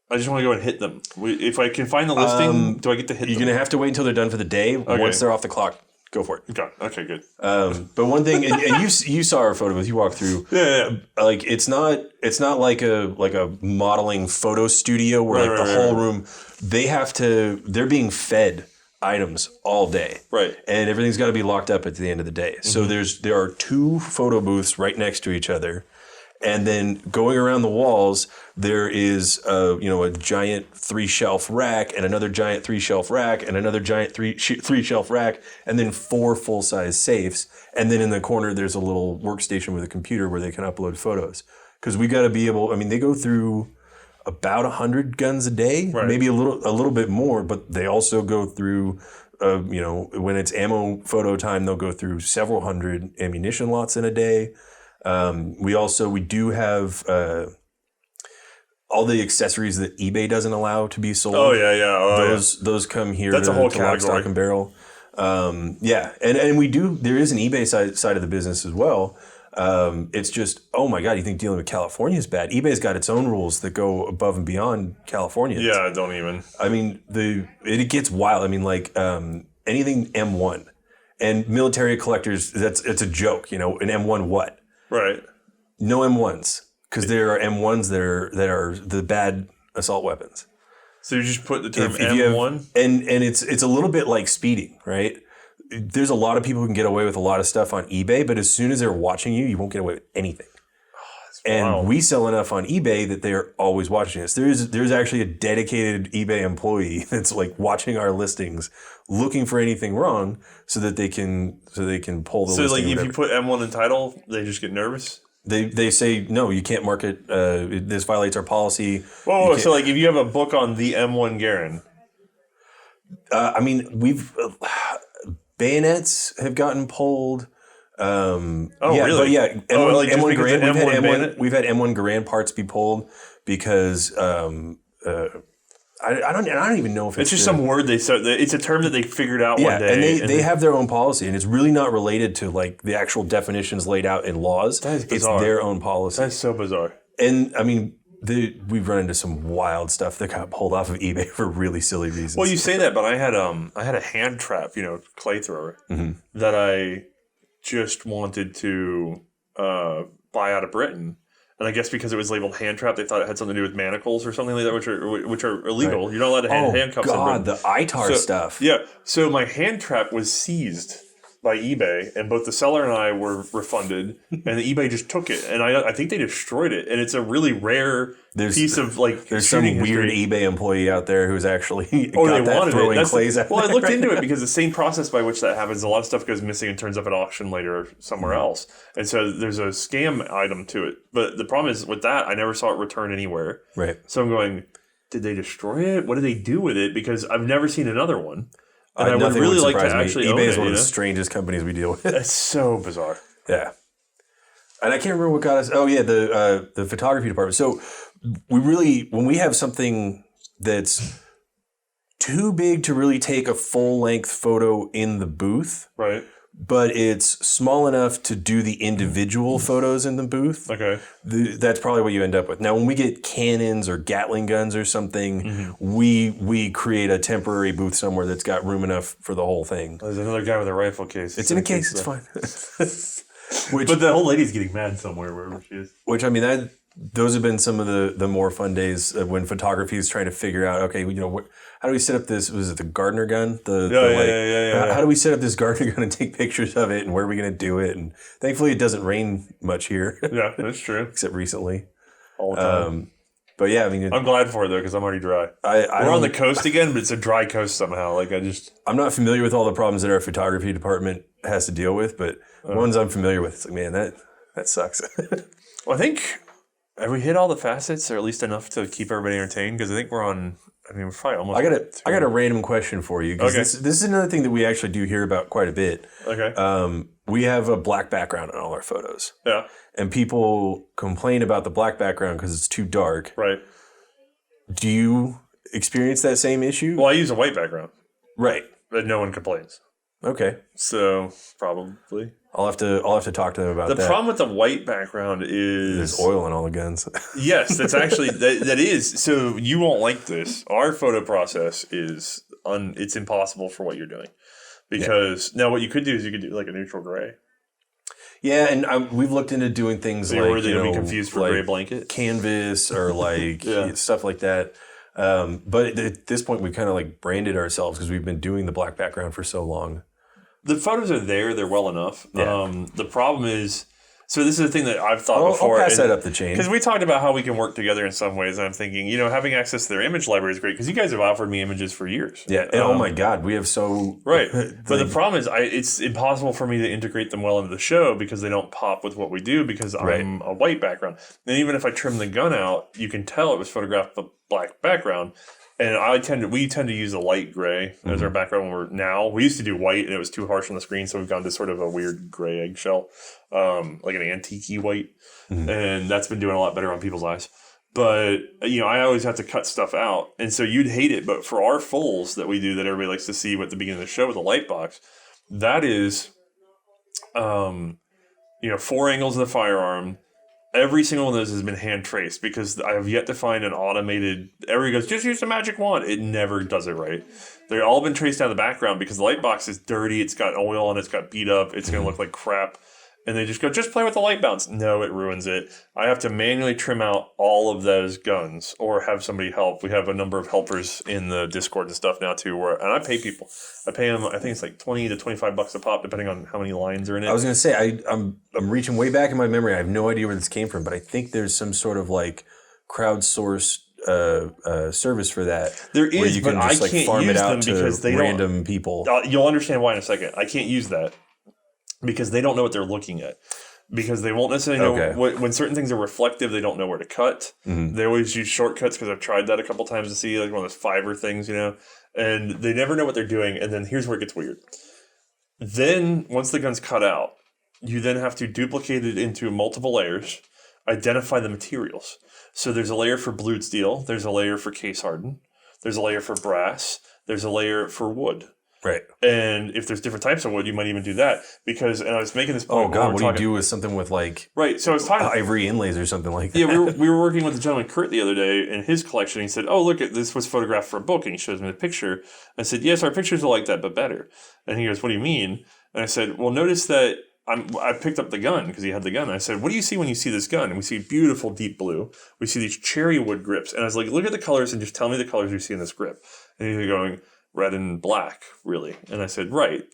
I just want to go and hit them. If I can find the listing, do I get to hit them? You're going to have to wait until they're done for the day. Okay. Once they're off the clock, go for it. Okay, good. But one thing, and you saw our photo booth. You walked through. Yeah. It's not like a modeling photo studio where the whole room. They're being fed items all day. Right. And everything's got to be locked up at the end of the day. So there are 2 photo booths right next to each other. And then going around the walls, there is a giant 3-shelf rack and another giant 3-shelf rack and another giant 3-shelf rack, and then 4 full-size safes. And then in the corner, there's a little workstation with a computer where they can upload photos. Because we got to be able. I mean, they go through about 100 guns a day, maybe a little bit more, but they also go through. When it's ammo photo time, they'll go through several hundred ammunition lots in a day. We do have all the accessories that eBay doesn't allow to be sold. Oh yeah. Those come here. That's a whole to Lock, Stock, and Barrel. And we do. There is an eBay side of the business as well. It's just, oh my God, you think dealing with California is bad? eBay's got its own rules that go above and beyond California. Yeah, don't even. I mean, it gets wild. I mean, like anything M1 and military collectors, it's a joke. An M1 what? Right. No M1s, because there are M1s that are the bad assault weapons. So you just put the term M1? And it's a little bit like speeding, right? There's a lot of people who can get away with a lot of stuff on eBay, but as soon as they're watching you, you won't get away with anything. And we sell enough on eBay that they're always watching us. There's actually a dedicated eBay employee that's like watching our listings, looking for anything wrong, so that they can pull the listing. So like if you put M1 in title, they just get nervous? They say no, you can't market. This violates our policy. Whoa! So like if you have a book on the M1 Garand. I mean, we've. Bayonets have gotten pulled. Really? But yeah, M1 Garand. We've had M1 Garand parts be pulled because I don't even know if it's just some word it's a term that they figured out one day. And they have their own policy, and it's really not related to like the actual definitions laid out in laws. That is bizarre. It's their own policy. That's so bizarre. And I mean, we've run into some wild stuff that got pulled off of eBay for really silly reasons. Well, you say that, but I had a hand trap, clay thrower that I just wanted to buy out of Britain, and I guess because it was labeled hand trap, they thought it had something to do with manacles or something like that, which are illegal. Right. You're not allowed to have handcuffs. Oh God, the ITAR stuff. Yeah, so my hand trap was seized by eBay, and both the seller and I were refunded, and the eBay just took it, and I think they destroyed it, and it's a really rare piece of like. There's some weird eBay employee out there who's actually got that throwing clays out. Well, I looked into it because the same process by which that happens, a lot of stuff goes missing and turns up at auction later somewhere else, and so there's a scam item to it. But the problem is with that, I never saw it return anywhere. Right. So I'm going, did they destroy it? What did they do with it? Because I've never seen another one. And I would really like to actually own it. eBay is one of the strangest companies we deal with. That's so bizarre. Yeah. And I can't remember what got us. Oh, yeah, the photography department. So when we have something that's too big to really take a full-length photo in the booth. Right. But it's small enough to do the individual photos in the booth. Okay. That's probably what you end up with. Now, when we get cannons or Gatling guns or something, we create a temporary booth somewhere that's got room enough for the whole thing. There's another guy with a rifle case. It's in a case. It's fine. But the whole lady's getting mad somewhere, wherever she is. Which, I mean, those have been some of the more fun days when photography is trying to figure out, okay, how do we set up this? Was it the Gardner gun? How do we set up this Gardner gun and take pictures of it, and where are we going to do it? And thankfully, it doesn't rain much here. Yeah, that's true. Except recently. All the time. But yeah, I mean, I'm glad for it though because I'm already dry. We're on the coast again, but it's a dry coast somehow. I'm not familiar with all the problems that our photography department has to deal with, but ones I'm familiar with, it's like, man, that sucks. Well, I think have we hit all the facets, or at least enough to keep everybody entertained? Because I think we're on. I mean, we're probably almost. I got a random question for you. Okay. This is another thing that we actually do hear about quite a bit. Okay. We have a black background on all our photos. Yeah. And people complain about the black background because it's too dark. Right. Do you experience that same issue? Well, I use a white background. Right. But no one complains. Okay. So probably. I'll have to talk to them about that. The problem with the white background is there's oil in all the guns. Yes, that's actually that is. So you won't like this. Our photo process is it's impossible for what you're doing. Because now what you could do is you could do like a neutral gray. Yeah, and we've looked into doing things like or they'll be confused for like gray blanket, canvas, or like stuff like that. But at this point, we've kind of like branded ourselves because we've been doing the black background for so long. The photos are there; they're well enough. Yeah. The problem is So this is the thing that I've thought before. I'll pass that up the chain. Because we talked about how we can work together in some ways, and I'm thinking, having access to their image library is great because you guys have offered me images for years. Yeah, and oh my God, we have so... Right. But the problem is it's impossible for me to integrate them well into the show because they don't pop with what we do because I'm a white background. And even if I trim the gun out, you can tell it was photographed with a black background. And we tend to use a light gray as our background. We used to do white and it was too harsh on the screen, so we've gone to sort of a weird gray eggshell, like an antique-y white, and that's been doing a lot better on people's eyes. But I always have to cut stuff out, and so you'd hate it. But for our fulls that we do, that everybody likes to see at the beginning of the show with a light box, that is, 4 angles of the firearm. Every single one of those has been hand traced because I have yet to find an automated. Everybody goes, just use the magic wand. It never does it right. They've all been traced out of the background because the light box is dirty. It's got oil on it. It's got beat up. It's going to look like crap. And they just go, just play with the light bounce. No, it ruins it. I have to manually trim out all of those guns or have somebody help. We have a number of helpers in the Discord and stuff now too. And I pay people. I pay them. I think it's like $20 to $25 a pop, depending on how many lines are in it. I was going to say I'm reaching way back in my memory. I have no idea where this came from, but I think there's some sort of like crowdsourced service for that. There is, where you can but just I can't farm use it out them because they random people. You'll understand why in a second. I can't use that because they don't know what they're looking at. Because they won't necessarily know when certain things are reflective, they don't know where to cut. They always use shortcuts because I've tried that a couple times to see like one of those fiber things, and they never know what they're doing. And then here's where it gets weird. Then once the gun's cut out, you then have to duplicate it into multiple layers, identify the materials. So there's a layer for blued steel, there's a layer for case hardened, there's a layer for brass, there's a layer for wood. Right. And if there's different types of wood, you might even do that and I was making this point. Oh God, what do you do with something with like so I was talking ivory inlays or something like that? Yeah, we were working with the gentleman Kurt the other day in his collection. He said, "Oh, look at this was photographed for a book," and he shows me the picture. I said, "Yes, our pictures are like that, but better." And he goes, "What do you mean?" And I said, "Well, notice that I picked up the gun because he had the gun. And I said, what do you see when you see this gun?" And we see beautiful deep blue. We see these cherry wood grips, and I was like, "Look at the colors and just tell me the colors you see in this grip." And he's going, "Red and black, really?" And I said, "Right.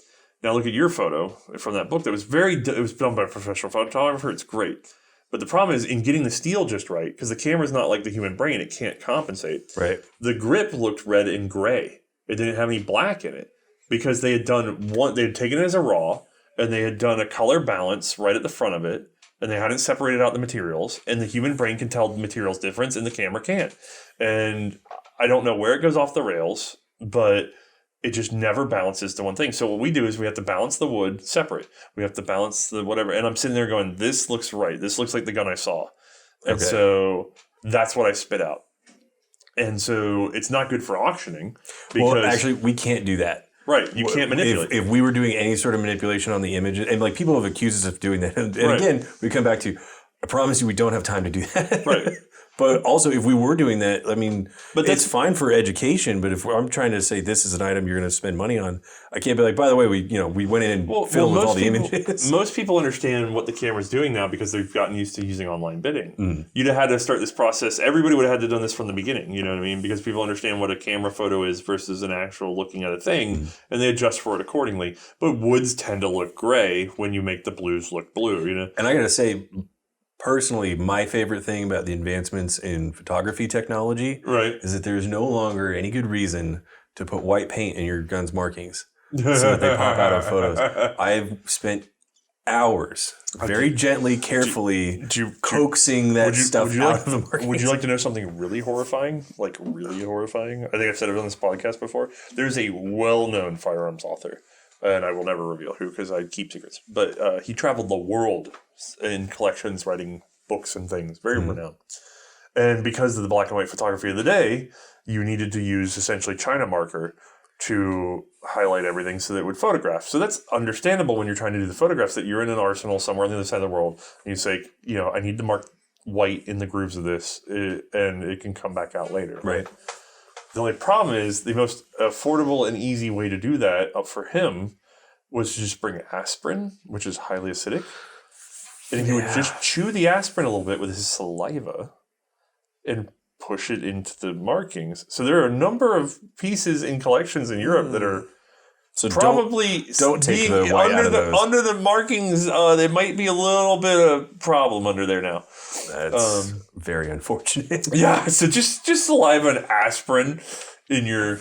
Now look at your photo from that book that was it was done by a professional photographer. It's great. But the problem is in getting the steel just right, because the camera's not like the human brain. It can't compensate. Right. The grip looked red and gray. It didn't have any black in it because they had taken it as a raw and they had done a color balance right at the front of it. And they hadn't separated out the materials. And the human brain can tell the materials difference and the camera can't. And I don't know where it goes off the rails, but it just never balances to one thing. So what we do is we have to balance the wood separate. We have to balance the whatever. And I'm sitting there going, this looks right. This looks like the gun I saw. And so that's what I spit out. And so it's not good for auctioning. Because, well, actually, we can't do that. Right. You can't manipulate. If we were doing any sort of manipulation on the image, and like people have accused us of doing that. And again, we come back to, I promise you we don't have time to do that. Right. But also, if we were doing that, I mean, it's fine for education. But if I'm trying to say this is an item you're going to spend money on, I can't be like, by the way, we went in and filmed with all the images. Most people understand what the camera's doing now because they've gotten used to using online bidding. You'd have had to start this process. Everybody would have had to done this from the beginning. You know what I mean? Because people understand what a camera photo is versus an actual looking at a thing, and they adjust for it accordingly. But woods tend to look gray when you make the blues look blue. You know, and I got to say, personally, my favorite thing about the advancements in photography technology is that there's no longer any good reason to put white paint in your gun's markings so that they pop out of photos. I've spent hours very gently, carefully coaxing that stuff out of the markings. Would you like to know something really horrifying? Like really horrifying? I think I've said it on this podcast before. There's a well-known firearms author, and I will never reveal who because I keep secrets, but he traveled the world in collections, writing books and things, very renowned. And because of the black and white photography of the day, you needed to use essentially China marker to highlight everything so that it would photograph. So that's understandable when you're trying to do the photographs, that you're in an arsenal somewhere on the other side of the world and you say, I need to mark white in the grooves of this and it can come back out later. Right. The only problem is the most affordable and easy way to do that for him was to just bring aspirin, which is highly acidic. And he would just chew the aspirin a little bit with his saliva and push it into the markings. So there are a number of pieces in collections in Europe that are So probably don't take the white out of those. Under the markings, there might be a little bit of problem under there now. That's very unfortunate. Yeah, so just saliva and aspirin in your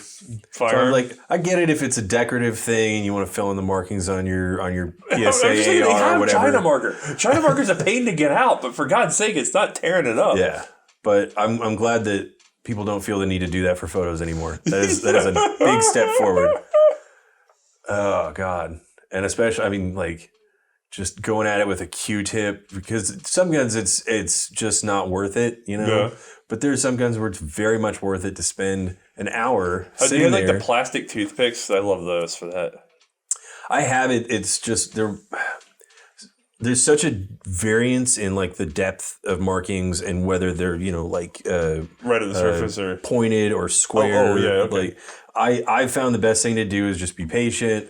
firearm. So I get it if it's a decorative thing and you want to fill in the markings on your PSA I'm just saying, AR or whatever. China marker. China marker's a pain to get out, but for God's sake, it's not tearing it up. Yeah, but I'm glad that people don't feel the need to do that for photos anymore. That is a big step forward. Oh God, and especially just going at it with a Q-tip, because some guns it's just not worth it, Yeah. But there's some guns where it's very much worth it to spend an hour Do sitting you have there. the plastic toothpicks? I love those for that. I have it. It's just there's such a variance in the depth of markings and whether they're right at the surface or pointed or square. Oh, yeah, okay. I found the best thing to do is just be patient.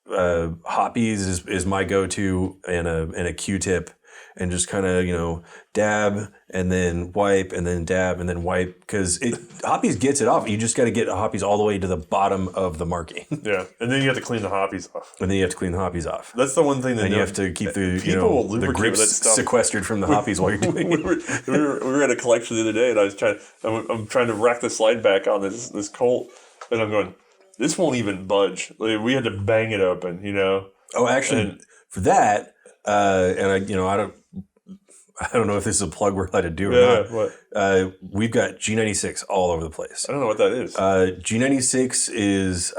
Hoppies is my go-to, and a Q-tip, and just kind of dab and then wipe and then dab and then wipe, because Hoppies gets it off. You just got to get Hoppies all the way to the bottom of the marking. Yeah, and then you have to clean the Hoppies off. And then you have to clean the Hoppies off. That's the one thing that you have to keep the will grips that stuff. sequestered from the Hoppies while you're doing it. we were at a collection the other day, and I'm trying to rack the slide back on this Colt, and I'm going, this won't even budge. We had to bang it open, Oh, actually, for that, and I don't know if this is a plug we're allowed to do or not. What? We've got G96 all over the place. I don't know what that is. G96 is,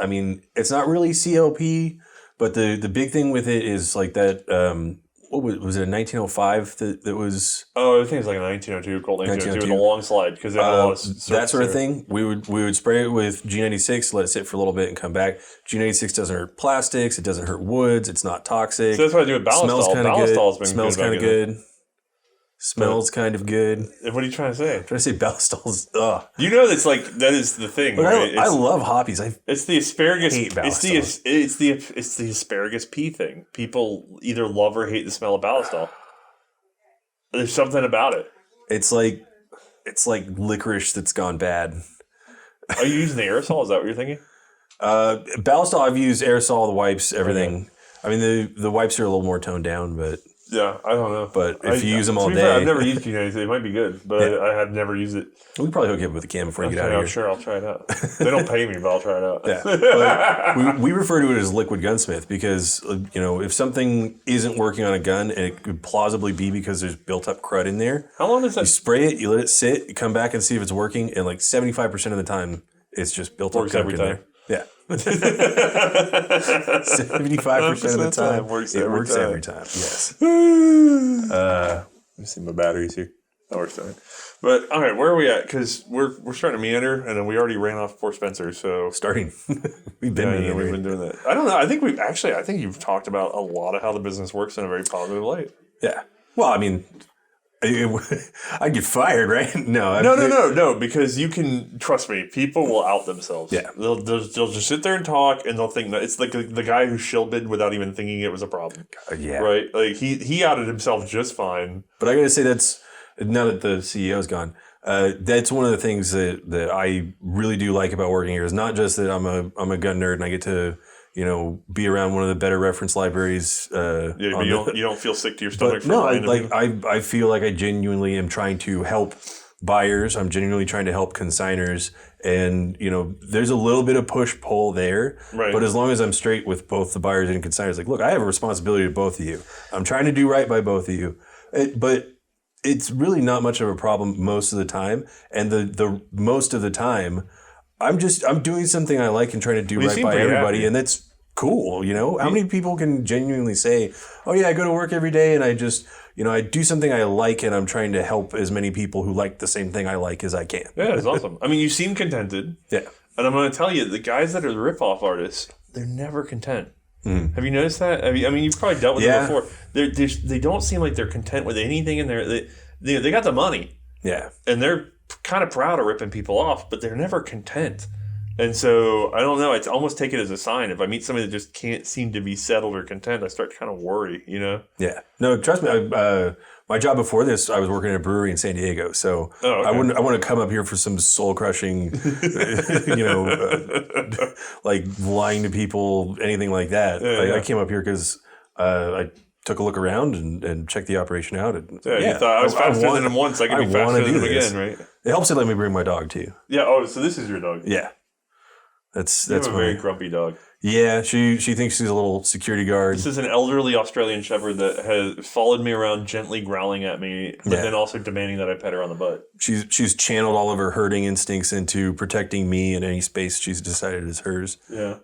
it's not really CLP, but the big thing with it is that. What was it? A 1905 that was? Oh, I think it's like a 1902 Colt 1902 with a long slide, because they had a lot of that sort of thing. We would spray it with G96, let it sit for a little bit, and come back. G96 doesn't hurt plastics. It doesn't hurt woods. It's not toxic. So that's what I do with Ballistol. Smells kind of good. Smells kind of good. Smells kind of good. What are you trying to say? I'm trying to say Ballistol's. Ugh. That is the thing. Right? I love Hoppies. It's the asparagus. Hate Ballistol. It's the asparagus pea thing. People either love or hate the smell of Ballistol. There's something about it. It's like licorice that's gone bad. Are you using the aerosol? Is that what you're thinking? Ballistol, I've used aerosol, the wipes, everything. Okay. The wipes are a little more toned down, but. Yeah, I don't know. But if you use them all day. Fair, I've never used G96. It might be good, but yeah. I have never used it. We can probably hook you up with a cam before you get out of here. Sure, I'll try it out. They don't pay me, but I'll try it out. Yeah. But we refer to it as liquid gunsmith because, if something isn't working on a gun, and it could plausibly be because there's built up crud in there. How long does that? You spray it, you let it sit, you come back and see if it's working, and 75% of the time, it's just built up crud in there. Yeah. 75% of the time, it works every time. Yes. Let me see my batteries here. That works fine. But all right, where are we at? Because we're starting to meander, and then we already ran off Fort Spencer. So starting, we've been meandering. We've been doing that. I don't know. I think you've talked about a lot of how the business works in a very positive light. Yeah. Well, I'd get fired, right? No, because you can trust me. People will out themselves. Yeah, they'll just sit there and talk, and they'll think that it's like the guy who shielded without even thinking it was a problem. Yeah, right. Like he outed himself just fine. But I gotta say that's now that the CEO's gone. That's one of the things that I really do like about working here is not just that I'm a gun nerd and I get to be around one of the better reference libraries. But you don't feel sick to your stomach. But no, I feel like I genuinely am trying to help buyers. I'm genuinely trying to help consigners, and there's a little bit of push pull there. Right. But as long as I'm straight with both the buyers and consigners, look, I have a responsibility to both of you. I'm trying to do right by both of you, but it's really not much of a problem most of the time. And the most of the time, I'm doing something I like and trying to do right by everybody, and that's cool. How many people can genuinely say, "Oh yeah, I go to work every day and I just, I do something I like and I'm trying to help as many people who like the same thing I like as I can." Yeah, it's awesome. You seem contented. Yeah, and I'm going to tell you, the guys that are the rip-off artists, they're never content. Mm-hmm. Have you noticed that? You've probably dealt with them before. They don't seem like they're content with anything in there. They got the money. Yeah, and they're kind of proud of ripping people off, but they're never content. And so, I don't know, I almost take it as a sign. If I meet somebody that just can't seem to be settled or content, I start to kind of worry, Yeah. No, trust me, my job before this, I was working at a brewery in San Diego. So I want to come up here for some soul crushing, like lying to people, anything like that. I came up here because I took a look around and checked the operation out. And, you thought I was faster than him once. I could be faster than him again, right? It helps to let me bring my dog too. Yeah. Oh, so this is your dog? Yeah. That's a very grumpy dog. Yeah, she thinks she's a little security guard. This is an elderly Australian Shepherd that has followed me around, gently growling at me, but then also demanding that I pet her on the butt. She's channeled all of her herding instincts into protecting me in any space she's decided is hers. Yeah.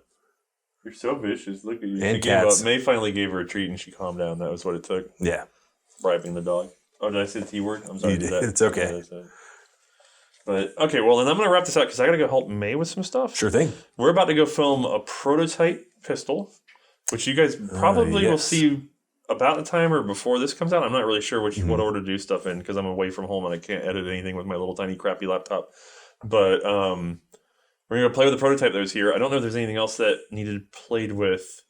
You're so vicious. Look at you. And she cats. Gave up. May finally gave her a treat and she calmed down. That was what it took. Yeah. Bribing the dog. Oh, did I say the T word? I'm sorry. It's okay. But, okay, well, then I'm going to wrap this up because I got to go help May with some stuff. Sure thing. We're about to go film a prototype pistol, which you guys probably will see about the time or before this comes out. I'm not really sure what order to do stuff in because I'm away from home and I can't edit anything with my little tiny crappy laptop. But we're going to play with the prototype that was here. I don't know if there's anything else that needed played with.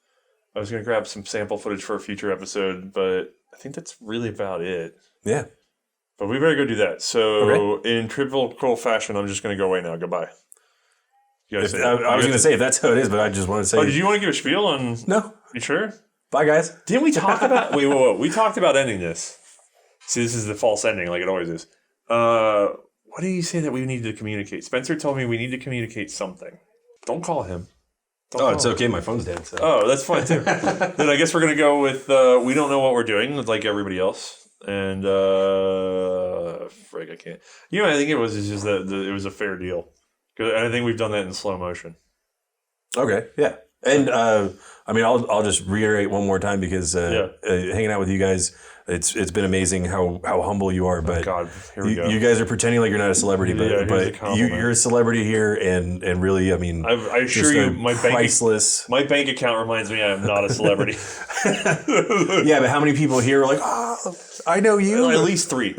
I was going to grab some sample footage for a future episode, but I think that's really about it. Yeah. But we better go do that. So in typical fashion, I'm just going to go away now. Goodbye. I was going to say if that's how it is, but I just want to say. Oh, did you want to give a spiel on? No. You sure? Bye, guys. Didn't we talk about? Wait. We talked about ending this. See, this is the false ending, like it always is. What do you say that we need to communicate? Spencer told me we need to communicate something. Don't call him. It's okay. My phone's dead. So. Oh, that's fine too. Then I guess we're going to go with we don't know what we're doing, like everybody else. And frig, I can't. I think it was just that it was a fair deal. Because I think we've done that in slow motion. Okay, yeah. And I'll just reiterate one more time because hanging out with you guys, it's been amazing how humble you are. But God, here we go. You guys are pretending like you're not a celebrity, but you're a celebrity here, and really, I mean, I assure you, my priceless. My bank account reminds me I am not a celebrity. Yeah, but how many people here are like, I know you? At least 3.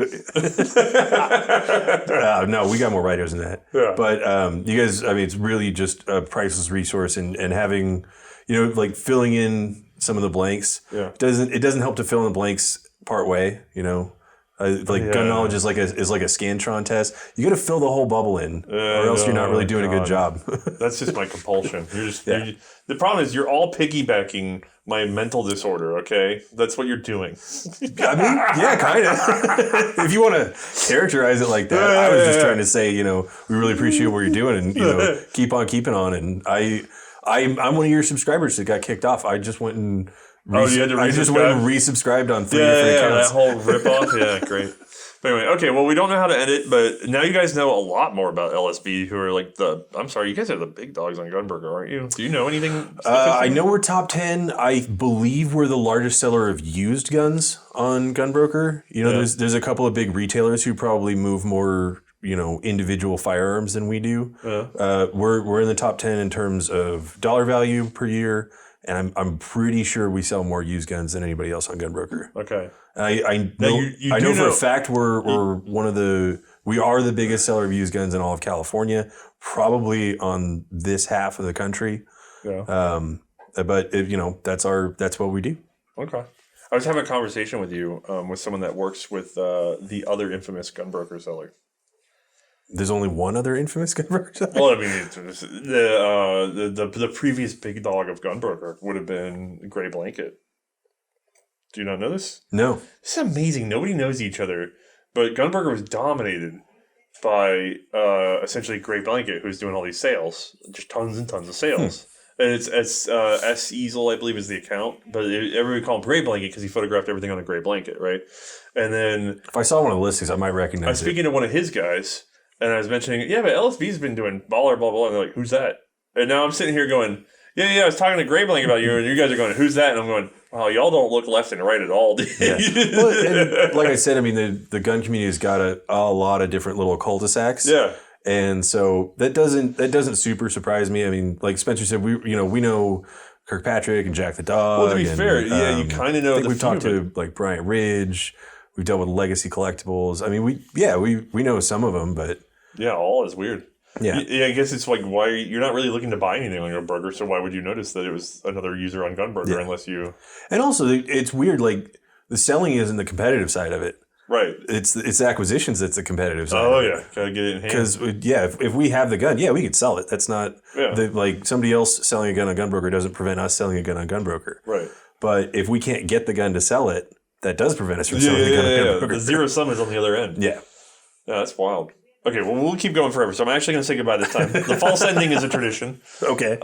No, we got more writers than that. Yeah. But you guys, I mean, it's really just a priceless resource, and having, like filling in some of the blanks. Yeah. It doesn't help to fill in the blanks part way. Gun knowledge is like a Scantron test. You got to fill the whole bubble in, or else you're not really doing a good job. That's just my compulsion. The problem is you're all piggybacking my mental disorder. Okay, that's what you're doing. I mean, yeah, kind of. If you want to characterize it like that, I was just trying to say, we really appreciate what you're doing, and keep on keeping on. And I'm one of your subscribers that got kicked off. I just went and. I just went and resubscribed on 3 different accounts. That whole ripoff. Yeah, great. But anyway, okay, well, we don't know how to end it, but now you guys know a lot more about LSB, who are like I'm sorry, you guys are the big dogs on Gunburger, aren't you? Do you know anything? I know we're top 10. I believe we're the largest seller of used guns on Gunbroker. There's a couple of big retailers who probably move more, individual firearms than we do. Yeah. We're in the top 10 in terms of dollar value per year. And I'm pretty sure we sell more used guns than anybody else on Gunbroker. Okay. I know for a fact we are the biggest seller of used guns in all of California, probably on this half of the country. Yeah. But that's what we do. Okay. I was having a conversation with you with someone that works with the other infamous Gunbroker seller. There's only one other infamous Gunbroker seller? Well, I mean, the previous big dog of Gunbroker would have been Gray Blanket. Do you not know this? No. This is amazing. Nobody knows each other, but Gunbroker was dominated by essentially Gray Blanket, who's doing all these sales, just tons and tons of sales. And it's S Easel, I believe, is the account, but everybody called him Gray Blanket because he photographed everything on a gray blanket, right? And then if I saw one of the listings, I might recognize it. I was speaking to one of his guys. And I was mentioning, but LSB's been doing baller, blah, blah, and they're like, who's that? And now I'm sitting here going, I was talking to Gray Blank about you, and you guys are going, who's that? And I'm going, wow, y'all don't look left and right at all, do you? Yeah. Well, and like I said, I mean, the gun community has got a lot of different little cul-de-sacs. Yeah. And so that doesn't super surprise me. I mean, like Spencer said, we know Kirkpatrick and Jack the Dog. Well, to be fair, you kind of know. We've talked to like Bryant Ridge. We've dealt with Legacy Collectibles. I mean, we know some of them, but all is weird. Yeah, I guess it's like why you're not really looking to buy anything on Gunburger, so why would you notice that it was another user on Gunburger unless you? And also, it's weird. Like the selling isn't the competitive side of it. Right. It's acquisitions that's the competitive side. Oh yeah, gotta get it in hand. Because if we have the gun, we could sell it. That's not like somebody else selling a gun on Gunbroker doesn't prevent us selling a gun on Gunbroker. Right. But if we can't get the gun to sell it, that does prevent us from selling the gun on Gunbroker. The zero sum is on the other end. Yeah. Yeah, that's wild. Okay, well, we'll keep going forever. So I'm actually going to say goodbye this time. The false ending is a tradition. Okay.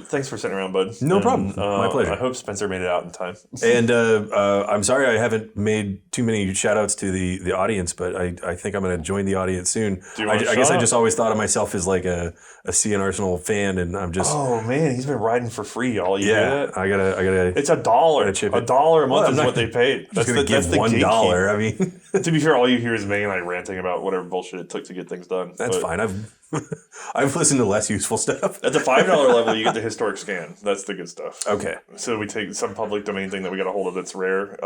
Thanks for sitting around, bud. No problem. My pleasure. I hope Spencer made it out in time. And I'm sorry I haven't made too many shout-outs to the audience, but I think I'm going to join the audience soon. I guess I just always thought of myself as like a C&Rsenal fan, and I'm just... Oh, man, he's been riding for free all year. Yeah, I gotta. It's $1. $1 a month is what they paid. That's going to give $1. I mean... To be fair, all you hear is May and I ranting about whatever bullshit it took to get things done. That's fine. I've listened to less useful stuff. At the $5 level, you get the historic scan. That's the good stuff. Okay. So we take some public domain thing that we got a hold of that's rare.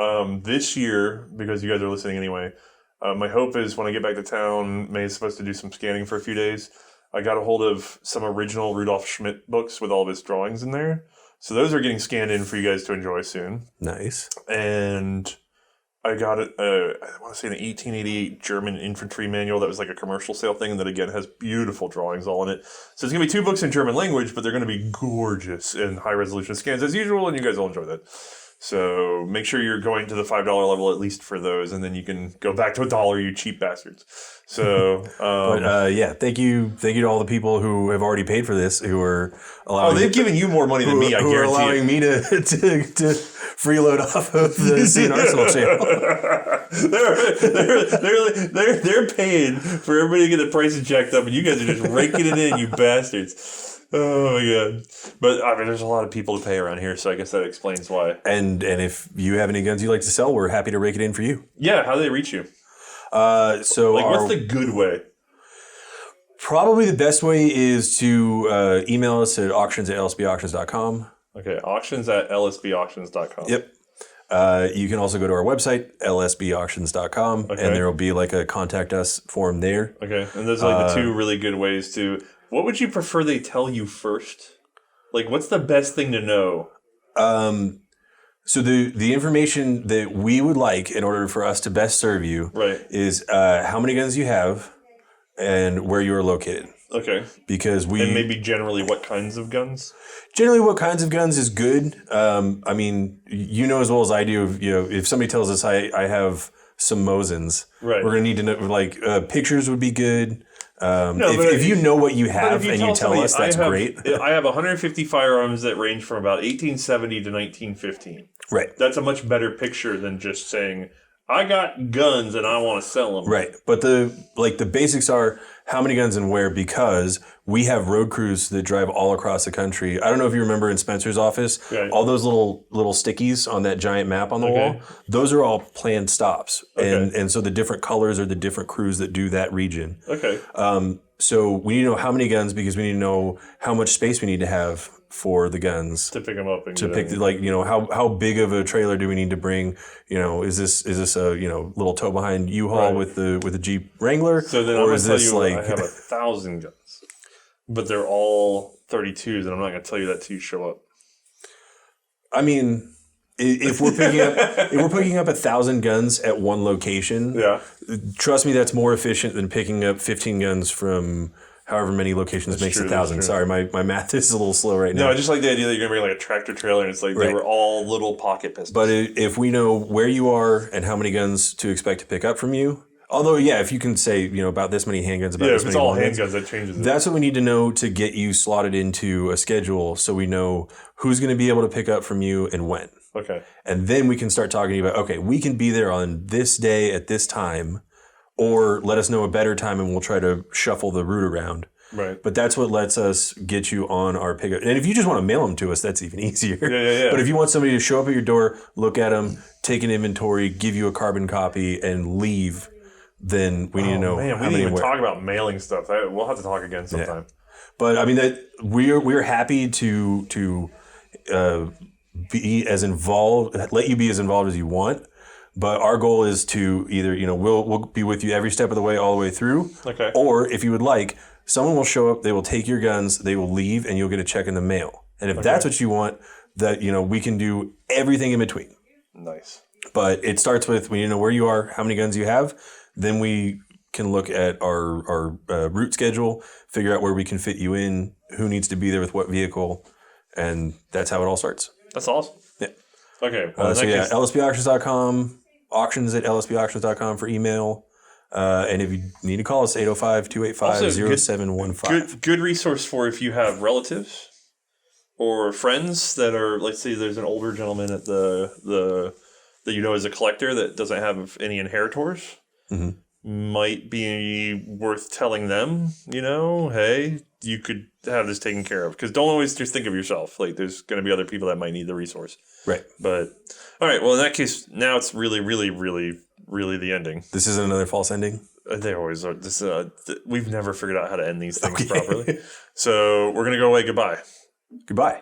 This year, because you guys are listening anyway, my hope is when I get back to town, May is supposed to do some scanning for a few days. I got a hold of some original Rudolf Schmidt books with all of his drawings in there. So those are getting scanned in for you guys to enjoy soon. Nice. And... I got it, I want to say an 1888 German infantry manual that was like a commercial sale thing that, again, has beautiful drawings all in it. So it's going to be 2 books in German language, but they're going to be gorgeous and high-resolution scans as usual, and you guys will enjoy that. So make sure you're going to the $5 level at least for those, and then you can go back to $1, you cheap bastards. So, thank you to all the people who have already paid for this, who are allowing. Oh, they've given you more money than me. I guarantee. Who are allowing me to freeload off of the C&Rsenal channel. they're paying for everybody to get the prices jacked up, and you guys are just raking it in, you bastards. Oh my god! But I mean, there's a lot of people to pay around here, so I guess that explains why. And if you have any guns you'd like to sell, we're happy to rake it in for you. Yeah, how do they reach you? What's the good way? Probably the best way is to email us at auctions@lsbauctions.com. Okay, auctions@lsbauctions.com. Yep. You can also go to our website, lsbauctions.com, and there will be like a contact us form there. Okay, and those are like the 2 really good ways to... What would you prefer they tell you first? Like, what's the best thing to know? So the information that we would like in order for us to best serve you is how many guns you have and where you are located. Okay. Because and maybe generally what kinds of guns? Generally what kinds of guns is good. I mean, you know as well as I do, if somebody tells us I have some Mosins, we're going to need to know, like, pictures would be good. If you know what you have and you tell us, that's great. I have 150 firearms that range from about 1870 to 1915. Right. That's a much better picture than just saying, I got guns and I want to sell them. Right. But the basics are how many guns and where, because we have road crews that drive all across the country. I don't know if you remember in Spencer's office, all those little stickies on that giant map on the wall, those are all planned stops. And so the different colors are the different crews that do that region. Okay. So we need to know how many guns, because we need to know how much space we need to have for the guns to pick them up and how big of a trailer do we need to bring? Is this a little tow behind U-Haul with the Jeep Wrangler? So then I have 1,000 guns, but they're all 32s, and I'm not going to tell you that till you show up. I mean, if we're picking up 1,000 guns at one location, trust me, that's more efficient than picking up 15 guns from however many locations makes 1,000. Sorry, my math is a little slow right now. No, I just like the idea that you're going to bring like a tractor trailer, and it's like they were all little pocket pistols. But if we know where you are and how many guns to expect to pick up from you, although, if you can say, about this many handguns, about this many all handguns, that changes it. That's what we need to know to get you slotted into a schedule, so we know who's going to be able to pick up from you and when. Okay. And then we can start talking about, okay, we can be there on this day at this time, or let us know a better time and we'll try to shuffle the route around. Right. But that's what lets us get you on our pickup. And if you just want to mail them to us, that's even easier. Yeah. But if you want somebody to show up at your door, look at them, take an inventory, give you a carbon copy, and leave, then we need to know how many. We didn't even talk about mailing stuff. We'll have to talk again sometime. Yeah. But I mean, that we're happy to be as involved, let you be as involved as you want. But our goal is to either, we'll be with you every step of the way, all the way through. Okay. Or if you would like, someone will show up, they will take your guns, they will leave, and you'll get a check in the mail. And if that's what you want, that we can do everything in between. Nice. But it starts with when you know where you are, how many guns you have. Then we can look at our route schedule, figure out where we can fit you in, who needs to be there with what vehicle, and that's how it all starts. That's awesome. Yeah. Okay. Well, lsbauctions.com, auctions@lsbauctions.com for email. And if you need to call us, 805-285-0715. Good resource for if you have relatives or friends that are, let's say there's an older gentleman at the that you know is a collector that doesn't have any inheritors. Mm-hmm. Might be worth telling them, hey, you could have this taken care of. Because don't always just think of yourself. Like, there's going to be other people that might need the resource. Right. But, all right, well, in that case, now it's really, really, really, really the ending. This isn't another false ending? They always are. We've never figured out how to end these things properly. So we're going to go away. Goodbye. Goodbye.